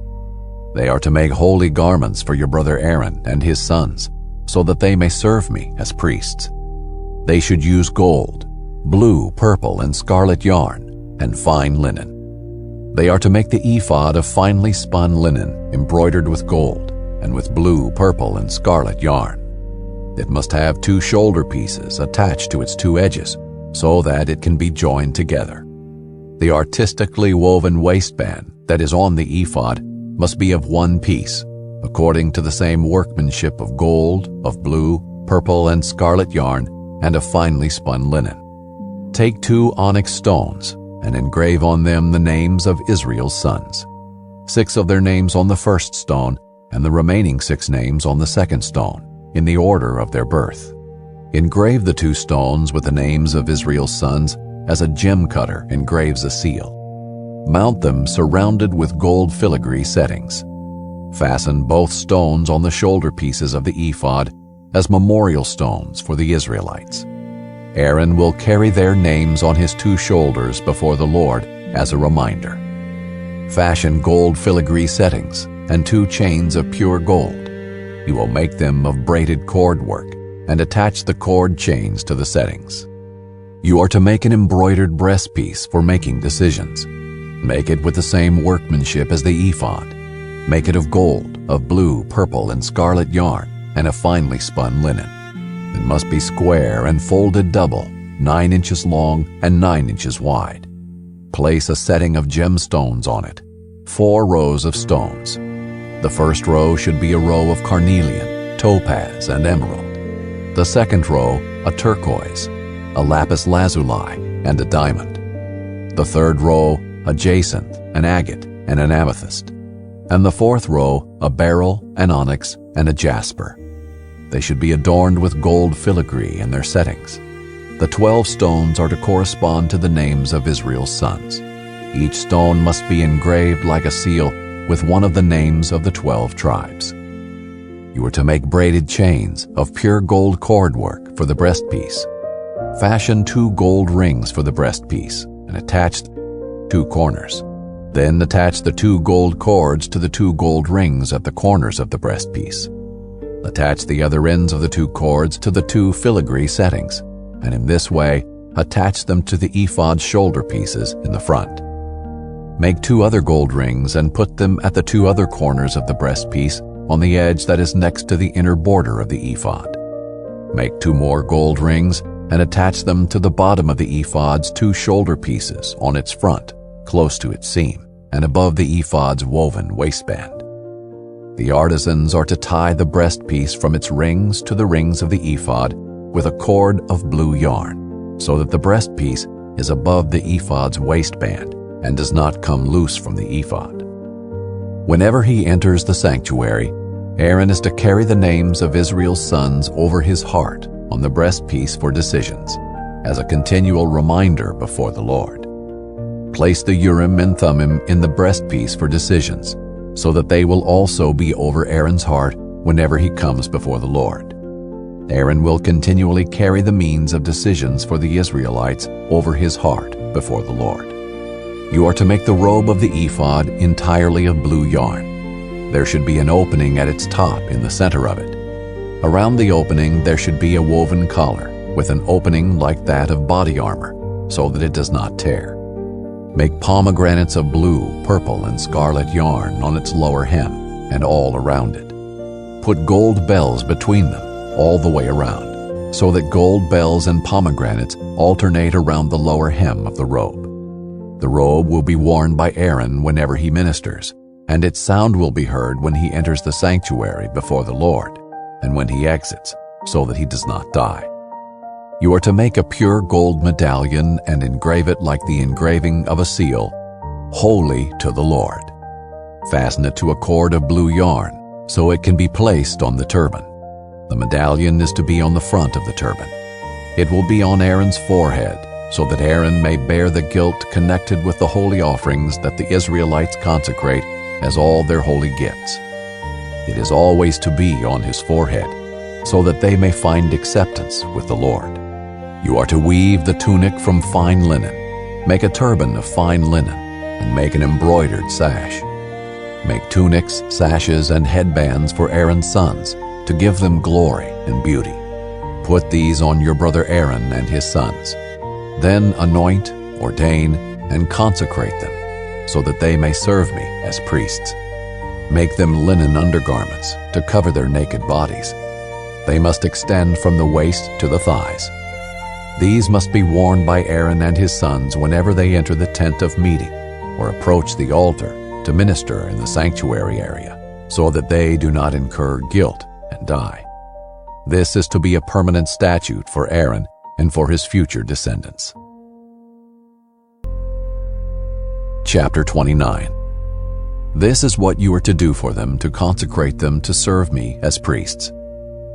They are to make holy garments for your brother Aaron and his sons, so that they may serve me as priests. They should use gold, blue, purple, and scarlet yarn, and fine linen. They are to make the ephod of finely spun linen, embroidered with gold, and with blue, purple, and scarlet yarn. It must have 2 shoulder pieces attached to its 2 edges, so that it can be joined together. The artistically woven waistband that is on the ephod must be of 1 piece, according to the same workmanship of gold, of blue, purple, and scarlet yarn, and of finely spun linen. Take 2 onyx stones and engrave on them the names of Israel's sons, 6 of their names on the first stone, and the remaining 6 names on the second stone, in the order of their birth. Engrave the 2 stones with the names of Israel's sons as a gem cutter engraves a seal. Mount them surrounded with gold filigree settings. Fasten both stones on the shoulder pieces of the ephod as memorial stones for the Israelites. Aaron will carry their names on his 2 shoulders before the Lord as a reminder. Fashion gold filigree settings and 2 chains of pure gold. You will make them of braided cord work and attach the cord chains to the settings. You are to make an embroidered breastpiece for making decisions. Make it with the same workmanship as the ephod. Make it of gold, of blue, purple, and scarlet yarn, and of finely spun linen. It must be square and folded double, 9 inches long and 9 inches wide. Place a setting of gemstones on it, 4 rows of stones. The first row should be a row of carnelian, topaz, and emerald. The second row, a turquoise, a lapis lazuli, and a diamond. The third row, a jacinth, an agate, and an amethyst. And the fourth row, a beryl, an onyx, and a jasper. They should be adorned with gold filigree in their settings. The 12 stones are to correspond to the names of Israel's sons. Each stone must be engraved like a seal with one of the names of the 12 tribes. You are to make braided chains of pure gold cord work for the breastpiece. Fashion 2 gold rings for the breastpiece and attach 2 corners. Then attach the 2 gold cords to the 2 gold rings at the corners of the breastpiece. Attach the other ends of the 2 cords to the 2 filigree settings, and in this way attach them to the ephod's shoulder pieces in the front. Make 2 other gold rings and put them at the 2 other corners of the breastpiece on the edge that is next to the inner border of the ephod. Make 2 more gold rings and attach them to the bottom of the ephod's 2 shoulder pieces on its front, close to its seam, and above the ephod's woven waistband. The artisans are to tie the breastpiece from its rings to the rings of the ephod with a cord of blue yarn, so that the breastpiece is above the ephod's waistband and does not come loose from the ephod. Whenever he enters the sanctuary, Aaron is to carry the names of Israel's sons over his heart on the breastpiece for decisions, as a continual reminder before the Lord. Place the Urim and Thummim in the breastpiece for decisions, so that they will also be over Aaron's heart whenever he comes before the Lord. Aaron will continually carry the means of decisions for the Israelites over his heart before the Lord. You are to make the robe of the ephod entirely of blue yarn. There should be an opening at its top in the center of it. Around the opening there should be a woven collar with an opening like that of body armor, so that it does not tear. Make pomegranates of blue, purple, and scarlet yarn on its lower hem and all around it. Put gold bells between them all the way around, so that gold bells and pomegranates alternate around the lower hem of the robe. The robe will be worn by Aaron whenever he ministers, and its sound will be heard when he enters the sanctuary before the Lord, and when he exits, so that he does not die. You are to make a pure gold medallion and engrave it like the engraving of a seal, holy to the Lord. Fasten it to a cord of blue yarn, so it can be placed on the turban. The medallion is to be on the front of the turban. It will be on Aaron's forehead, so that Aaron may bear the guilt connected with the holy offerings that the Israelites consecrate as all their holy gifts. It is always to be on his forehead, so that they may find acceptance with the Lord. You are to weave the tunic from fine linen, make a turban of fine linen, and make an embroidered sash. Make tunics, sashes, and headbands for Aaron's sons, to give them glory and beauty. Put these on your brother Aaron and his sons. Then anoint, ordain, and consecrate them, so that they may serve me as priests. Make them linen undergarments to cover their naked bodies. They must extend from the waist to the thighs. These must be worn by Aaron and his sons whenever they enter the tent of meeting or approach the altar to minister in the sanctuary area, so that they do not incur guilt and die. This is to be a permanent statute for Aaron and for his future descendants. Chapter 29. This is what you are to do for them to consecrate them to serve me as priests.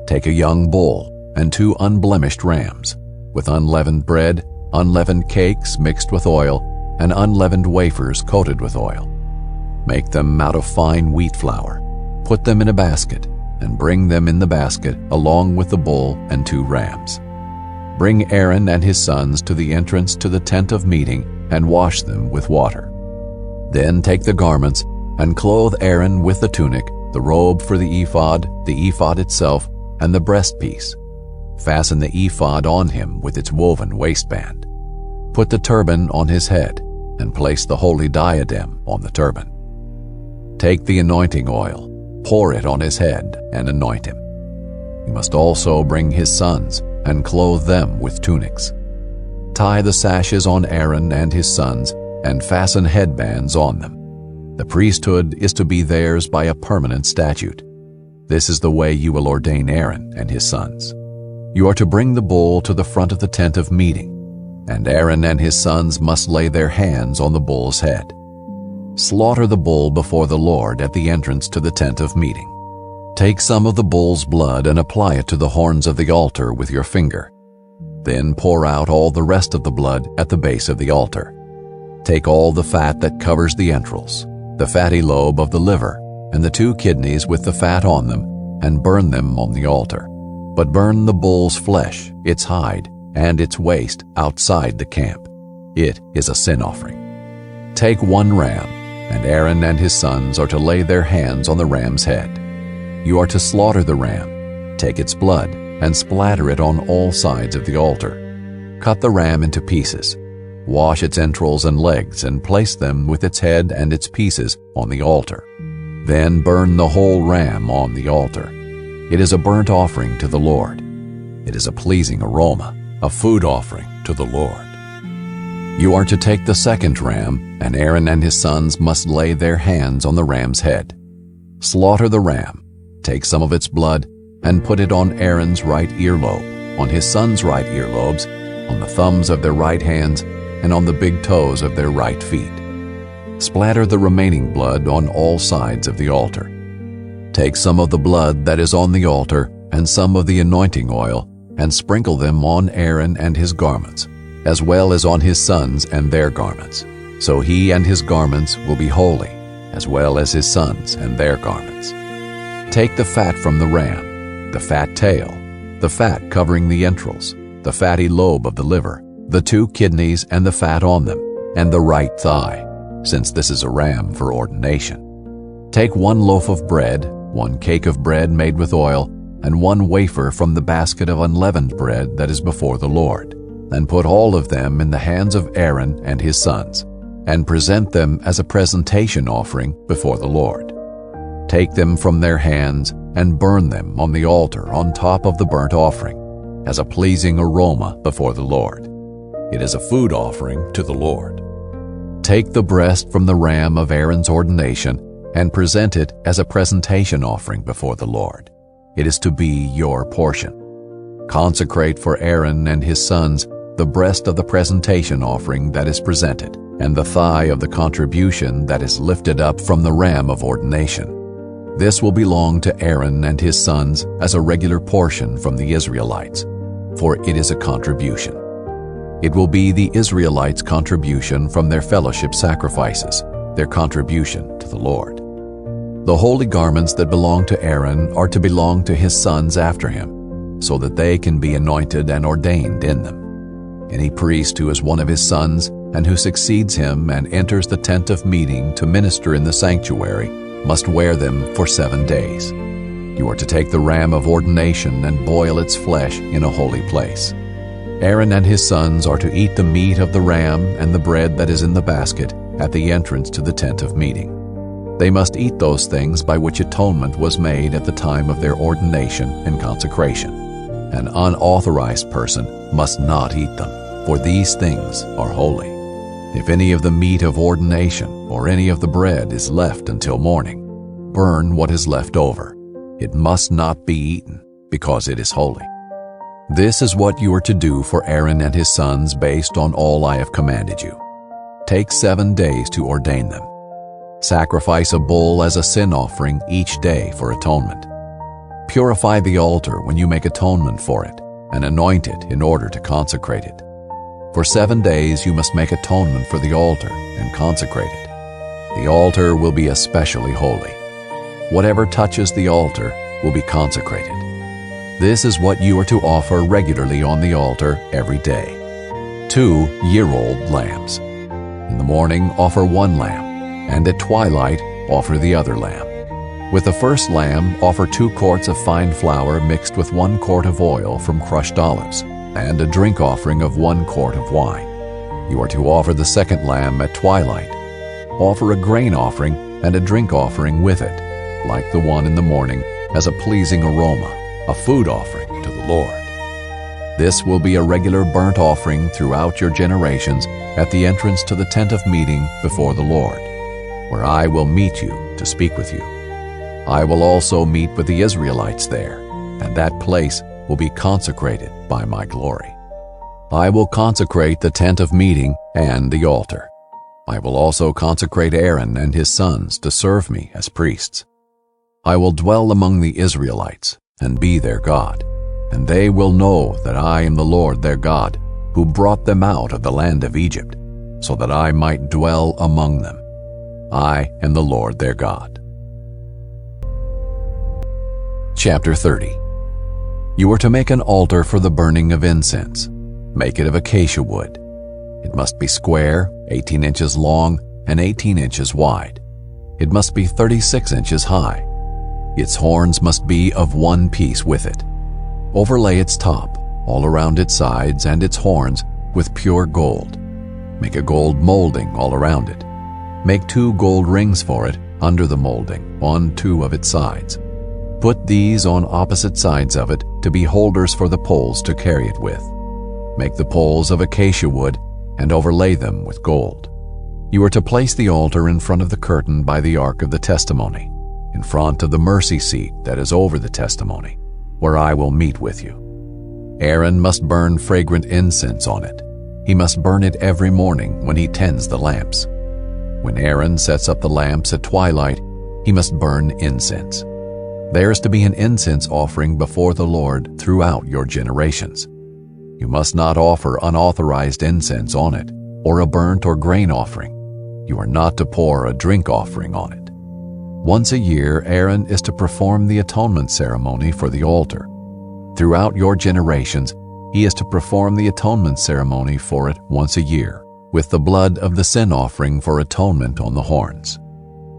Take a young bull and 2 unblemished rams, with unleavened bread, unleavened cakes mixed with oil, and unleavened wafers coated with oil. Make them out of fine wheat flour. Put them in a basket, and bring them in the basket along with the bull and 2 rams. Bring Aaron and his sons to the entrance to the tent of meeting and wash them with water. Then take the garments and clothe Aaron with the tunic, the robe for the ephod itself, and the breastpiece. Fasten the ephod on him with its woven waistband. Put the turban on his head, and place the holy diadem on the turban. Take the anointing oil, pour it on his head, and anoint him. You must also bring his sons, and clothe them with tunics. Tie the sashes on Aaron and his sons, and fasten headbands on them. The priesthood is to be theirs by a permanent statute. This is the way you will ordain Aaron and his sons. You are to bring the bull to the front of the tent of meeting, and Aaron and his sons must lay their hands on the bull's head. Slaughter the bull before the Lord at the entrance to the tent of meeting. Take some of the bull's blood and apply it to the horns of the altar with your finger. Then pour out all the rest of the blood at the base of the altar. Take all the fat that covers the entrails, the fatty lobe of the liver, and the 2 kidneys with the fat on them, and burn them on the altar. But burn the bull's flesh, its hide, and its waist outside the camp. It is a sin offering. Take 1 ram, and Aaron and his sons are to lay their hands on the ram's head. You are to slaughter the ram, take its blood, and splatter it on all sides of the altar. Cut the ram into pieces. Wash its entrails and legs, and place them with its head and its pieces on the altar. Then burn the whole ram on the altar. It is a burnt offering to the Lord. It is a pleasing aroma, a food offering to the Lord. You are to take the 2nd ram, and Aaron and his sons must lay their hands on the ram's head. Slaughter the ram, take some of its blood, and put it on Aaron's right earlobe, on his sons' right earlobes, on the thumbs of their right hands, and on the big toes of their right feet. Splatter the remaining blood on all sides of the altar. Take some of the blood that is on the altar and some of the anointing oil, and sprinkle them on Aaron and his garments, as well as on his sons and their garments. So he and his garments will be holy, as well as his sons and their garments. Take the fat from the ram, the fat tail, the fat covering the entrails, the fatty lobe of the liver, the 2 kidneys and the fat on them, and the right thigh, since this is a ram for ordination. Take 1 loaf of bread, 1 cake of bread made with oil, and 1 wafer from the basket of unleavened bread that is before the Lord, and put all of them in the hands of Aaron and his sons, and present them as a presentation offering before the Lord. Take them from their hands and burn them on the altar on top of the burnt offering, as a pleasing aroma before the Lord. It is a food offering to the Lord. Take the breast from the ram of Aaron's ordination and present it as a presentation offering before the Lord. It is to be your portion. Consecrate for Aaron and his sons the breast of the presentation offering that is presented, and the thigh of the contribution that is lifted up from the ram of ordination. This will belong to Aaron and his sons as a regular portion from the Israelites, for it is a contribution. It will be the Israelites' contribution from their fellowship sacrifices, their contribution to the Lord. The holy garments that belong to Aaron are to belong to his sons after him, so that they can be anointed and ordained in them. Any priest who is one of his sons and who succeeds him and enters the tent of meeting to minister in the sanctuary must wear them for 7 days. You are to take the ram of ordination and boil its flesh in a holy place. Aaron and his sons are to eat the meat of the ram and the bread that is in the basket at the entrance to the tent of meeting. They must eat those things by which atonement was made at the time of their ordination and consecration. An unauthorized person must not eat them, for these things are holy. If any of the meat of ordination or any of the bread is left until morning, burn what is left over. It must not be eaten, because it is holy. This is what you are to do for Aaron and his sons based on all I have commanded you. Take 7 days to ordain them. Sacrifice a bull as a sin offering each day for atonement. Purify the altar when you make atonement for it, and anoint it in order to consecrate it. For 7 days you must make atonement for the altar and consecrate it. The altar will be especially holy. Whatever touches the altar will be consecrated. This is what you are to offer regularly on the altar every day. 2-year-old lambs. In the morning offer 1 lamb, and at twilight offer the other lamb. With the first lamb, offer 2 quarts of fine flour mixed with 1 quart of oil from crushed olives, and a drink offering of 1 quart of wine. You are to offer the second lamb at twilight. Offer a grain offering and a drink offering with it, like the one in the morning, as a pleasing aroma, a food offering to the Lord. This will be a regular burnt offering throughout your generations at the entrance to the tent of meeting before the Lord, where I will meet you to speak with you. I will also meet with the Israelites there, and that place will be consecrated by my glory. I will consecrate the tent of meeting and the altar. I will also consecrate Aaron and his sons to serve me as priests. I will dwell among the Israelites and be their God, and they will know that I am the Lord their God, who brought them out of the land of Egypt, so that I might dwell among them. I am the Lord their God. Chapter 30. You are to make an altar for the burning of incense. Make it of acacia wood. It must be square, 18 inches long, and 18 inches wide. It must be 36 inches high. Its horns must be of 1 piece with it. Overlay its top, all around its sides and its horns, with pure gold. Make a gold molding all around it. Make 2 gold rings for it under the molding, on 2 of its sides. Put these on opposite sides of it to be holders for the poles to carry it with. Make the poles of acacia wood and overlay them with gold. You are to place the altar in front of the curtain by the ark of the testimony, in front of the mercy seat that is over the testimony, where I will meet with you. Aaron must burn fragrant incense on it. He must burn it every morning when he tends the lamps. When Aaron sets up the lamps at twilight, he must burn incense. There is to be an incense offering before the Lord throughout your generations. You must not offer unauthorized incense on it, or a burnt or grain offering. You are not to pour a drink offering on it. Once a year, Aaron is to perform the atonement ceremony for the altar. Throughout your generations, he is to perform the atonement ceremony for it once a year, with the blood of the sin offering for atonement on the horns.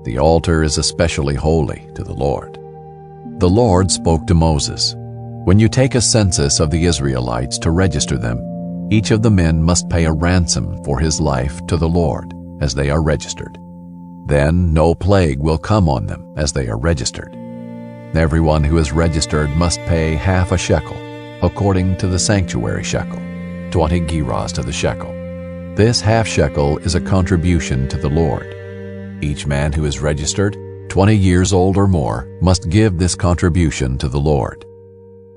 The altar is especially holy to the Lord. The Lord spoke to Moses, "When you take a census of the Israelites to register them, each of the men must pay a ransom for his life to the Lord, as they are registered. Then no plague will come on them as they are registered. Everyone who is registered must pay half a shekel, according to the sanctuary shekel, 20 gerahs to the shekel. This half shekel is a contribution to the Lord. Each man who is registered, 20 years old or more, must give this contribution to the Lord.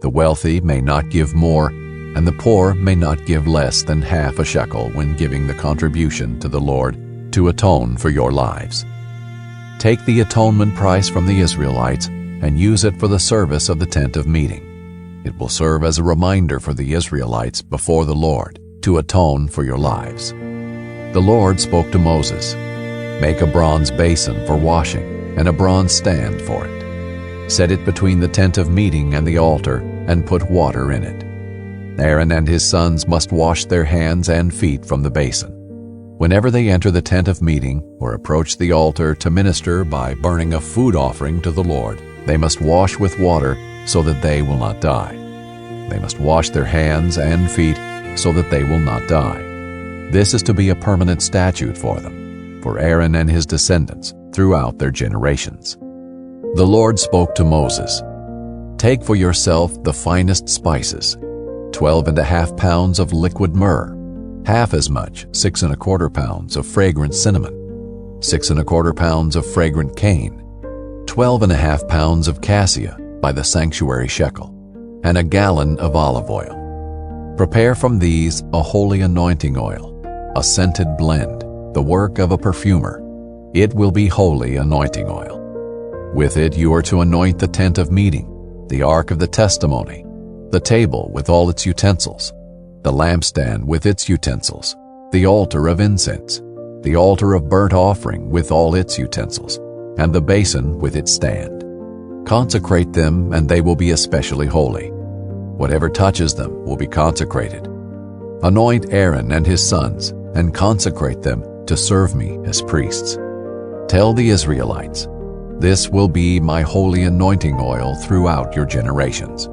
The wealthy may not give more, and the poor may not give less than half a shekel when giving the contribution to the Lord to atone for your lives. Take the atonement price from the Israelites and use it for the service of the tent of meeting. It will serve as a reminder for the Israelites before the Lord to atone for your lives. The Lord spoke to Moses, "Make a bronze basin for washing and a bronze stand for it. Set it between the tent of meeting and the altar and put water in it. Aaron and his sons must wash their hands and feet from the basin. Whenever they enter the tent of meeting or approach the altar to minister by burning a food offering to the Lord, they must wash with water so that they will not die. They must wash their hands and feet so that they will not die. This is to be a permanent statute for them, for Aaron and his descendants throughout their generations." The Lord spoke to Moses, "Take for yourself the finest spices, 12.5 pounds of liquid myrrh, half as much, 6.25 pounds of fragrant cinnamon, 6.25 pounds of fragrant cane, 12.5 pounds of cassia by the sanctuary shekel, and a gallon of olive oil. Prepare from these a holy anointing oil, a scented blend, the work of a perfumer. It will be holy anointing oil. With it you are to anoint the tent of meeting, the ark of the testimony, the table with all its utensils, the lampstand with its utensils, the altar of incense, the altar of burnt offering with all its utensils, and the basin with its stand. Consecrate them, and they will be especially holy. Whatever touches them will be consecrated. Anoint Aaron and his sons, and consecrate them to serve me as priests. Tell the Israelites, this will be my holy anointing oil throughout your generations.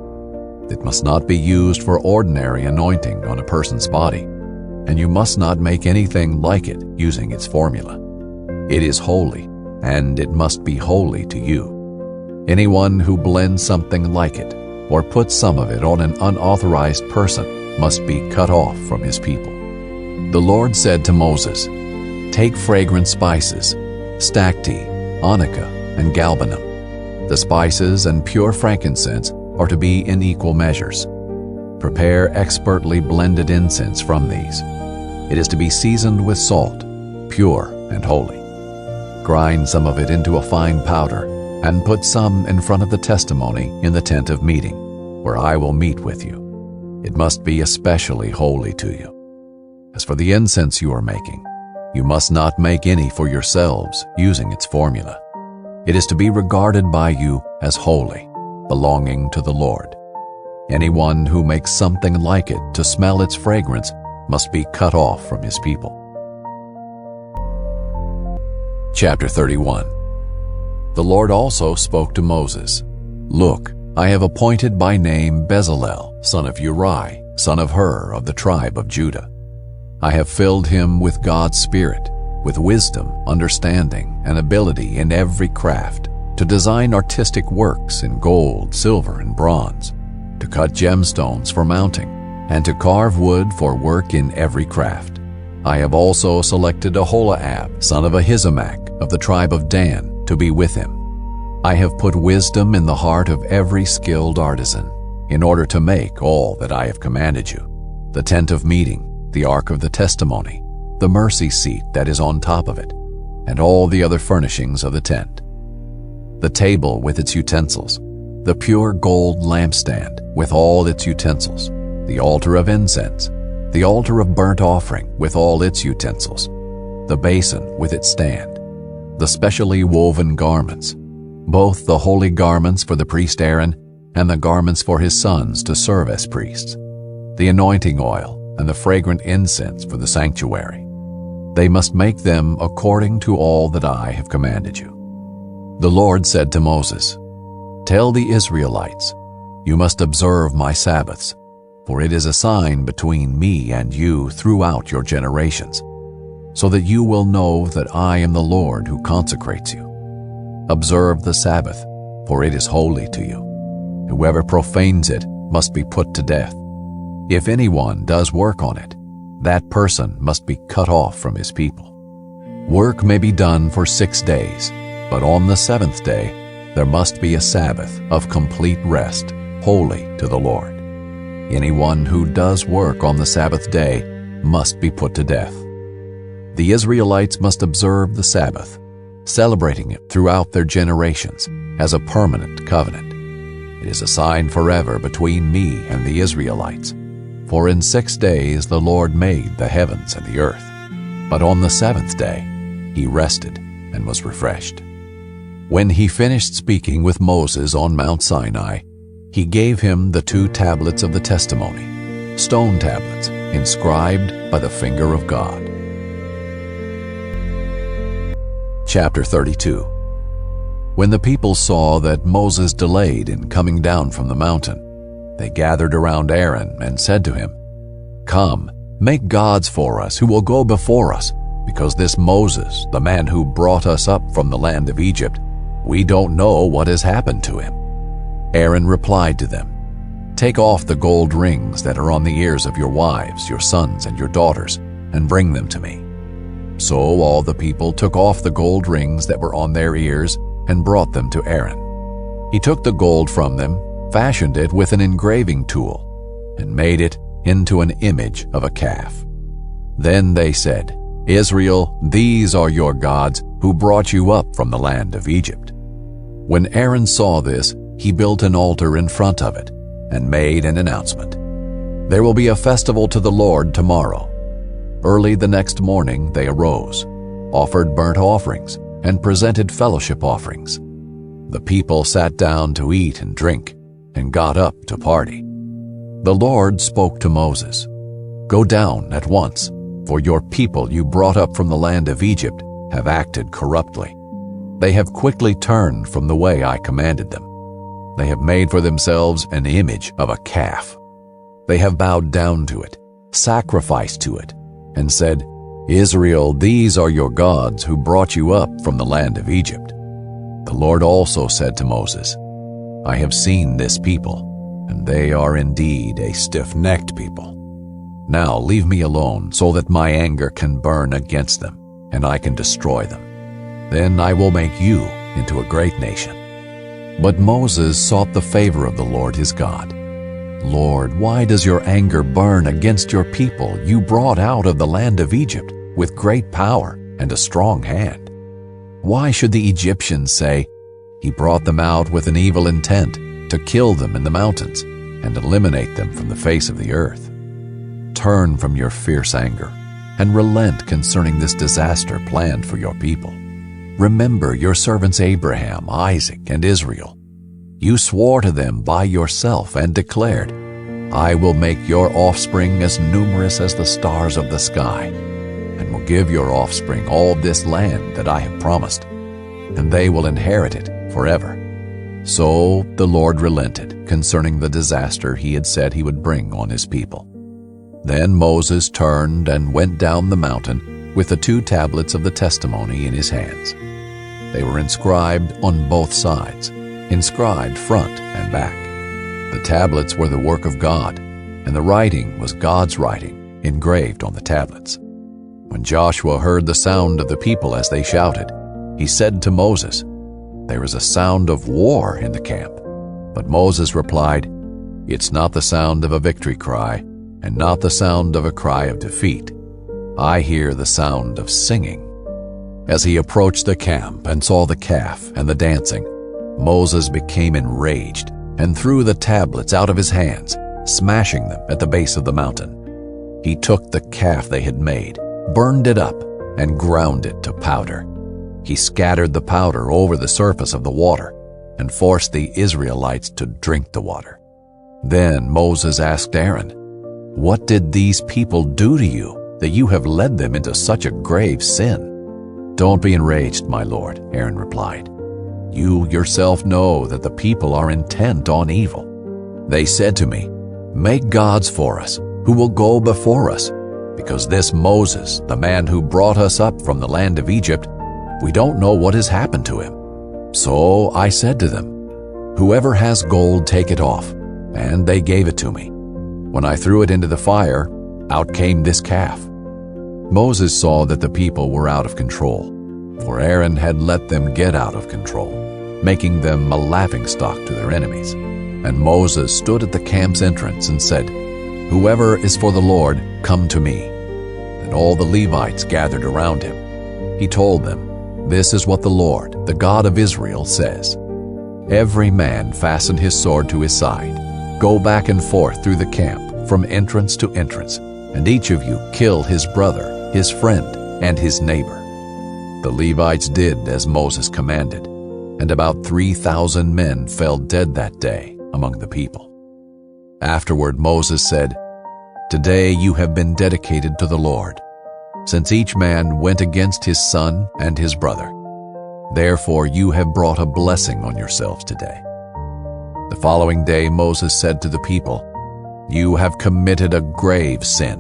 It must not be used for ordinary anointing on a person's body, and you must not make anything like it using its formula. It is holy, and it must be holy to you. Anyone who blends something like it or puts some of it on an unauthorized person must be cut off from his people." The Lord said to Moses, "Take fragrant spices, stacte, onycha, and galbanum. The spices and pure frankincense are to be in equal measures. Prepare expertly blended incense from these. It is to be seasoned with salt, pure and holy. Grind some of it into a fine powder, and put some in front of the testimony in the tent of meeting, where I will meet with you. It must be especially holy to you. As for the incense you are making, you must not make any for yourselves using its formula. It is to be regarded by you as holy, belonging to the Lord. Anyone who makes something like it to smell its fragrance must be cut off from his people." Chapter 31. The Lord also spoke to Moses, "Look, I have appointed by name Bezalel, son of Uri, son of Hur, of the tribe of Judah. I have filled him with God's Spirit, with wisdom, understanding, and ability in every craft, to design artistic works in gold, silver, and bronze, to cut gemstones for mounting, and to carve wood for work in every craft. I have also selected Aholiab, son of Ahisamach, of the tribe of Dan, to be with him. I have put wisdom in the heart of every skilled artisan, in order to make all that I have commanded you: the tent of meeting, the ark of the testimony, the mercy seat that is on top of it, and all the other furnishings of the tent, the table with its utensils, the pure gold lampstand with all its utensils, the altar of incense, the altar of burnt offering with all its utensils, the basin with its stand, the specially woven garments, both the holy garments for the priest Aaron and the garments for his sons to serve as priests, the anointing oil and the fragrant incense for the sanctuary. They must make them according to all that I have commanded you." The Lord said to Moses, "Tell the Israelites, you must observe my Sabbaths, for it is a sign between me and you throughout your generations. so that you will know that I am the Lord who consecrates you. Observe the Sabbath, for it is holy to you. Whoever profanes it must be put to death. If anyone does work on it, that person must be cut off from his people. Work may be done for 6 days, but on the seventh day there must be a Sabbath of complete rest, holy to the Lord. Anyone who does work on the Sabbath day must be put to death. The Israelites must observe the Sabbath, celebrating it throughout their generations as a permanent covenant. It is a sign forever between me and the Israelites. For in 6 days the Lord made the heavens and the earth, but on the seventh day he rested and was refreshed. When he finished speaking with Moses on Mount Sinai, he gave him the 2 tablets of the testimony, stone tablets inscribed by the finger of God. Chapter 32. When the people saw that Moses delayed in coming down from the mountain, they gathered around Aaron and said to him, "Come, make gods for us who will go before us, because this Moses, the man who brought us up from the land of Egypt, we don't know what has happened to him." Aaron replied to them, "Take off the gold rings that are on the ears of your wives, your sons, and your daughters, and bring them to me." So all the people took off the gold rings that were on their ears and brought them to Aaron. He took the gold from them, fashioned it with an engraving tool, and made it into an image of a calf. Then they said, "Israel, these are your gods who brought you up from the land of Egypt." When Aaron saw this, he built an altar in front of it and made an announcement. "There will be a festival to the Lord tomorrow." Early the next morning they arose, offered burnt offerings, and presented fellowship offerings. The people sat down to eat and drink, and got up to party. The Lord spoke to Moses, "Go down at once, for your people you brought up from the land of Egypt have acted corruptly. They have quickly turned from the way I commanded them. They have made for themselves an image of a calf. They have bowed down to it, sacrificed to it, and said, 'Israel, these are your gods who brought you up from the land of Egypt.' The Lord also said to Moses, 'I have seen this people, and they are indeed a stiff-necked people. Now leave me alone so that my anger can burn against them, and I can destroy them. Then I will make you into a great nation.' But Moses sought the favor of the Lord his God. 'Lord, why does your anger burn against your people you brought out of the land of Egypt with great power and a strong hand? Why should the Egyptians say, "He brought them out with an evil intent to kill them in the mountains and eliminate them from the face of the earth"? Turn from your fierce anger and relent concerning this disaster planned for your people. Remember your servants Abraham, Isaac, and Israel. You swore to them by yourself and declared, "I will make your offspring as numerous as the stars of the sky, and will give your offspring all this land that I have promised, and they will inherit it forever." So the Lord relented concerning the disaster he had said he would bring on his people. Then Moses turned and went down the mountain with the 2 tablets of the testimony in his hands. They were inscribed on both sides, inscribed front and back. The tablets were the work of God, and the writing was God's writing engraved on the tablets. When Joshua heard the sound of the people as they shouted, he said to Moses, "There is a sound of war in the camp." But Moses replied, "It's not the sound of a victory cry, and not the sound of a cry of defeat. I hear the sound of singing." As he approached the camp and saw the calf and the dancing, Moses became enraged and threw the tablets out of his hands, smashing them at the base of the mountain. He took the calf they had made, burned it up, and ground it to powder. He scattered the powder over the surface of the water and forced the Israelites to drink the water. Then Moses asked Aaron, "What did these people do to you that you have led them into such a grave sin?" "Don't be enraged, my lord," Aaron replied. "You yourself know that the people are intent on evil. They said to me, 'Make gods for us, who will go before us, because this Moses, the man who brought us up from the land of Egypt, we don't know what has happened to him." So I said to them, "Whoever has gold, take it off." And they gave it to me. When I threw it into the fire, out came this calf. Moses saw that the people were out of control, for Aaron had let them get out of control, making them a laughingstock to their enemies. And Moses stood at the camp's entrance and said, "Whoever is for the Lord, come to me." And all the Levites gathered around him. He told them, "This is what the Lord, the God of Israel, says. Every man fasten his sword to his side. Go back and forth through the camp, from entrance to entrance, and each of you kill his brother, his friend, and his neighbor." The Levites did as Moses commanded, and about 3,000 men fell dead that day among the people. Afterward Moses said, "Today you have been dedicated to the Lord, since each man went against his son and his brother. Therefore you have brought a blessing on yourselves today." The following day Moses said to the people, "You have committed a grave sin.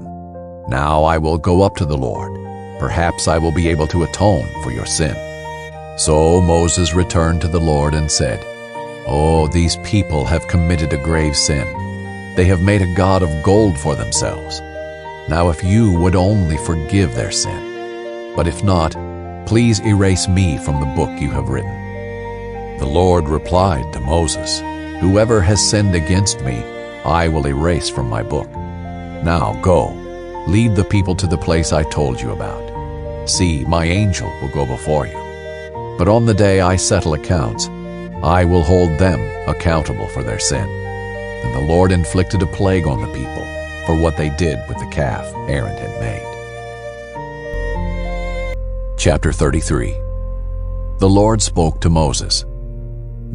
Now I will go up to the Lord. Perhaps I will be able to atone for your sin." So Moses returned to the Lord and said, "Oh, these people have committed a grave sin. They have made a god of gold for themselves. Now if you would only forgive their sin, but if not, please erase me from the book you have written." The Lord replied to Moses, "Whoever has sinned against me, I will erase from my book. Now go, lead the people to the place I told you about. See, my angel will go before you. But on the day I settle accounts, I will hold them accountable for their sin." And the Lord inflicted a plague on the people for what they did with the calf Aaron had made. Chapter 33. The Lord spoke to Moses,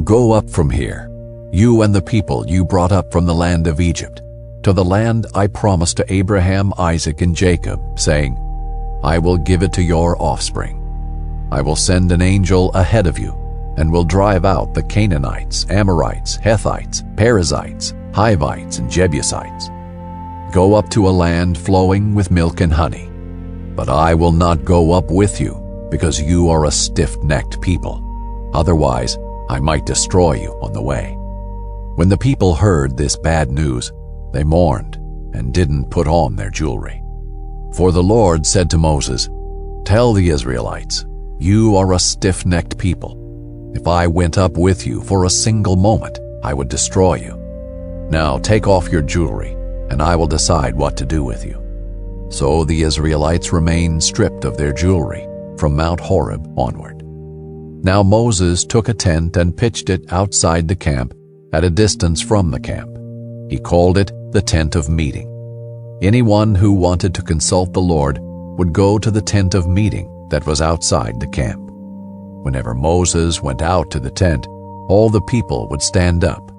"Go up from here, you and the people you brought up from the land of Egypt, to the land I promised to Abraham, Isaac, and Jacob, saying, I will give it to your offspring. I will send an angel ahead of you, and will drive out the Canaanites, Amorites, Hittites, Perizzites, Hivites, and Jebusites. Go up to a land flowing with milk and honey. But I will not go up with you, because you are a stiff-necked people. Otherwise, I might destroy you on the way." When the people heard this bad news, they mourned and didn't put on their jewelry. For the Lord said to Moses, "Tell the Israelites, you are a stiff-necked people. If I went up with you for a single moment, I would destroy you. Now take off your jewelry, and I will decide what to do with you." So the Israelites remained stripped of their jewelry from Mount Horeb onward. Now Moses took a tent and pitched it outside the camp at a distance from the camp. He called it the Tent of Meeting. Anyone who wanted to consult the Lord would go to the tent of meeting that was outside the camp. Whenever Moses went out to the tent, all the people would stand up,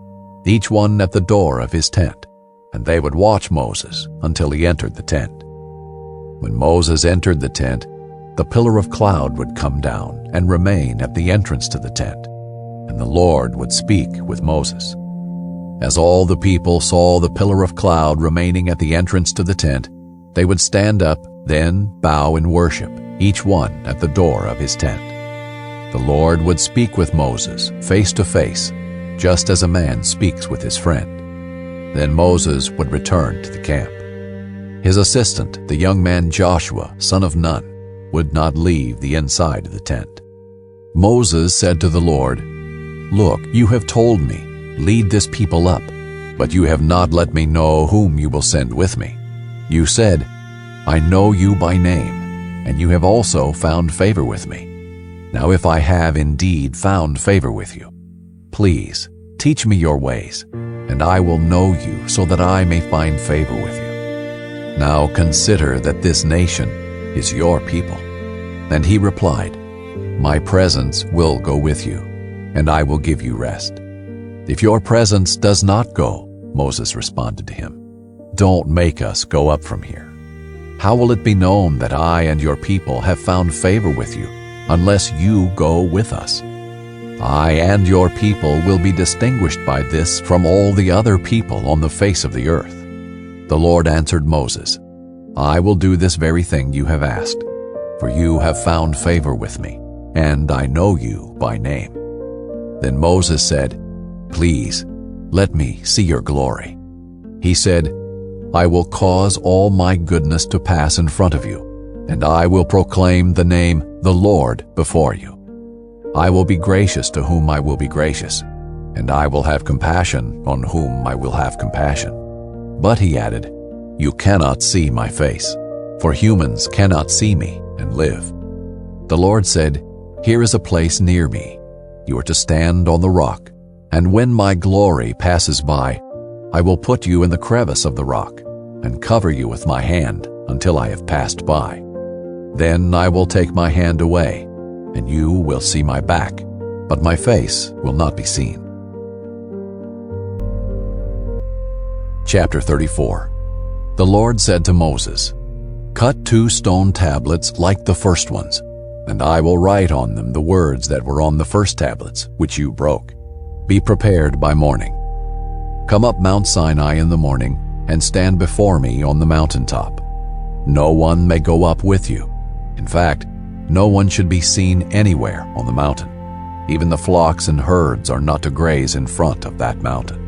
each one at the door of his tent, and they would watch Moses until he entered the tent. When Moses entered the tent, the pillar of cloud would come down and remain at the entrance to the tent, and the Lord would speak with Moses. As all the people saw the pillar of cloud remaining at the entrance to the tent, they would stand up, then bow in worship, each one at the door of his tent. The Lord would speak with Moses face to face, just as a man speaks with his friend. Then Moses would return to the camp. His assistant, the young man Joshua, son of Nun, would not leave the inside of the tent. Moses said to the Lord, "Look, you have told me, lead this people up, but you have not let me know whom you will send with me. You said, I know you by name, and you have also found favor with me. Now if I have indeed found favor with you, please teach me your ways, and I will know you so that I may find favor with you. Now consider that this nation is your people." And he replied, "My presence will go with you, and I will give you rest." "If your presence does not go," Moses responded to him, "don't make us go up from here. How will it be known that I and your people have found favor with you unless you go with us? I and your people will be distinguished by this from all the other people on the face of the earth." The Lord answered Moses, I will do this very thing you have asked, for you have found favor with me, and I know you by name." Then Moses said, "Please, let me see your glory." He said, "I will cause all my goodness to pass in front of you, and I will proclaim the name, the Lord, before you. I will be gracious to whom I will be gracious, and I will have compassion on whom I will have compassion." But he added, "You cannot see my face, for humans cannot see me and live." The Lord said, "Here is a place near me. You are to stand on the rock, and when my glory passes by, I will put you in the crevice of the rock and cover you with my hand until I have passed by. Then I will take my hand away, and you will see my back, but my face will not be seen." Chapter 34. The Lord said to Moses, "Cut 2 stone tablets like the first ones, and I will write on them the words that were on the first tablets, which you broke. Be prepared by morning. Come up Mount Sinai in the morning and stand before me on the mountaintop. No one may go up with you. In fact, no one should be seen anywhere on the mountain. Even the flocks and herds are not to graze in front of that mountain."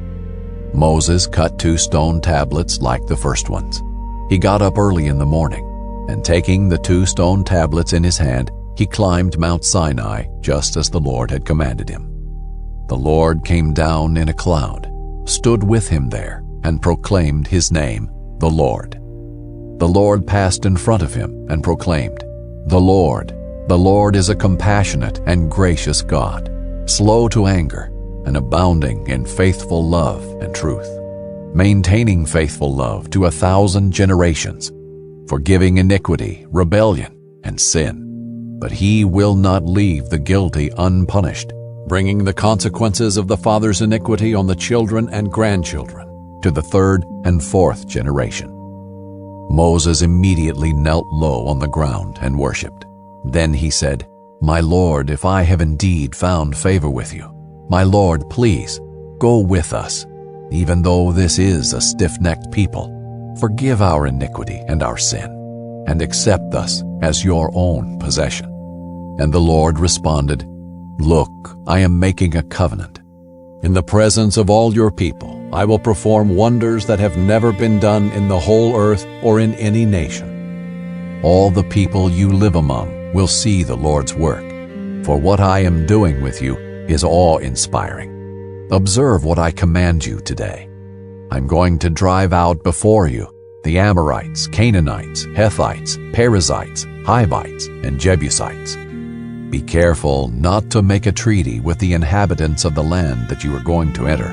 Moses cut 2 stone tablets like the first ones. He got up early in the morning, and taking the 2 stone tablets in his hand, he climbed Mount Sinai just as the Lord had commanded him. The Lord came down in a cloud, stood with him there, and proclaimed his name, the Lord. The Lord passed in front of him and proclaimed, the Lord is a compassionate and gracious God, slow to anger, and abounding in faithful love and truth, maintaining faithful love to 1,000 generations, forgiving iniquity, rebellion, and sin. But he will not leave the guilty unpunished, bringing the consequences of the father's iniquity on the children and grandchildren to the 3rd and 4th generation. Moses immediately knelt low on the ground and worshipped. Then he said, "My Lord, if I have indeed found favor with you, my Lord, please, go with us. Even though this is a stiff-necked people, forgive our iniquity and our sin, and accept us as your own possession." And the Lord responded, "Look, I am making a covenant. In the presence of all your people, I will perform wonders that have never been done in the whole earth or in any nation. All the people you live among will see the Lord's work, for what I am doing with you is awe-inspiring. Observe what I command you today. I'm going to drive out before you the Amorites, Canaanites, Hittites, Perizzites, Hivites, and Jebusites. Be careful not to make a treaty with the inhabitants of the land that you are going to enter.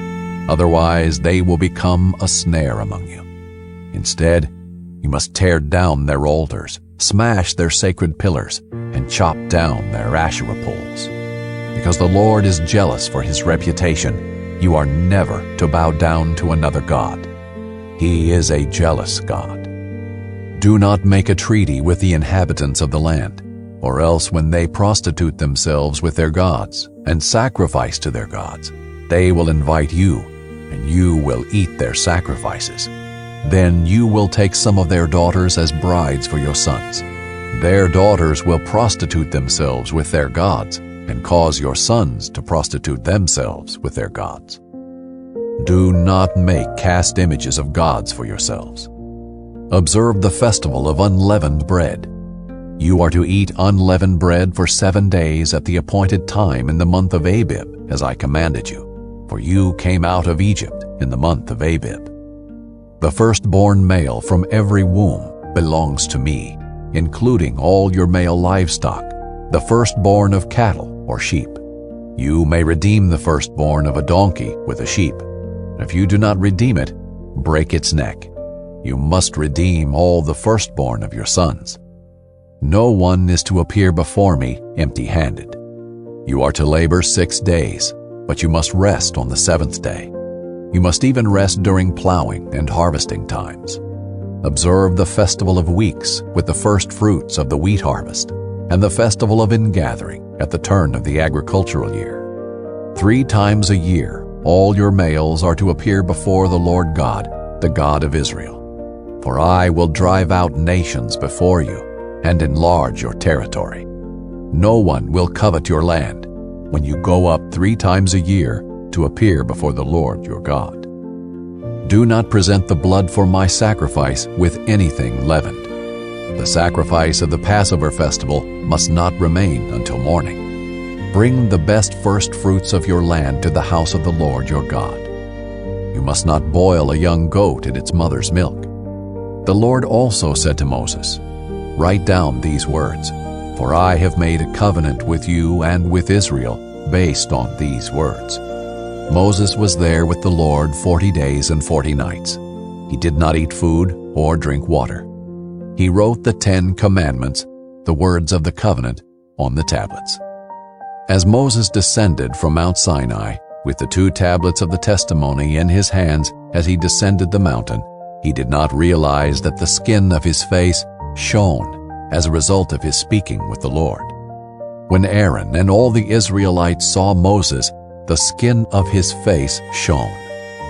Otherwise, they will become a snare among you. Instead, you must tear down their altars, smash their sacred pillars, and chop down their Asherah poles. Because the Lord is jealous for his reputation, you are never to bow down to another god. He is a jealous God. Do not make a treaty with the inhabitants of the land, or else when they prostitute themselves with their gods and sacrifice to their gods, they will invite you, and you will eat their sacrifices. Then you will take some of their daughters as brides for your sons. Their daughters will prostitute themselves with their gods and cause your sons to prostitute themselves with their gods. Do not make cast images of gods for yourselves. Observe the festival of unleavened bread. You are to eat unleavened bread for 7 days at the appointed time in the month of Abib, as I commanded you, for you came out of Egypt in the month of Abib. The firstborn male from every womb belongs to me, including all your male livestock, the firstborn of cattle or sheep. You may redeem the firstborn of a donkey with a sheep. If you do not redeem it, break its neck. You must redeem all the firstborn of your sons. No one is to appear before me empty-handed. You are to labor 6 days, but you must rest on the 7th day. You must even rest during plowing and harvesting times. Observe the festival of weeks with the first fruits of the wheat harvest, and the festival of ingathering at the turn of the agricultural year. 3 times a year, all your males are to appear before the Lord God, the God of Israel. For I will drive out nations before you and enlarge your territory. No one will covet your land when you go up 3 times a year to appear before the Lord your God. Do not present the blood for my sacrifice with anything leavened. The sacrifice of the Passover festival must not remain until morning. Bring the best first fruits of your land to the house of the Lord your God. You must not boil a young goat in its mother's milk. The Lord also said to Moses, Write down these words, for I have made a covenant with you and with Israel based on these words. Moses was there with the Lord 40 days and 40 nights. He did not eat food or drink water. He wrote the 10 commandments, the words of the covenant, on the tablets. As Moses descended from Mount Sinai with the 2 tablets of the testimony in his hands as he descended the mountain, he did not realize that the skin of his face shone as a result of his speaking with the Lord. When Aaron and all the Israelites saw Moses, the skin of his face shone.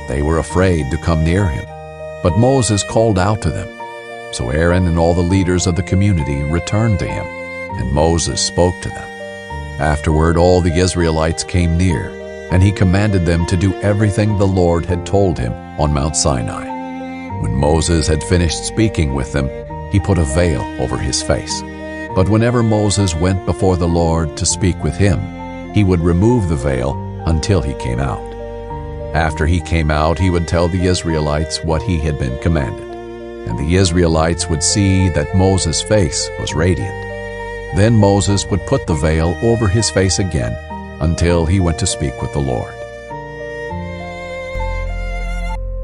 They were afraid to come near him, but Moses called out to them. So Aaron and all the leaders of the community returned to him, and Moses spoke to them. Afterward, all the Israelites came near, and he commanded them to do everything the Lord had told him on Mount Sinai. When Moses had finished speaking with them, he put a veil over his face. But whenever Moses went before the Lord to speak with him, he would remove the veil until he came out. After he came out, he would tell the Israelites what he had been commanded, and the Israelites would see that Moses' face was radiant. Then Moses would put the veil over his face again until he went to speak with the Lord.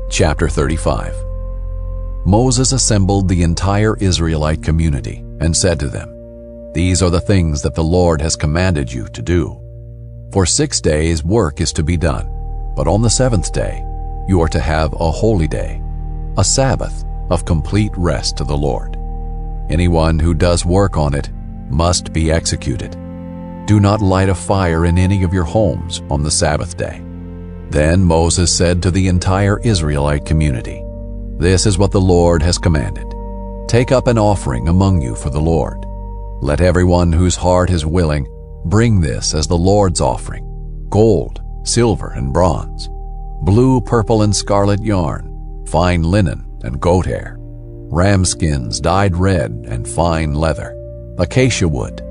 Chapter 35. Moses assembled the entire Israelite community and said to them, These are the things that the Lord has commanded you to do. For 6 days work is to be done, but on the 7th day you are to have a holy day, a Sabbath of complete rest to the Lord. Anyone who does work on it must be executed. Do not light a fire in any of your homes on the Sabbath day. Then Moses said to the entire Israelite community, This is what the Lord has commanded. Take up an offering among you for the Lord. Let everyone whose heart is willing bring this as the Lord's offering: gold, silver, and bronze, blue, purple, and scarlet yarn, fine linen and goat hair, ram skins dyed red and fine leather, acacia wood,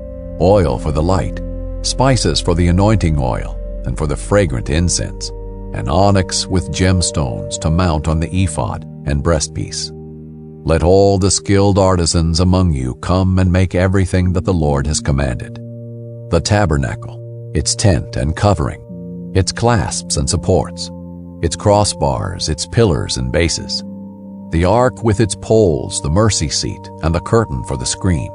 oil for the light, spices for the anointing oil and for the fragrant incense, and onyx with gemstones to mount on the ephod and breastpiece. Let all the skilled artisans among you come and make everything that the Lord has commanded: the tabernacle, its tent and covering, its clasps and supports, its crossbars, its pillars and bases, the ark with its poles, the mercy seat, and the curtain for the screen,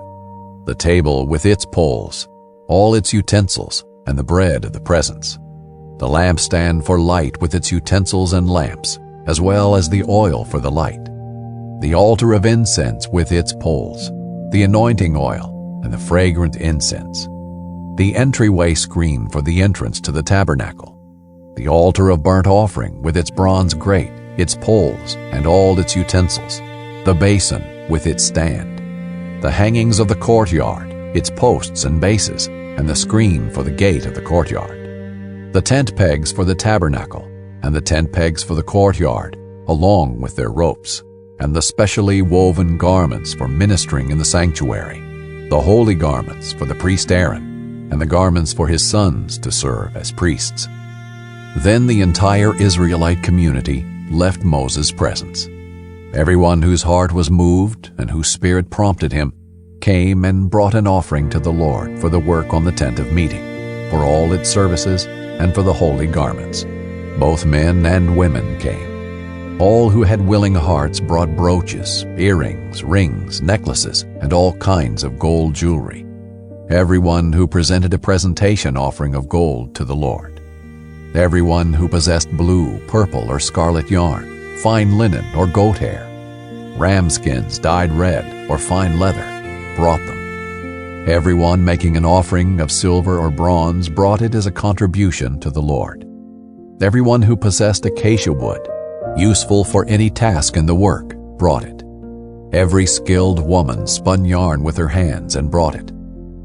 the table with its poles, all its utensils, and the bread of the presence, the lampstand for light with its utensils and lamps, as well as the oil for the light, the altar of incense with its poles, the anointing oil, and the fragrant incense, the entryway screen for the entrance to the tabernacle, the altar of burnt offering with its bronze grate, its poles, and all its utensils, the basin with its stand, the hangings of the courtyard, its posts and bases, and the screen for the gate of the courtyard, the tent pegs for the tabernacle, and the tent pegs for the courtyard, along with their ropes, and the specially woven garments for ministering in the sanctuary, the holy garments for the priest Aaron, and the garments for his sons to serve as priests. Then the entire Israelite community left Moses' presence. Everyone whose heart was moved and whose spirit prompted him came and brought an offering to the Lord for the work on the tent of meeting, for all its services, and for the holy garments. Both men and women came. All who had willing hearts brought brooches, earrings, rings, necklaces, and all kinds of gold jewelry. Everyone who presented a presentation offering of gold to the Lord. Everyone who possessed blue, purple, or scarlet yarn, fine linen or goat hair, ram skins dyed red, or fine leather, brought them. Everyone making an offering of silver or bronze brought it as a contribution to the Lord. Everyone who possessed acacia wood, useful for any task in the work, brought it. Every skilled woman spun yarn with her hands and brought it,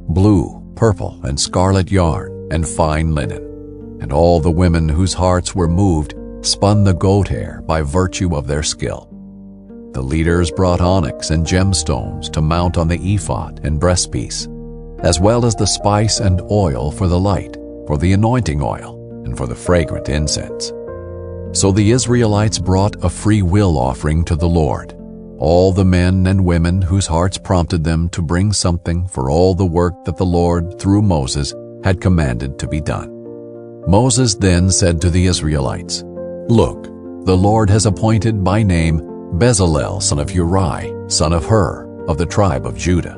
blue, purple, and scarlet yarn, and fine linen. And all the women whose hearts were moved spun the goat hair by virtue of their skill. The leaders brought onyx and gemstones to mount on the ephod and breastpiece, as well as the spice and oil for the light, for the anointing oil, and for the fragrant incense. So the Israelites brought a free will offering to the Lord, all the men and women whose hearts prompted them to bring something for all the work that the Lord, through Moses, had commanded to be done. Moses then said to the Israelites, "Look, the Lord has appointed by name Bezalel son of Uri, son of Hur, of the tribe of Judah.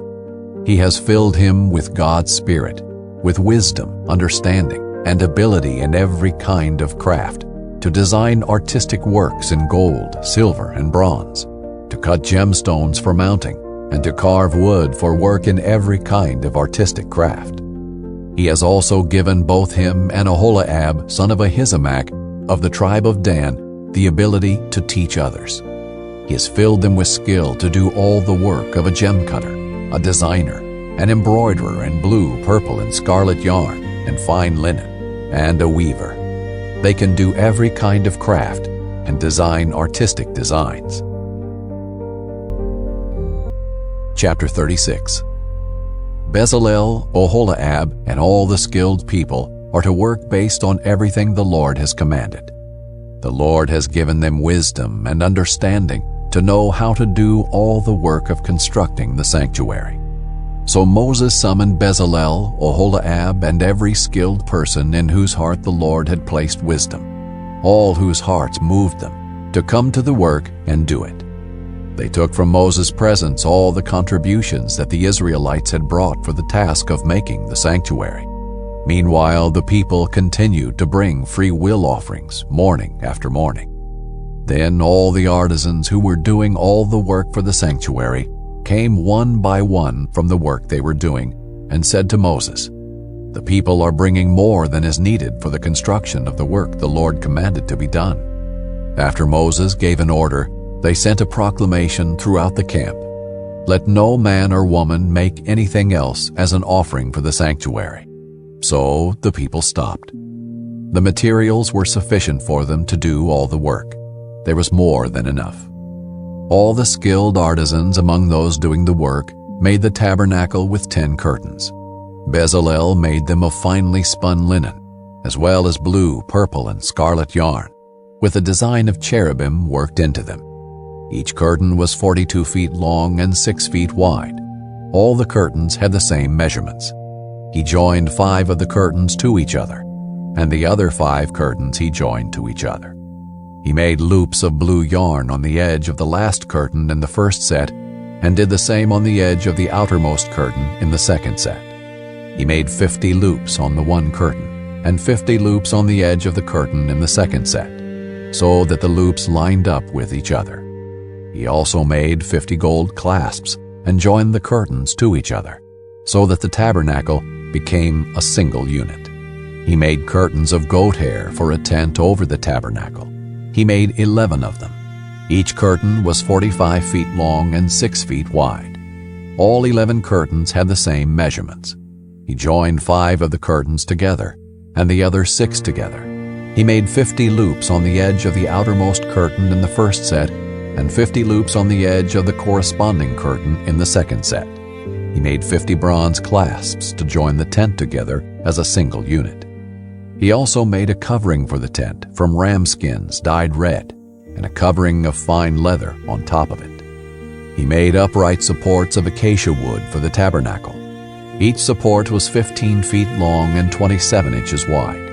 He has filled him with God's Spirit, with wisdom, understanding, and ability in every kind of craft, to design artistic works in gold, silver, and bronze, to cut gemstones for mounting, and to carve wood for work in every kind of artistic craft. He has also given both him and Aholiab, son of Ahisamach, of the tribe of Dan, the ability to teach others. He has filled them with skill to do all the work of a gem cutter, a designer, an embroiderer in blue, purple, and scarlet yarn, and fine linen, and a weaver. They can do every kind of craft and design artistic designs." Chapter 36. Bezalel, Aholiab, and all the skilled people are to work based on everything the Lord has commanded. The Lord has given them wisdom and understanding to know how to do all the work of constructing the sanctuary. So Moses summoned Bezalel, Aholiab, and every skilled person in whose heart the Lord had placed wisdom, all whose hearts moved them, to come to the work and do it. They took from Moses' presence all the contributions that the Israelites had brought for the task of making the sanctuary. Meanwhile, the people continued to bring free will offerings morning after morning. Then all the artisans who were doing all the work for the sanctuary came one by one from the work they were doing and said to Moses, "The people are bringing more than is needed for the construction of the work the Lord commanded to be done." After Moses gave an order, they sent a proclamation throughout the camp, "Let no man or woman make anything else as an offering for the sanctuary." So the people stopped. The materials were sufficient for them to do all the work. There was more than enough. All the skilled artisans among those doing the work made the tabernacle with 10 curtains. Bezalel made them of finely spun linen, as well as blue, purple, and scarlet yarn, with a design of cherubim worked into them. Each curtain was 42 feet long and 6 feet wide. All the curtains had the same measurements. He joined 5 of the curtains to each other, and the other 5 curtains he joined to each other. He made loops of blue yarn on the edge of the last curtain in the first set, and did the same on the edge of the outermost curtain in the second set. He made 50 loops on the one curtain, and 50 loops on the edge of the curtain in the second set, so that the loops lined up with each other. He also made 50 gold clasps and joined the curtains to each other, so that the tabernacle became a single unit. He made curtains of goat hair for a tent over the tabernacle. He made 11 of them. Each curtain was 45 feet long and 6 feet wide. All 11 curtains had the same measurements. He joined 5 of the curtains together, and the other 6 together. He made 50 loops on the edge of the outermost curtain in the first set, and 50 loops on the edge of the corresponding curtain in the second set. He made 50 bronze clasps to join the tent together as a single unit. He also made a covering for the tent from ram skins dyed red, and a covering of fine leather on top of it. He made upright supports of acacia wood for the tabernacle. Each support was 15 feet long and 27 inches wide.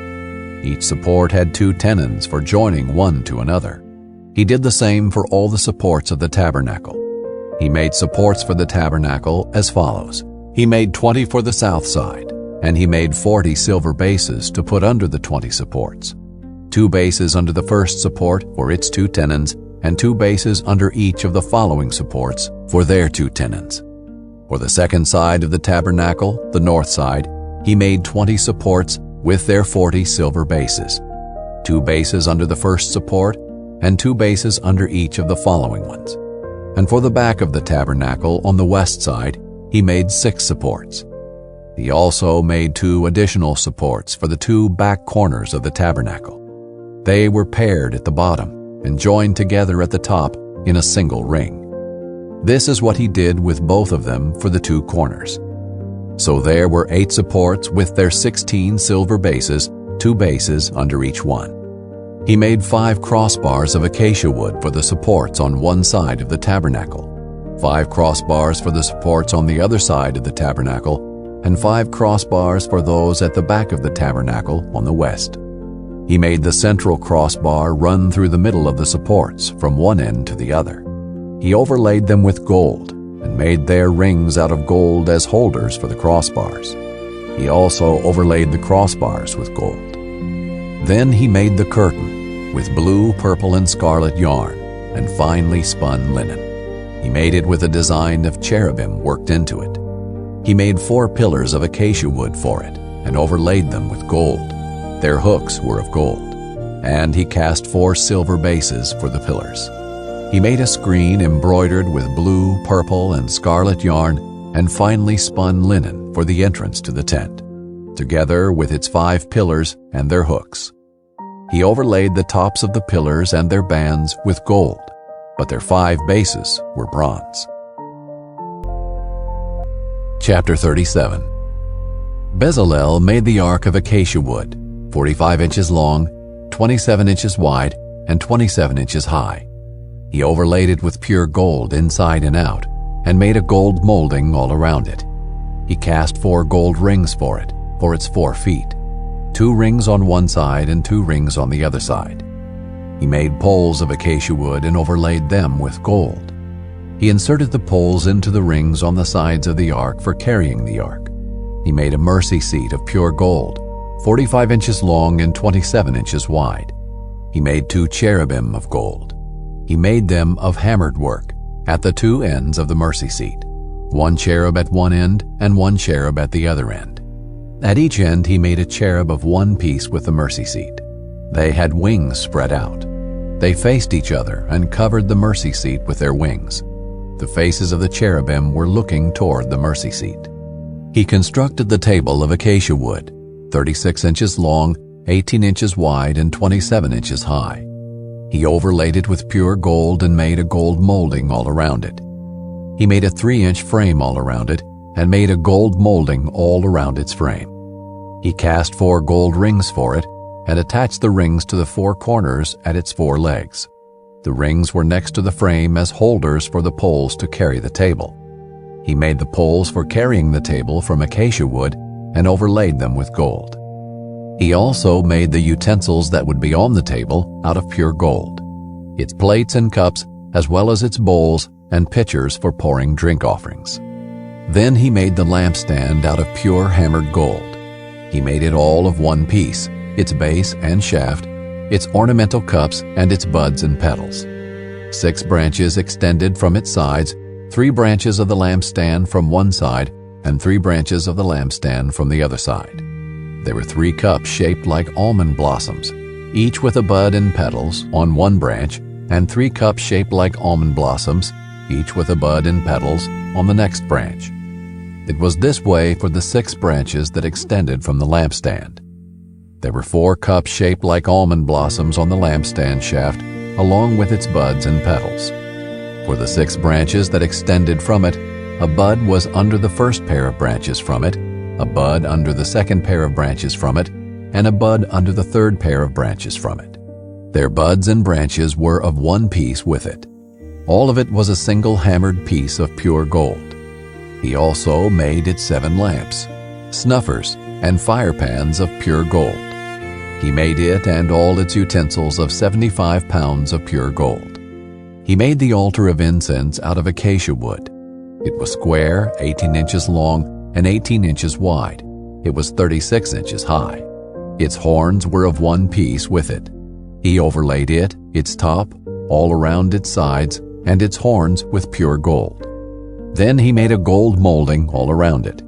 Each support had 2 tenons for joining one to another. He did the same for all the supports of the tabernacle. He made supports for the tabernacle as follows. He made 20 for the south side, and he made 40 silver bases to put under the 20 supports. 2 bases under the first support for its 2 tenons, and 2 bases under each of the following supports for their 2 tenons. For the second side of the tabernacle, the north side, he made 20 supports with their 40 silver bases, 2 bases under the first support, and 2 bases under each of the following ones. and for the back of the tabernacle on the west side, he made 6 supports. He also made 2 additional supports for the 2 back corners of the tabernacle. They were paired at the bottom and joined together at the top in a single ring. This is what he did with both of them for the 2 corners. So there were 8 supports with their 16 silver bases, 2 bases under each one. He made 5 crossbars of acacia wood for the supports on one side of the tabernacle, 5 crossbars for the supports on the other side of the tabernacle, and 5 crossbars for those at the back of the tabernacle on the west. He made the central crossbar run through the middle of the supports from one end to the other. He overlaid them with gold and made their rings out of gold as holders for the crossbars. He also overlaid the crossbars with gold. Then he made the curtain with blue, purple, and scarlet yarn and finely spun linen. He made it with a design of cherubim worked into it. He made 4 pillars of acacia wood for it and overlaid them with gold. Their hooks were of gold. And he cast 4 silver bases for the pillars. He made a screen embroidered with blue, purple, and scarlet yarn and finely spun linen for the entrance to the tent, together with its 5 pillars and their hooks. He overlaid the tops of the pillars and their bands with gold, but their 5 bases were bronze. Chapter 37. Bezalel made the ark of acacia wood, 45 inches long, 27 inches wide, and 27 inches high. He overlaid it with pure gold inside and out, and made a gold molding all around it. He cast 4 gold rings for it, for its 4 feet, 2 rings on one side and 2 rings on the other side. He made poles of acacia wood and overlaid them with gold. He inserted the poles into the rings on the sides of the ark for carrying the ark. He made a mercy seat of pure gold, 45 inches long and 27 inches wide. He made 2 cherubim of gold. He made them of hammered work at the 2 ends of the mercy seat, 1 cherub at one end and 1 cherub at the other end. At each end he made a cherub of 1 piece with the mercy seat. They had wings spread out. They faced each other and covered the mercy seat with their wings. The faces of the cherubim were looking toward the mercy seat. He constructed the table of acacia wood, 36 inches long, 18 inches wide, and 27 inches high. He overlaid it with pure gold and made a gold molding all around it. He made a 3-inch frame all around it and made a gold molding all around its frame. He cast 4 gold rings for it and attached the rings to the 4 corners at its 4 legs. The rings were next to the frame as holders for the poles to carry the table. He made the poles for carrying the table from acacia wood and overlaid them with gold. He also made the utensils that would be on the table out of pure gold, its plates and cups, as well as its bowls and pitchers for pouring drink offerings. Then he made the lampstand out of pure hammered gold. He made it all of 1 piece, its base and shaft, its ornamental cups, and its buds and petals. 6 branches extended from its sides, 3 branches of the lampstand from one side, and 3 branches of the lampstand from the other side. There were 3 cups shaped like almond blossoms, each with a bud and petals on one branch, and 3 cups shaped like almond blossoms, each with a bud and petals on the next branch. It was this way for the 6 branches that extended from the lampstand. There were 4 cups shaped like almond blossoms on the lampstand shaft, along with its buds and petals. For the 6 branches that extended from it, a bud was under the first pair of branches from it, a bud under the second pair of branches from it, and a bud under the third pair of branches from it. Their buds and branches were of 1 piece with it. All of it was a single hammered piece of pure gold. He also made its 7 lamps, snuffers, and fire pans of pure gold. He made it and all its utensils of 75 pounds of pure gold. He made the altar of incense out of acacia wood. It was square, 18 inches long, and 18 inches wide. It was 36 inches high. Its horns were of 1 piece with it. He overlaid it, its top, all around its sides, and its horns with pure gold. Then he made a gold molding all around it.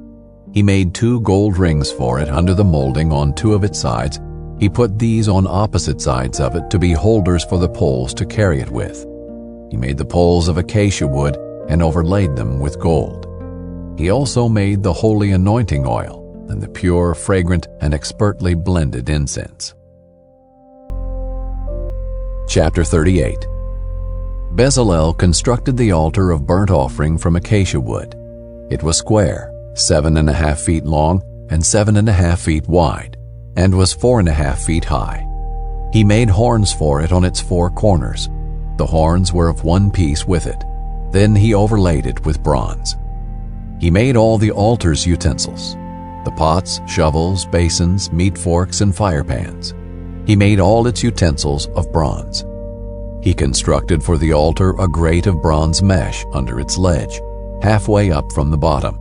He made 2 gold rings for it under the molding on 2 of its sides. He put these on opposite sides of it to be holders for the poles to carry it with. He made the poles of acacia wood and overlaid them with gold. He also made the holy anointing oil and the pure, fragrant, and expertly blended incense. Chapter 38. Bezalel constructed the altar of burnt offering from acacia wood. It was square, 7.5 feet long and 7.5 feet wide, and was 4.5 feet high. He made horns for it on its 4 corners. The horns were of one piece with it. Then he overlaid it with bronze. He made all the altar's utensils, the pots, shovels, basins, meat forks, and fire pans. He made all its utensils of bronze. He constructed for the altar a grate of bronze mesh under its ledge, halfway up from the bottom.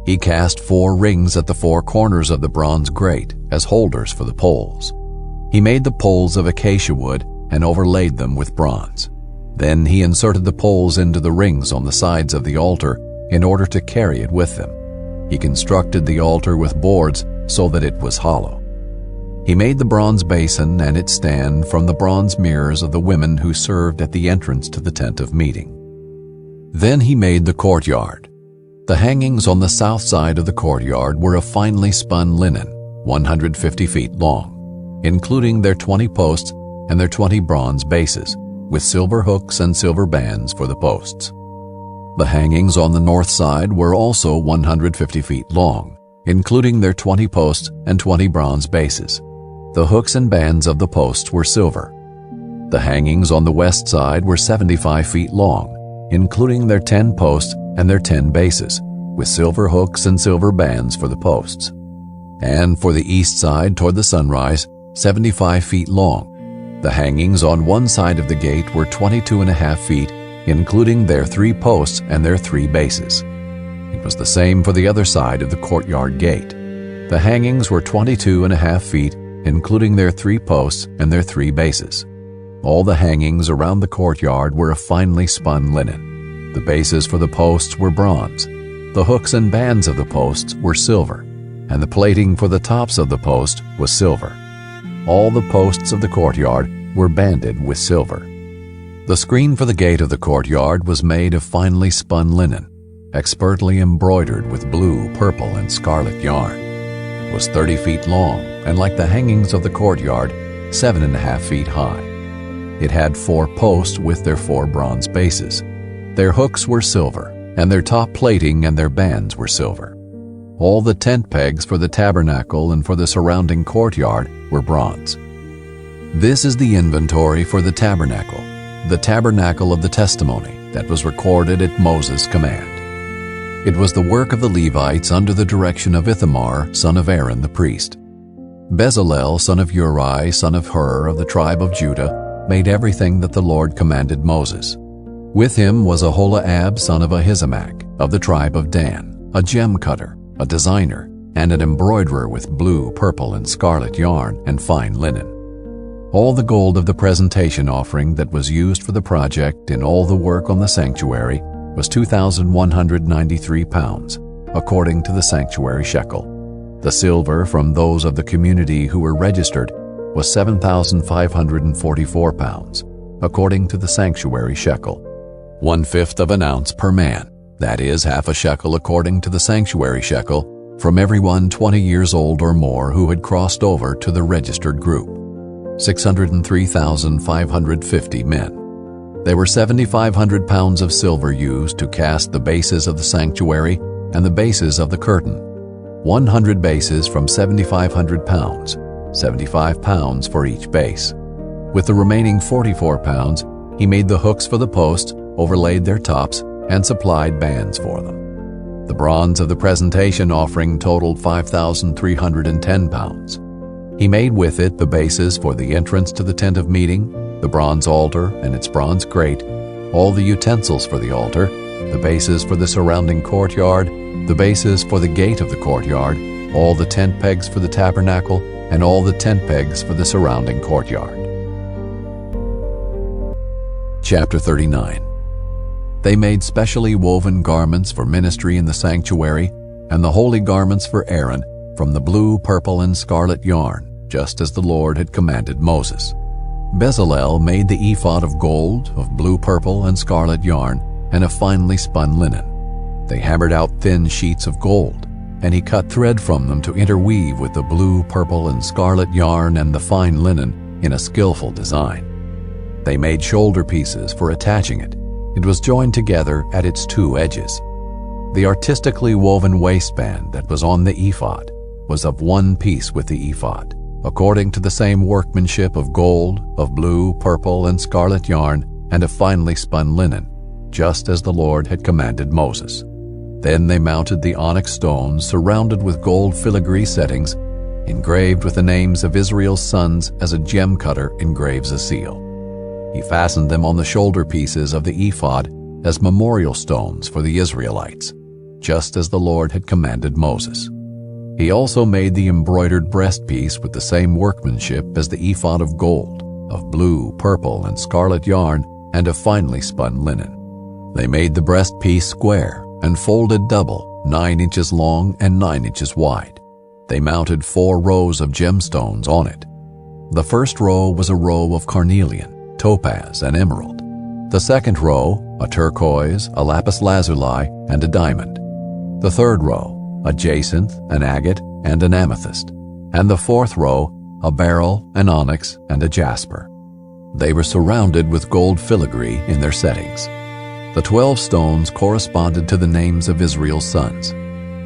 He cast 4 rings at the 4 corners of the bronze grate as holders for the poles. He made the poles of acacia wood and overlaid them with bronze. Then he inserted the poles into the rings on the sides of the altar in order to carry it with them. He constructed the altar with boards so that it was hollow. He made the bronze basin and its stand from the bronze mirrors of the women who served at the entrance to the tent of meeting. Then he made the courtyard. The hangings on the south side of the courtyard were of finely spun linen, 150 feet long, including their 20 posts and their 20 bronze bases, with silver hooks and silver bands for the posts. The hangings on the north side were also 150 feet long, including their 20 posts and 20 bronze bases. The hooks and bands of the posts were silver. The hangings on the west side were 75 feet long, including their 10 posts and their 10 bases, with silver hooks and silver bands for the posts. And for the east side toward the sunrise, 75 feet long. The hangings on one side of the gate were 22.5 feet, including their 3 posts and their 3 bases. It was the same for the other side of the courtyard gate. The hangings were 22.5 feet, including their 3 posts and their 3 bases. All the hangings around the courtyard were of finely spun linen. The bases for the posts were bronze. The hooks and bands of the posts were silver, and the plating for the tops of the post was silver. All the posts of the courtyard were banded with silver. The screen for the gate of the courtyard was made of finely spun linen, expertly embroidered with blue, purple, and scarlet yarn. It was 30 feet long, and like the hangings of the courtyard, 7.5 feet high. It had 4 posts with their 4 bronze bases. Their hooks were silver, and their top plating and their bands were silver. All the tent pegs for the tabernacle and for the surrounding courtyard were bronze. This is the inventory for the tabernacle of the testimony that was recorded at Moses' command. It was the work of the Levites under the direction of Ithamar, son of Aaron the priest. Bezalel, son of Uri, son of Hur, of the tribe of Judah, made everything that the Lord commanded Moses. With him was Aholiab, son of Ahisamach, of the tribe of Dan, a gem cutter, a designer, and an embroiderer with blue, purple, and scarlet yarn and fine linen. All the gold of the presentation offering that was used for the project in all the work on the sanctuary was 2,193 pounds, according to the sanctuary shekel. The silver from those of the community who were registered was 7,544 pounds, according to the sanctuary shekel. 1/5 of an ounce per man, that is, half a shekel according to the sanctuary shekel, from everyone 20 years old or more who had crossed over to the registered group. 603,550 men. There were 7,500 pounds of silver used to cast the bases of the sanctuary and the bases of the curtain. 100 bases from 7,500 pounds, 75 pounds for each base. With the remaining 44 pounds, he made the hooks for the posts, overlaid their tops, and supplied bands for them. The bronze of the presentation offering totaled 5,310 pounds. He made with it the bases for the entrance to the tent of meeting, the bronze altar and its bronze grate, all the utensils for the altar, the bases for the surrounding courtyard, the bases for the gate of the courtyard, all the tent pegs for the tabernacle, and all the tent pegs for the surrounding courtyard. Chapter 39. They made specially woven garments for ministry in the sanctuary, and the holy garments for Aaron from the blue, purple, and scarlet yarn, just as the Lord had commanded Moses. Bezalel made the ephod of gold, of blue, purple, and scarlet yarn, and of finely spun linen. They hammered out thin sheets of gold, and he cut thread from them to interweave with the blue, purple, and scarlet yarn and the fine linen in a skillful design. They made shoulder pieces for attaching it. It was joined together at its two edges. The artistically woven waistband that was on the ephod was of one piece with the ephod, according to the same workmanship of gold, of blue, purple, and scarlet yarn, and of finely spun linen, just as the Lord had commanded Moses. Then they mounted the onyx stones surrounded with gold filigree settings, engraved with the names of Israel's sons as a gem cutter engraves a seal. He fastened them on the shoulder pieces of the ephod as memorial stones for the Israelites, just as the Lord had commanded Moses. He also made the embroidered breastpiece with the same workmanship as the ephod of gold, of blue, purple, and scarlet yarn, and of finely spun linen. They made the breastpiece square and folded double, 9 inches long and 9 inches wide. They mounted 4 rows of gemstones on it. The first row was a row of carnelian, topaz, and emerald. The second row, a turquoise, a lapis lazuli, and a diamond. The third row, a jacinth, an agate, and an amethyst. And the fourth row, a beryl, an onyx, and a jasper. They were surrounded with gold filigree in their settings. The 12 stones corresponded to the names of Israel's sons.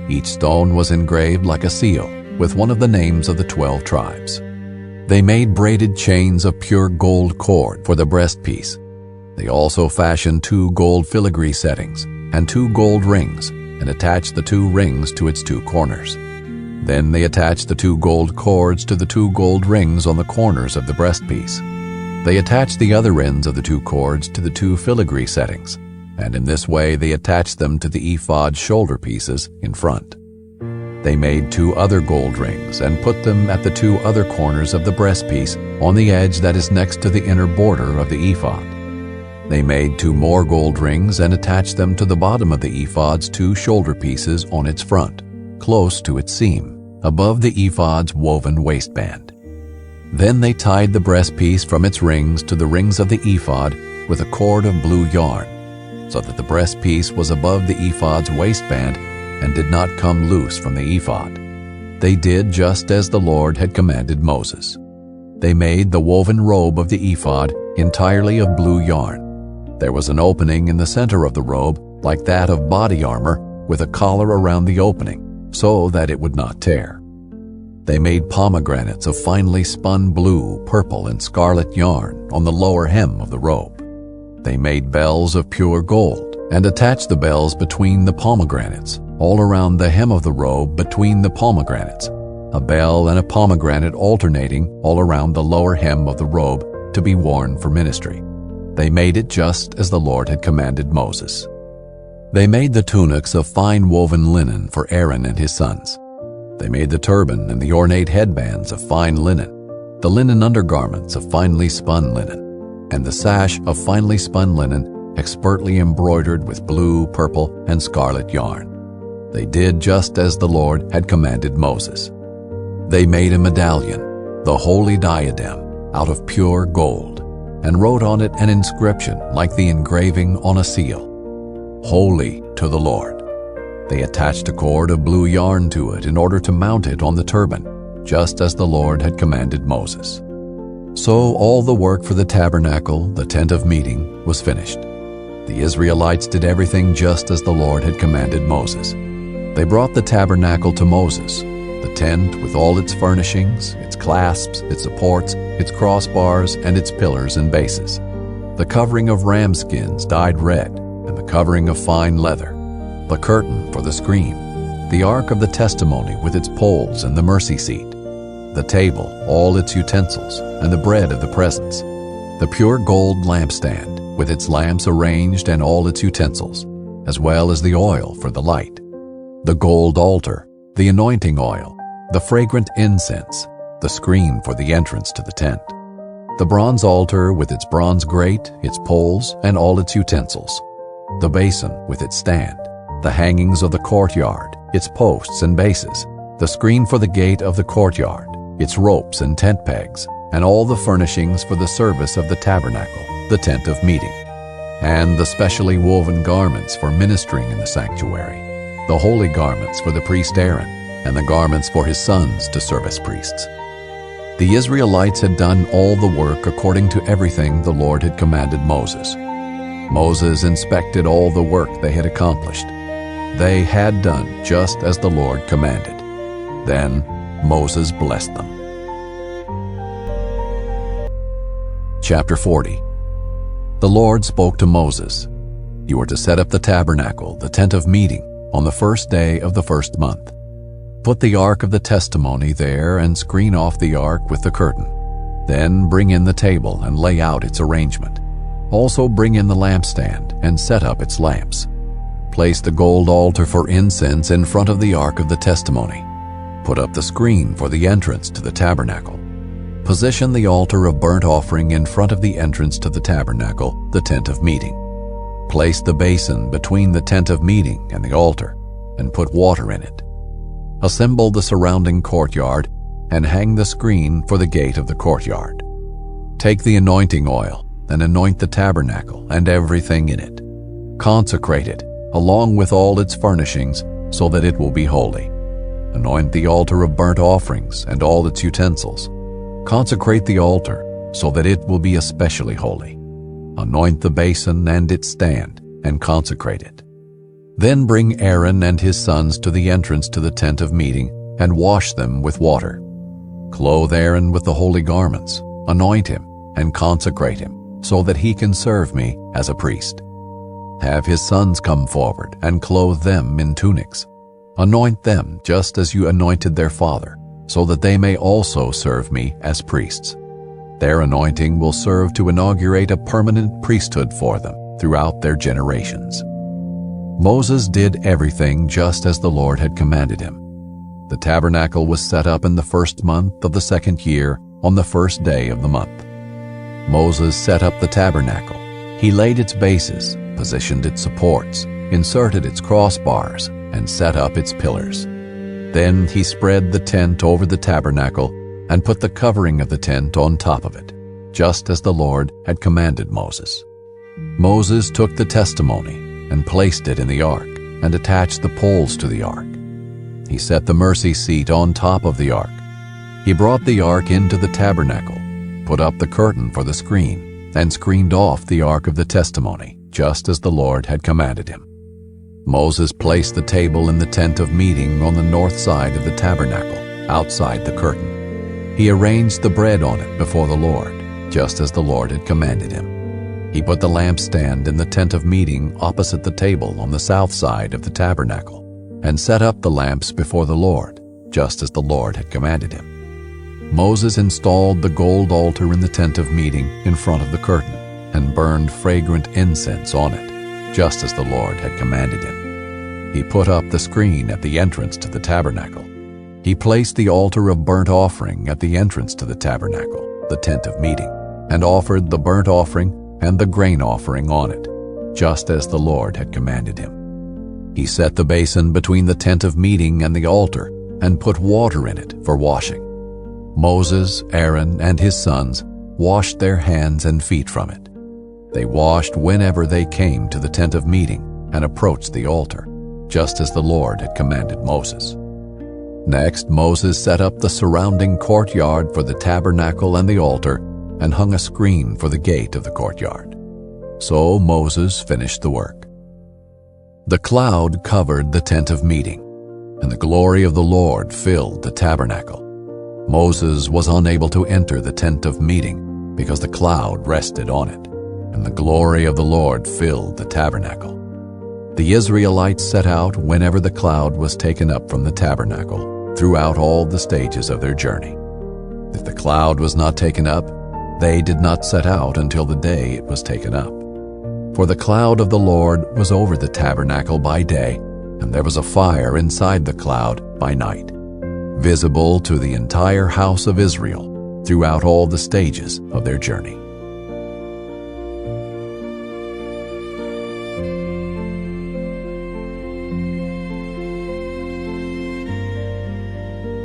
Each stone was engraved like a seal with one of the names of the 12 tribes. They made braided chains of pure gold cord for the breastpiece. They also fashioned 2 gold filigree settings and 2 gold rings and attached the 2 rings to its 2 corners. Then they attached the 2 gold cords to the 2 gold rings on the corners of the breastpiece. They attached the other ends of the 2 cords to the 2 filigree settings, and in this way they attached them to the ephod shoulder pieces in front. They made 2 other gold rings and put them at the 2 other corners of the breastpiece on the edge that is next to the inner border of the ephod. They made 2 more gold rings and attached them to the bottom of the ephod's 2 shoulder pieces on its front, close to its seam, above the ephod's woven waistband. Then they tied the breastpiece from its rings to the rings of the ephod with a cord of blue yarn, so that the breastpiece was above the ephod's waistband and did not come loose from the ephod. They did just as the Lord had commanded Moses. They made the woven robe of the ephod entirely of blue yarn. There was an opening in the center of the robe, like that of body armor, with a collar around the opening, so that it would not tear. They made pomegranates of finely spun blue, purple, and scarlet yarn on the lower hem of the robe. They made bells of pure gold and attached the bells between the pomegranates, all around the hem of the robe between the pomegranates, a bell and a pomegranate alternating all around the lower hem of the robe to be worn for ministry. They made it just as the Lord had commanded Moses. They made the tunics of fine woven linen for Aaron and his sons. They made the turban and the ornate headbands of fine linen, the linen undergarments of finely spun linen, and the sash of finely spun linen expertly embroidered with blue, purple, and scarlet yarn. They did just as the Lord had commanded Moses. They made a medallion, the holy diadem, out of pure gold, and wrote on it an inscription like the engraving on a seal, "Holy to the Lord." They attached a cord of blue yarn to it in order to mount it on the turban, just as the Lord had commanded Moses. So all the work for the tabernacle, the tent of meeting, was finished. The Israelites did everything just as the Lord had commanded Moses. They brought the tabernacle to Moses, the tent with all its furnishings, its clasps, its supports, its crossbars, and its pillars and bases, the covering of ram skins dyed red, and the covering of fine leather, the curtain for the screen, the ark of the testimony with its poles and the mercy seat, the table, all its utensils, and the bread of the presence, the pure gold lampstand with its lamps arranged and all its utensils, as well as the oil for the light, the gold altar, the anointing oil, the fragrant incense, the screen for the entrance to the tent, the bronze altar with its bronze grate, its poles, and all its utensils, the basin with its stand, the hangings of the courtyard, its posts and bases, the screen for the gate of the courtyard, its ropes and tent pegs, and all the furnishings for the service of the tabernacle, the tent of meeting, and the specially woven garments for ministering in the sanctuary, the holy garments for the priest Aaron, and the garments for his sons to serve as priests. The Israelites had done all the work according to everything the Lord had commanded Moses. Moses inspected all the work they had accomplished. They had done just as the Lord commanded. Then Moses blessed them. Chapter 40. The Lord spoke to Moses, "You are to set up the tabernacle, the tent of meeting, on the first day of the first month. Put the ark of the testimony there and screen off the ark with the curtain. Then bring in the table and lay out its arrangement. Also bring in the lampstand and set up its lamps. Place the gold altar for incense in front of the ark of the testimony. Put up the screen for the entrance to the tabernacle. Position the altar of burnt offering in front of the entrance to the tabernacle, the tent of meeting. Place the basin between the tent of meeting and the altar, and put water in it. Assemble the surrounding courtyard, and hang the screen for the gate of the courtyard. Take the anointing oil, and anoint the tabernacle and everything in it. Consecrate it, along with all its furnishings, so that it will be holy. Anoint the altar of burnt offerings and all its utensils. Consecrate the altar, so that it will be especially holy. Anoint the basin and its stand, and consecrate it. Then bring Aaron and his sons to the entrance to the tent of meeting, and wash them with water. Clothe Aaron with the holy garments, anoint him, and consecrate him, so that he can serve me as a priest. Have his sons come forward and clothe them in tunics. Anoint them just as you anointed their father, so that they may also serve me as priests. Their anointing will serve to inaugurate a permanent priesthood for them throughout their generations." Moses did everything just as the Lord had commanded him. The tabernacle was set up in the first month of the second year on the first day of the month. Moses set up the tabernacle. He laid its bases, positioned its supports, inserted its crossbars, and set up its pillars. Then he spread the tent over the tabernacle and put the covering of the tent on top of it, just as the Lord had commanded Moses. Moses took the testimony and placed it in the ark and attached the poles to the ark. He set the mercy seat on top of the ark. He brought the ark into the tabernacle, put up the curtain for the screen, and screened off the ark of the testimony, just as the Lord had commanded him. Moses placed the table in the tent of meeting on the north side of the tabernacle, outside the curtain. He arranged the bread on it before the Lord, just as the Lord had commanded him. He put the lampstand in the tent of meeting opposite the table on the south side of the tabernacle, and set up the lamps before the Lord, just as the Lord had commanded him. Moses installed the gold altar in the tent of meeting in front of the curtain, and burned fragrant incense on it, just as the Lord had commanded him. He put up the screen at the entrance to the tabernacle. He placed the altar of burnt offering at the entrance to the tabernacle, the tent of meeting, and offered the burnt offering and the grain offering on it, just as the Lord had commanded him. He set the basin between the tent of meeting and the altar, and put water in it for washing. Moses, Aaron, and his sons washed their hands and feet from it. They washed whenever they came to the tent of meeting and approached the altar, just as the Lord had commanded Moses. Next, Moses set up the surrounding courtyard for the tabernacle and the altar, and hung a screen for the gate of the courtyard. So Moses finished the work. The cloud covered the tent of meeting, and the glory of the Lord filled the tabernacle. Moses was unable to enter the tent of meeting because the cloud rested on it, and the glory of the Lord filled the tabernacle. The Israelites set out whenever the cloud was taken up from the tabernacle throughout all the stages of their journey. If the cloud was not taken up, they did not set out until the day it was taken up. For the cloud of the Lord was over the tabernacle by day, and there was a fire inside the cloud by night, visible to the entire house of Israel throughout all the stages of their journey.